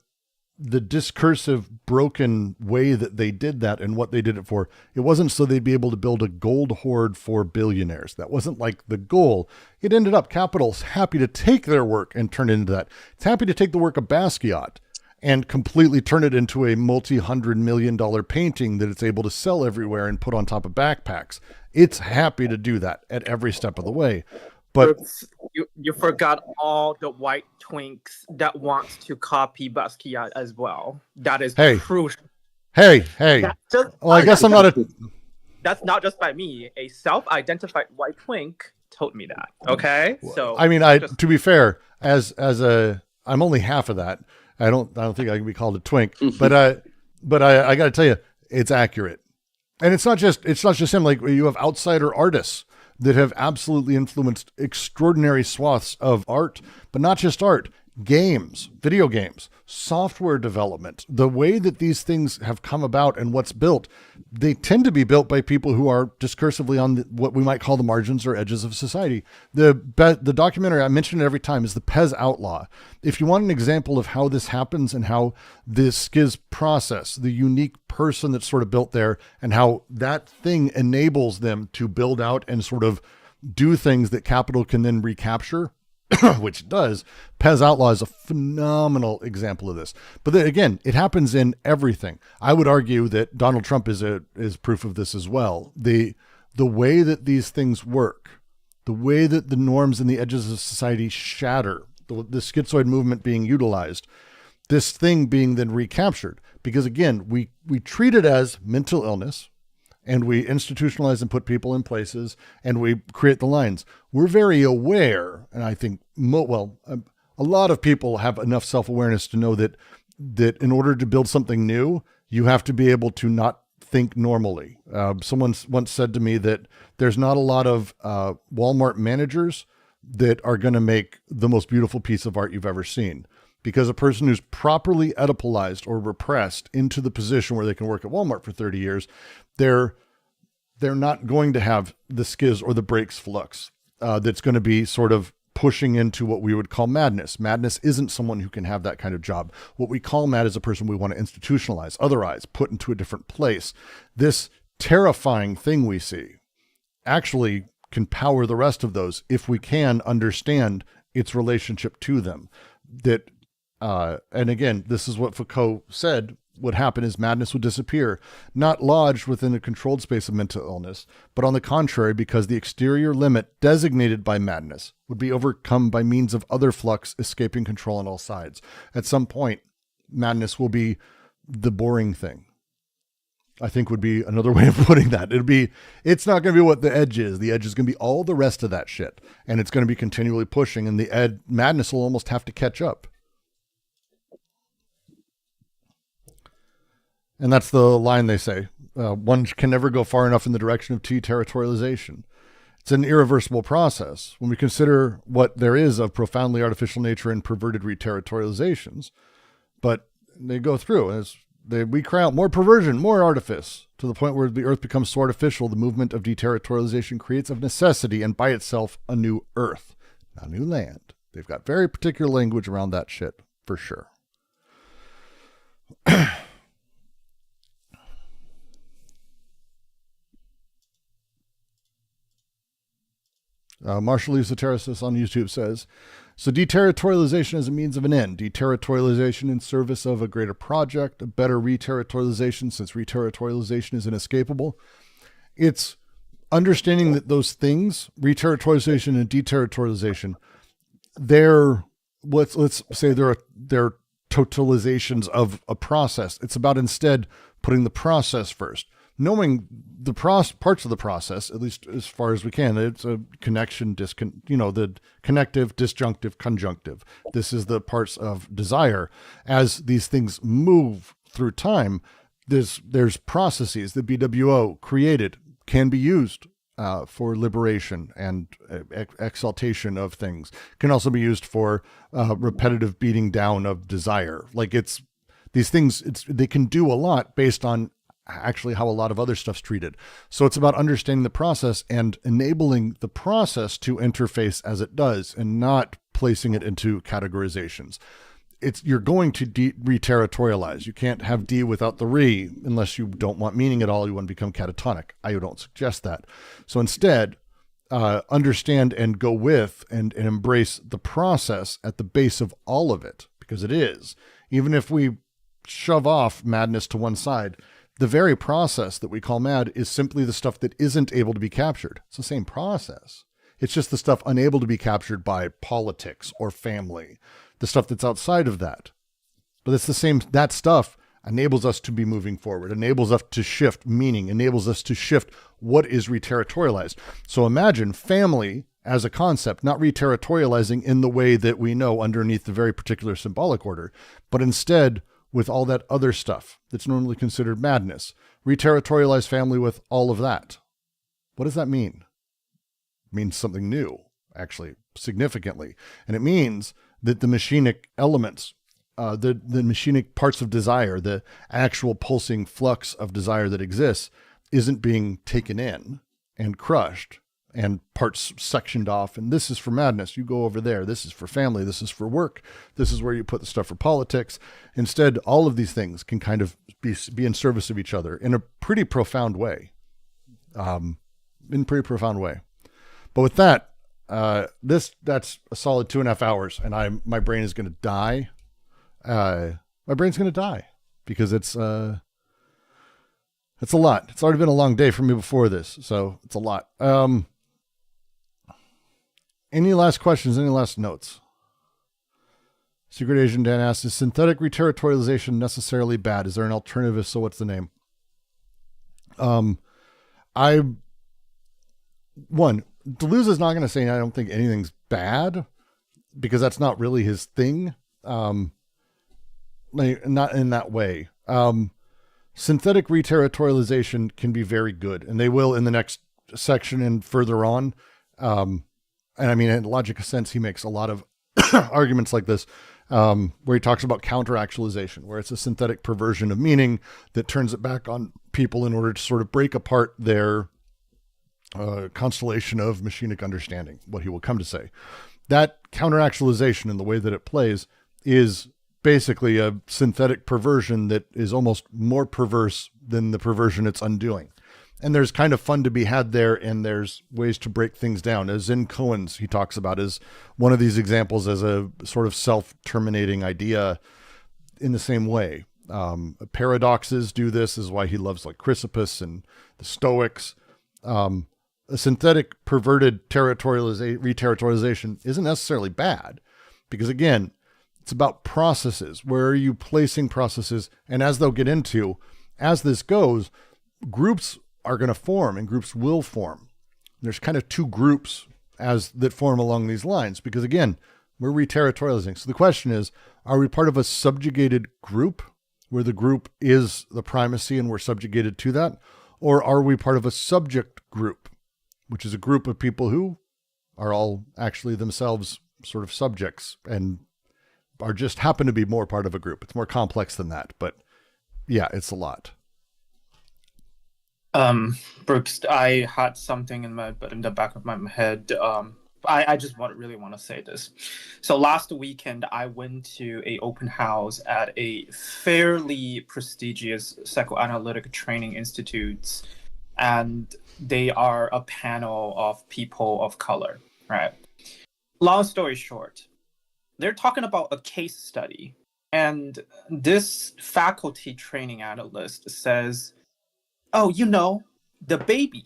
discursive broken way that they did that and what they did it for. It wasn't so they'd be able to build a gold hoard for billionaires. That wasn't like the goal. It ended up Capital's happy to take their work and turn it into that. It's happy to take the work of Basquiat and completely turn it into a multi-$100 million painting that it's able to sell everywhere and put on top of backpacks. It's happy to do that at every step of the way. But you forgot all the white twinks that want to copy Basquiat as well. That is crucial. Hey. Well, I guess I'm not a... That's not just by me. A self-identified white twink told me that. Okay? So I mean, to be fair, as I'm only half of that. I don't think I can be called a twink, but I got to tell you, it's accurate. And it's not just him. Like, you have outsider artists that have absolutely influenced extraordinary swaths of art, but not just art, games, video games, software development. The way that these things have come about and what's built, they tend to be built by people who are discursively on what we might call the margins or edges of society. The documentary, I mention it every time, is The Pez Outlaw. If you want an example of how this happens and how this schiz process, the unique person that's sort of built there, and how that thing enables them to build out and sort of do things that capital can then recapture, which it does, Pez Outlaw is a phenomenal example of this. But then again, it happens in everything. I would argue that Donald Trump is proof of this as well. The way that these things work, the way that the norms and the edges of society shatter, the schizoid movement being utilized, this thing being then recaptured. Because again, we treat it as mental illness, and we institutionalize and put people in places, and we create the lines. We're very aware, and I think, a lot of people have enough self-awareness to know that in order to build something new, you have to be able to not think normally. Someone once said to me that there's not a lot of Walmart managers that are going to make the most beautiful piece of art you've ever seen. Because a person who's properly Oedipalized or repressed into the position where they can work at Walmart for 30 years, they're not going to have the schiz or the breaks flux that's going to be sort of pushing into what we would call madness. Madness isn't someone who can have that kind of job. What we call mad is a person we want to institutionalize, otherwise put into a different place. This terrifying thing we see actually can power the rest of those if we can understand its relationship to them. And again, this is what Foucault said would happen is madness would disappear, not lodged within a controlled space of mental illness, but on the contrary, because the exterior limit designated by madness would be overcome by means of other flux escaping control on all sides. At some point, madness will be the boring thing, I think would be another way of putting that. It's not going to be what the edge is. The edge is going to be all the rest of that shit. And it's going to be continually pushing, and madness will almost have to catch up. And that's the line they say. One can never go far enough in the direction of territorialization. It's an irreversible process. When we consider what there is of profoundly artificial nature and perverted reterritorializations, but they go through as we cry out more perversion, more artifice, to the point where the earth becomes so artificial, the movement of deterritorialization creates of necessity and by itself a new earth, not a new land. They've got very particular language around that shit, for sure. Marshall Esotericist on YouTube says, so deterritorialization as a means of an end, deterritorialization in service of a greater project, a better reterritorialization, since reterritorialization is inescapable. It's understanding that those things, reterritorialization and deterritorialization, they're totalizations of a process. It's about instead putting the process first. Knowing the parts of the process, at least as far as we can, it's a connection, the connective, disjunctive, conjunctive. This is the parts of desire. As these things move through time, there's processes that BWO created, can be used for liberation and exaltation of things. It can also be used for repetitive beating down of desire. Like these things, they can do a lot based on actually how a lot of other stuff's treated. So it's about understanding the process and enabling the process to interface as it does and not placing it into categorizations. You're going to re-territorialize. You can't have D without the re unless you don't want meaning at all. You want to become catatonic. I don't suggest that. So instead, understand and go with and embrace the process at the base of all of it, because it is. Even if we shove off madness to one side, the very process that we call mad is simply the stuff that isn't able to be captured. It's the same process. It's just the stuff unable to be captured by politics or family, the stuff that's outside of that. But it's the same. That stuff enables us to be moving forward, enables us to shift meaning, enables us to shift what is reterritorialized. So imagine family as a concept, not reterritorializing in the way that we know underneath the very particular symbolic order, but instead with all that other stuff that's normally considered madness. Reterritorialize family with all of that. What does that mean? It means something new, actually, significantly. And it means that the machinic elements, the machinic parts of desire, the actual pulsing flux of desire that exists, isn't being taken in and crushed and parts sectioned off. And this is for madness. You go over there. This is for family. This is for work. This is where you put the stuff for politics. Instead, all of these things can kind of be in service of each other in a pretty profound way. But with that, that's a solid 2.5 hours, and my brain is going to die. My brain's going to die because it's a lot. It's already been a long day for me before this, so it's a lot. Any last questions? Any last notes? Secret Agent Dan asks, is synthetic reterritorialization necessarily bad? Is there an alternative? So what's the name? Deleuze is not going to say I don't think anything's bad, because that's not really his thing. Not in that way. Synthetic reterritorialization can be very good, and they will in the next section and further on. And I mean, in logical sense, he makes a lot of arguments like this, where he talks about counter-actualization, where it's a synthetic perversion of meaning that turns it back on people in order to sort of break apart their constellation of machinic understanding, what he will come to say. That counter-actualization and the way that it plays is basically a synthetic perversion that is almost more perverse than the perversion it's undoing. And there's kind of fun to be had there, and there's ways to break things down. As in Cohen's, he talks about as one of these examples as a sort of self-terminating idea in the same way. Paradoxes do this, is why he loves like Chrysippus and the Stoics. A synthetic perverted reterritorialization isn't necessarily bad, because again, it's about processes. Where are you placing processes? And as they'll get into, as this goes, groups are going to form and groups will form. There's kind of two groups that form along these lines, because again, we're reterritorializing. So the question is, are we part of a subjugated group where the group is the primacy and we're subjugated to that? Or are we part of a subject group, which is a group of people who are all actually themselves sort of subjects and are just happen to be more part of a group? It's more complex than that, but yeah, it's a lot. Brooks, I had something in the back of my head. I just really want to say this. So last weekend, I went to a open house at a fairly prestigious psychoanalytic training institute, and they are a panel of people of color, right? Long story short, they're talking about a case study, and this faculty training analyst says, oh, the baby,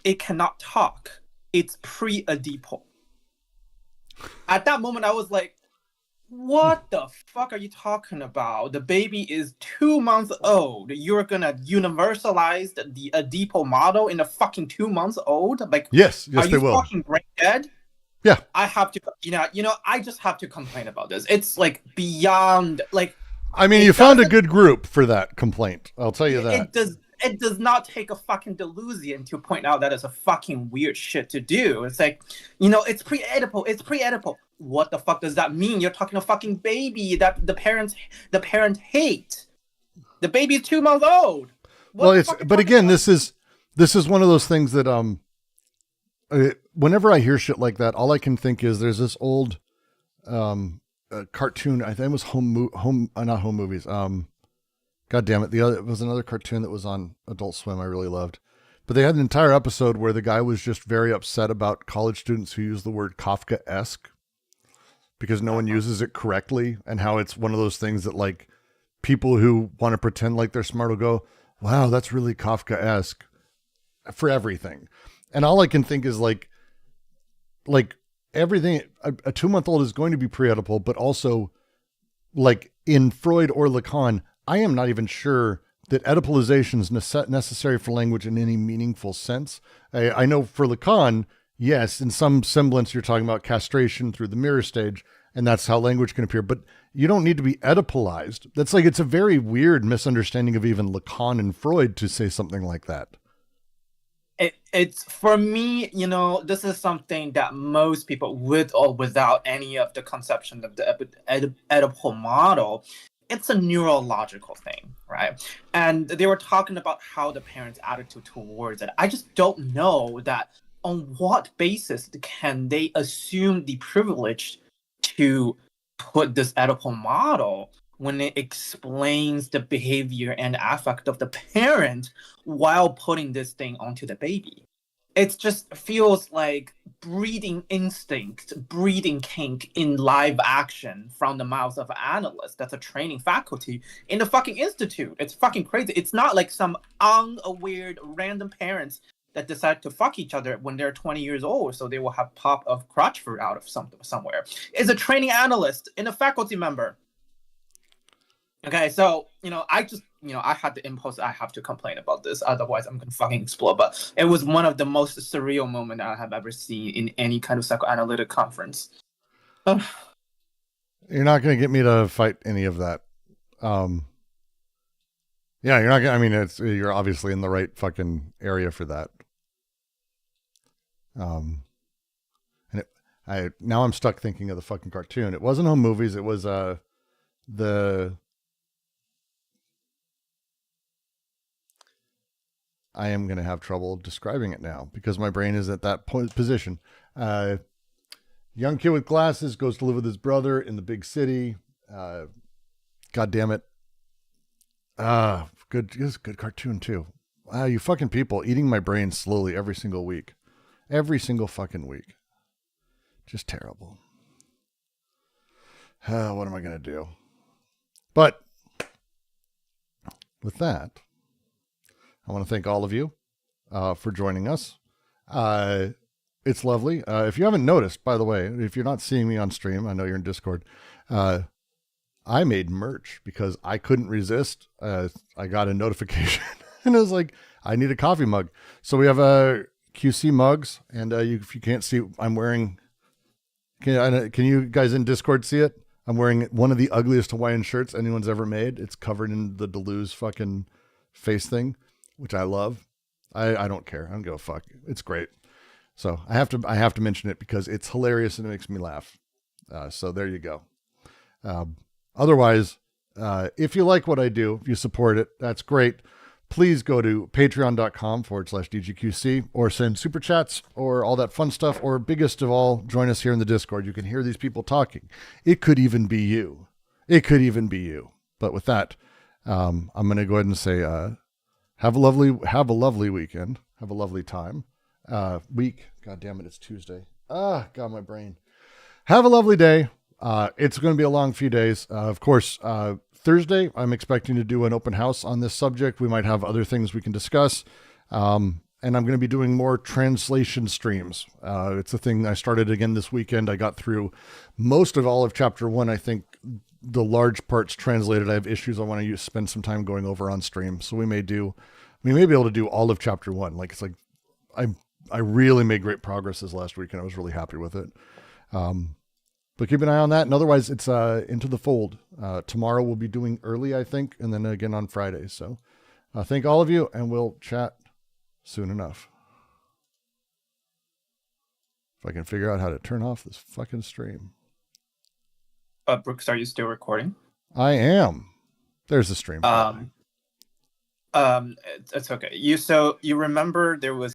it cannot talk. It's pre-Oedipal. At that moment, I was like, what the fuck are you talking about? The baby is 2 months old. You're going to universalize the Oedipal model in a fucking 2 months old? Like, yes, they will. Are you fucking brain dead? Yeah. I have to, I just have to complain about this. It's like beyond, like. I mean, you found a good group for that complaint. I'll tell you that. it does not take a fucking Deleuzian to point out that it's a fucking weird shit to do. It's like, it's pre-Oedipal. It's pre-Oedipal. What the fuck does that mean? You're talking a fucking baby that the parent hate. The baby is 2 months old. But again, this is one of those things that whenever I hear shit like that, all I can think is there's this old cartoon. I think it was not home movies. God damn it. It was another cartoon that was on Adult Swim I really loved. But they had an entire episode where the guy was just very upset about college students who use the word Kafka-esque because no one uses it correctly, and how it's one of those things that like people who want to pretend like they're smart will go, wow, that's really Kafka-esque for everything. And all I can think is like everything, a 2-month-old is going to be pre-Oedipal, but also like in Freud or Lacan, I am not even sure that Oedipalization is necessary for language in any meaningful sense. I know for Lacan, yes, in some semblance, you're talking about castration through the mirror stage, and that's how language can appear, but you don't need to be Oedipalized. That's like, it's a very weird misunderstanding of even Lacan and Freud to say something like that. It's for me, this is something that most people, with or without any of the conception of the Oedipal model, it's a neurological thing, right? And they were talking about how the parents' attitude towards it. I just don't know that on what basis can they assume the privilege to put this Oedipal model when it explains the behavior and affect of the parent while putting this thing onto the baby. It just feels like breeding instinct, breeding kink in live action from the mouth of an analyst that's a training faculty in the fucking institute. It's fucking crazy. It's not like some unaware random parents that decide to fuck each other when they're 20 years old, so they will have pop of crotch fruit out of somewhere. It's a training analyst and a faculty member. Okay, so, I just, I had the impulse, I have to complain about this, otherwise I'm going to fucking explode. But it was one of the most surreal moments I have ever seen in any kind of psychoanalytic conference. You're not going to get me to fight any of that. Yeah, you're not going to, you're obviously in the right fucking area for that. And now I'm stuck thinking of the fucking cartoon. It wasn't home movies. It was, I am going to have trouble describing it now because my brain is at that position. Young kid with glasses goes to live with his brother in the big city. God damn it. Good cartoon too. Wow, you fucking people eating my brain slowly every single week. Every single fucking week. Just terrible. What am I going to do? But with that, I want to thank all of you for joining us. It's lovely. If you haven't noticed, by the way, if you're not seeing me on stream, I know you're in Discord. I made merch because I couldn't resist. I got a notification and I was like, I need a coffee mug. So we have QC mugs, and if you can't see, I'm wearing. Can you guys in Discord see it? I'm wearing one of the ugliest Hawaiian shirts anyone's ever made. It's covered in the Deleuze fucking face thing, which I love. I don't care. I don't give a fuck. It's great. So I have to mention it because it's hilarious and it makes me laugh. So there you go. Otherwise, if you like what I do, if you support it, that's great. Please go to patreon.com/DGQC or send super chats or all that fun stuff. Or biggest of all, join us here in the Discord. You can hear these people talking. It could even be you. But with that, I'm going to go ahead and say, have a lovely weekend. Have a lovely time. Week. God damn it. It's Tuesday. God, my brain. Have a lovely day. It's going to be a long few days. Of course, Thursday, I'm expecting to do an open house on this subject. We might have other things we can discuss. And I'm going to be doing more translation streams. It's a thing I started again this weekend. I got through most of all of chapter 1. I think the large parts translated. I have issues I want to spend some time going over on stream. So we may be able to do all of chapter 1. I really made great progress this last week and I was really happy with it. But keep an eye on that. And otherwise it's Into the Fold. Tomorrow we'll be doing early, I think. And then again on Friday. So Thank all of you, and we'll chat soon enough. If I can figure out how to turn off this fucking stream. Brooks, are you still recording? I am. There's the stream. It's okay. You remember there was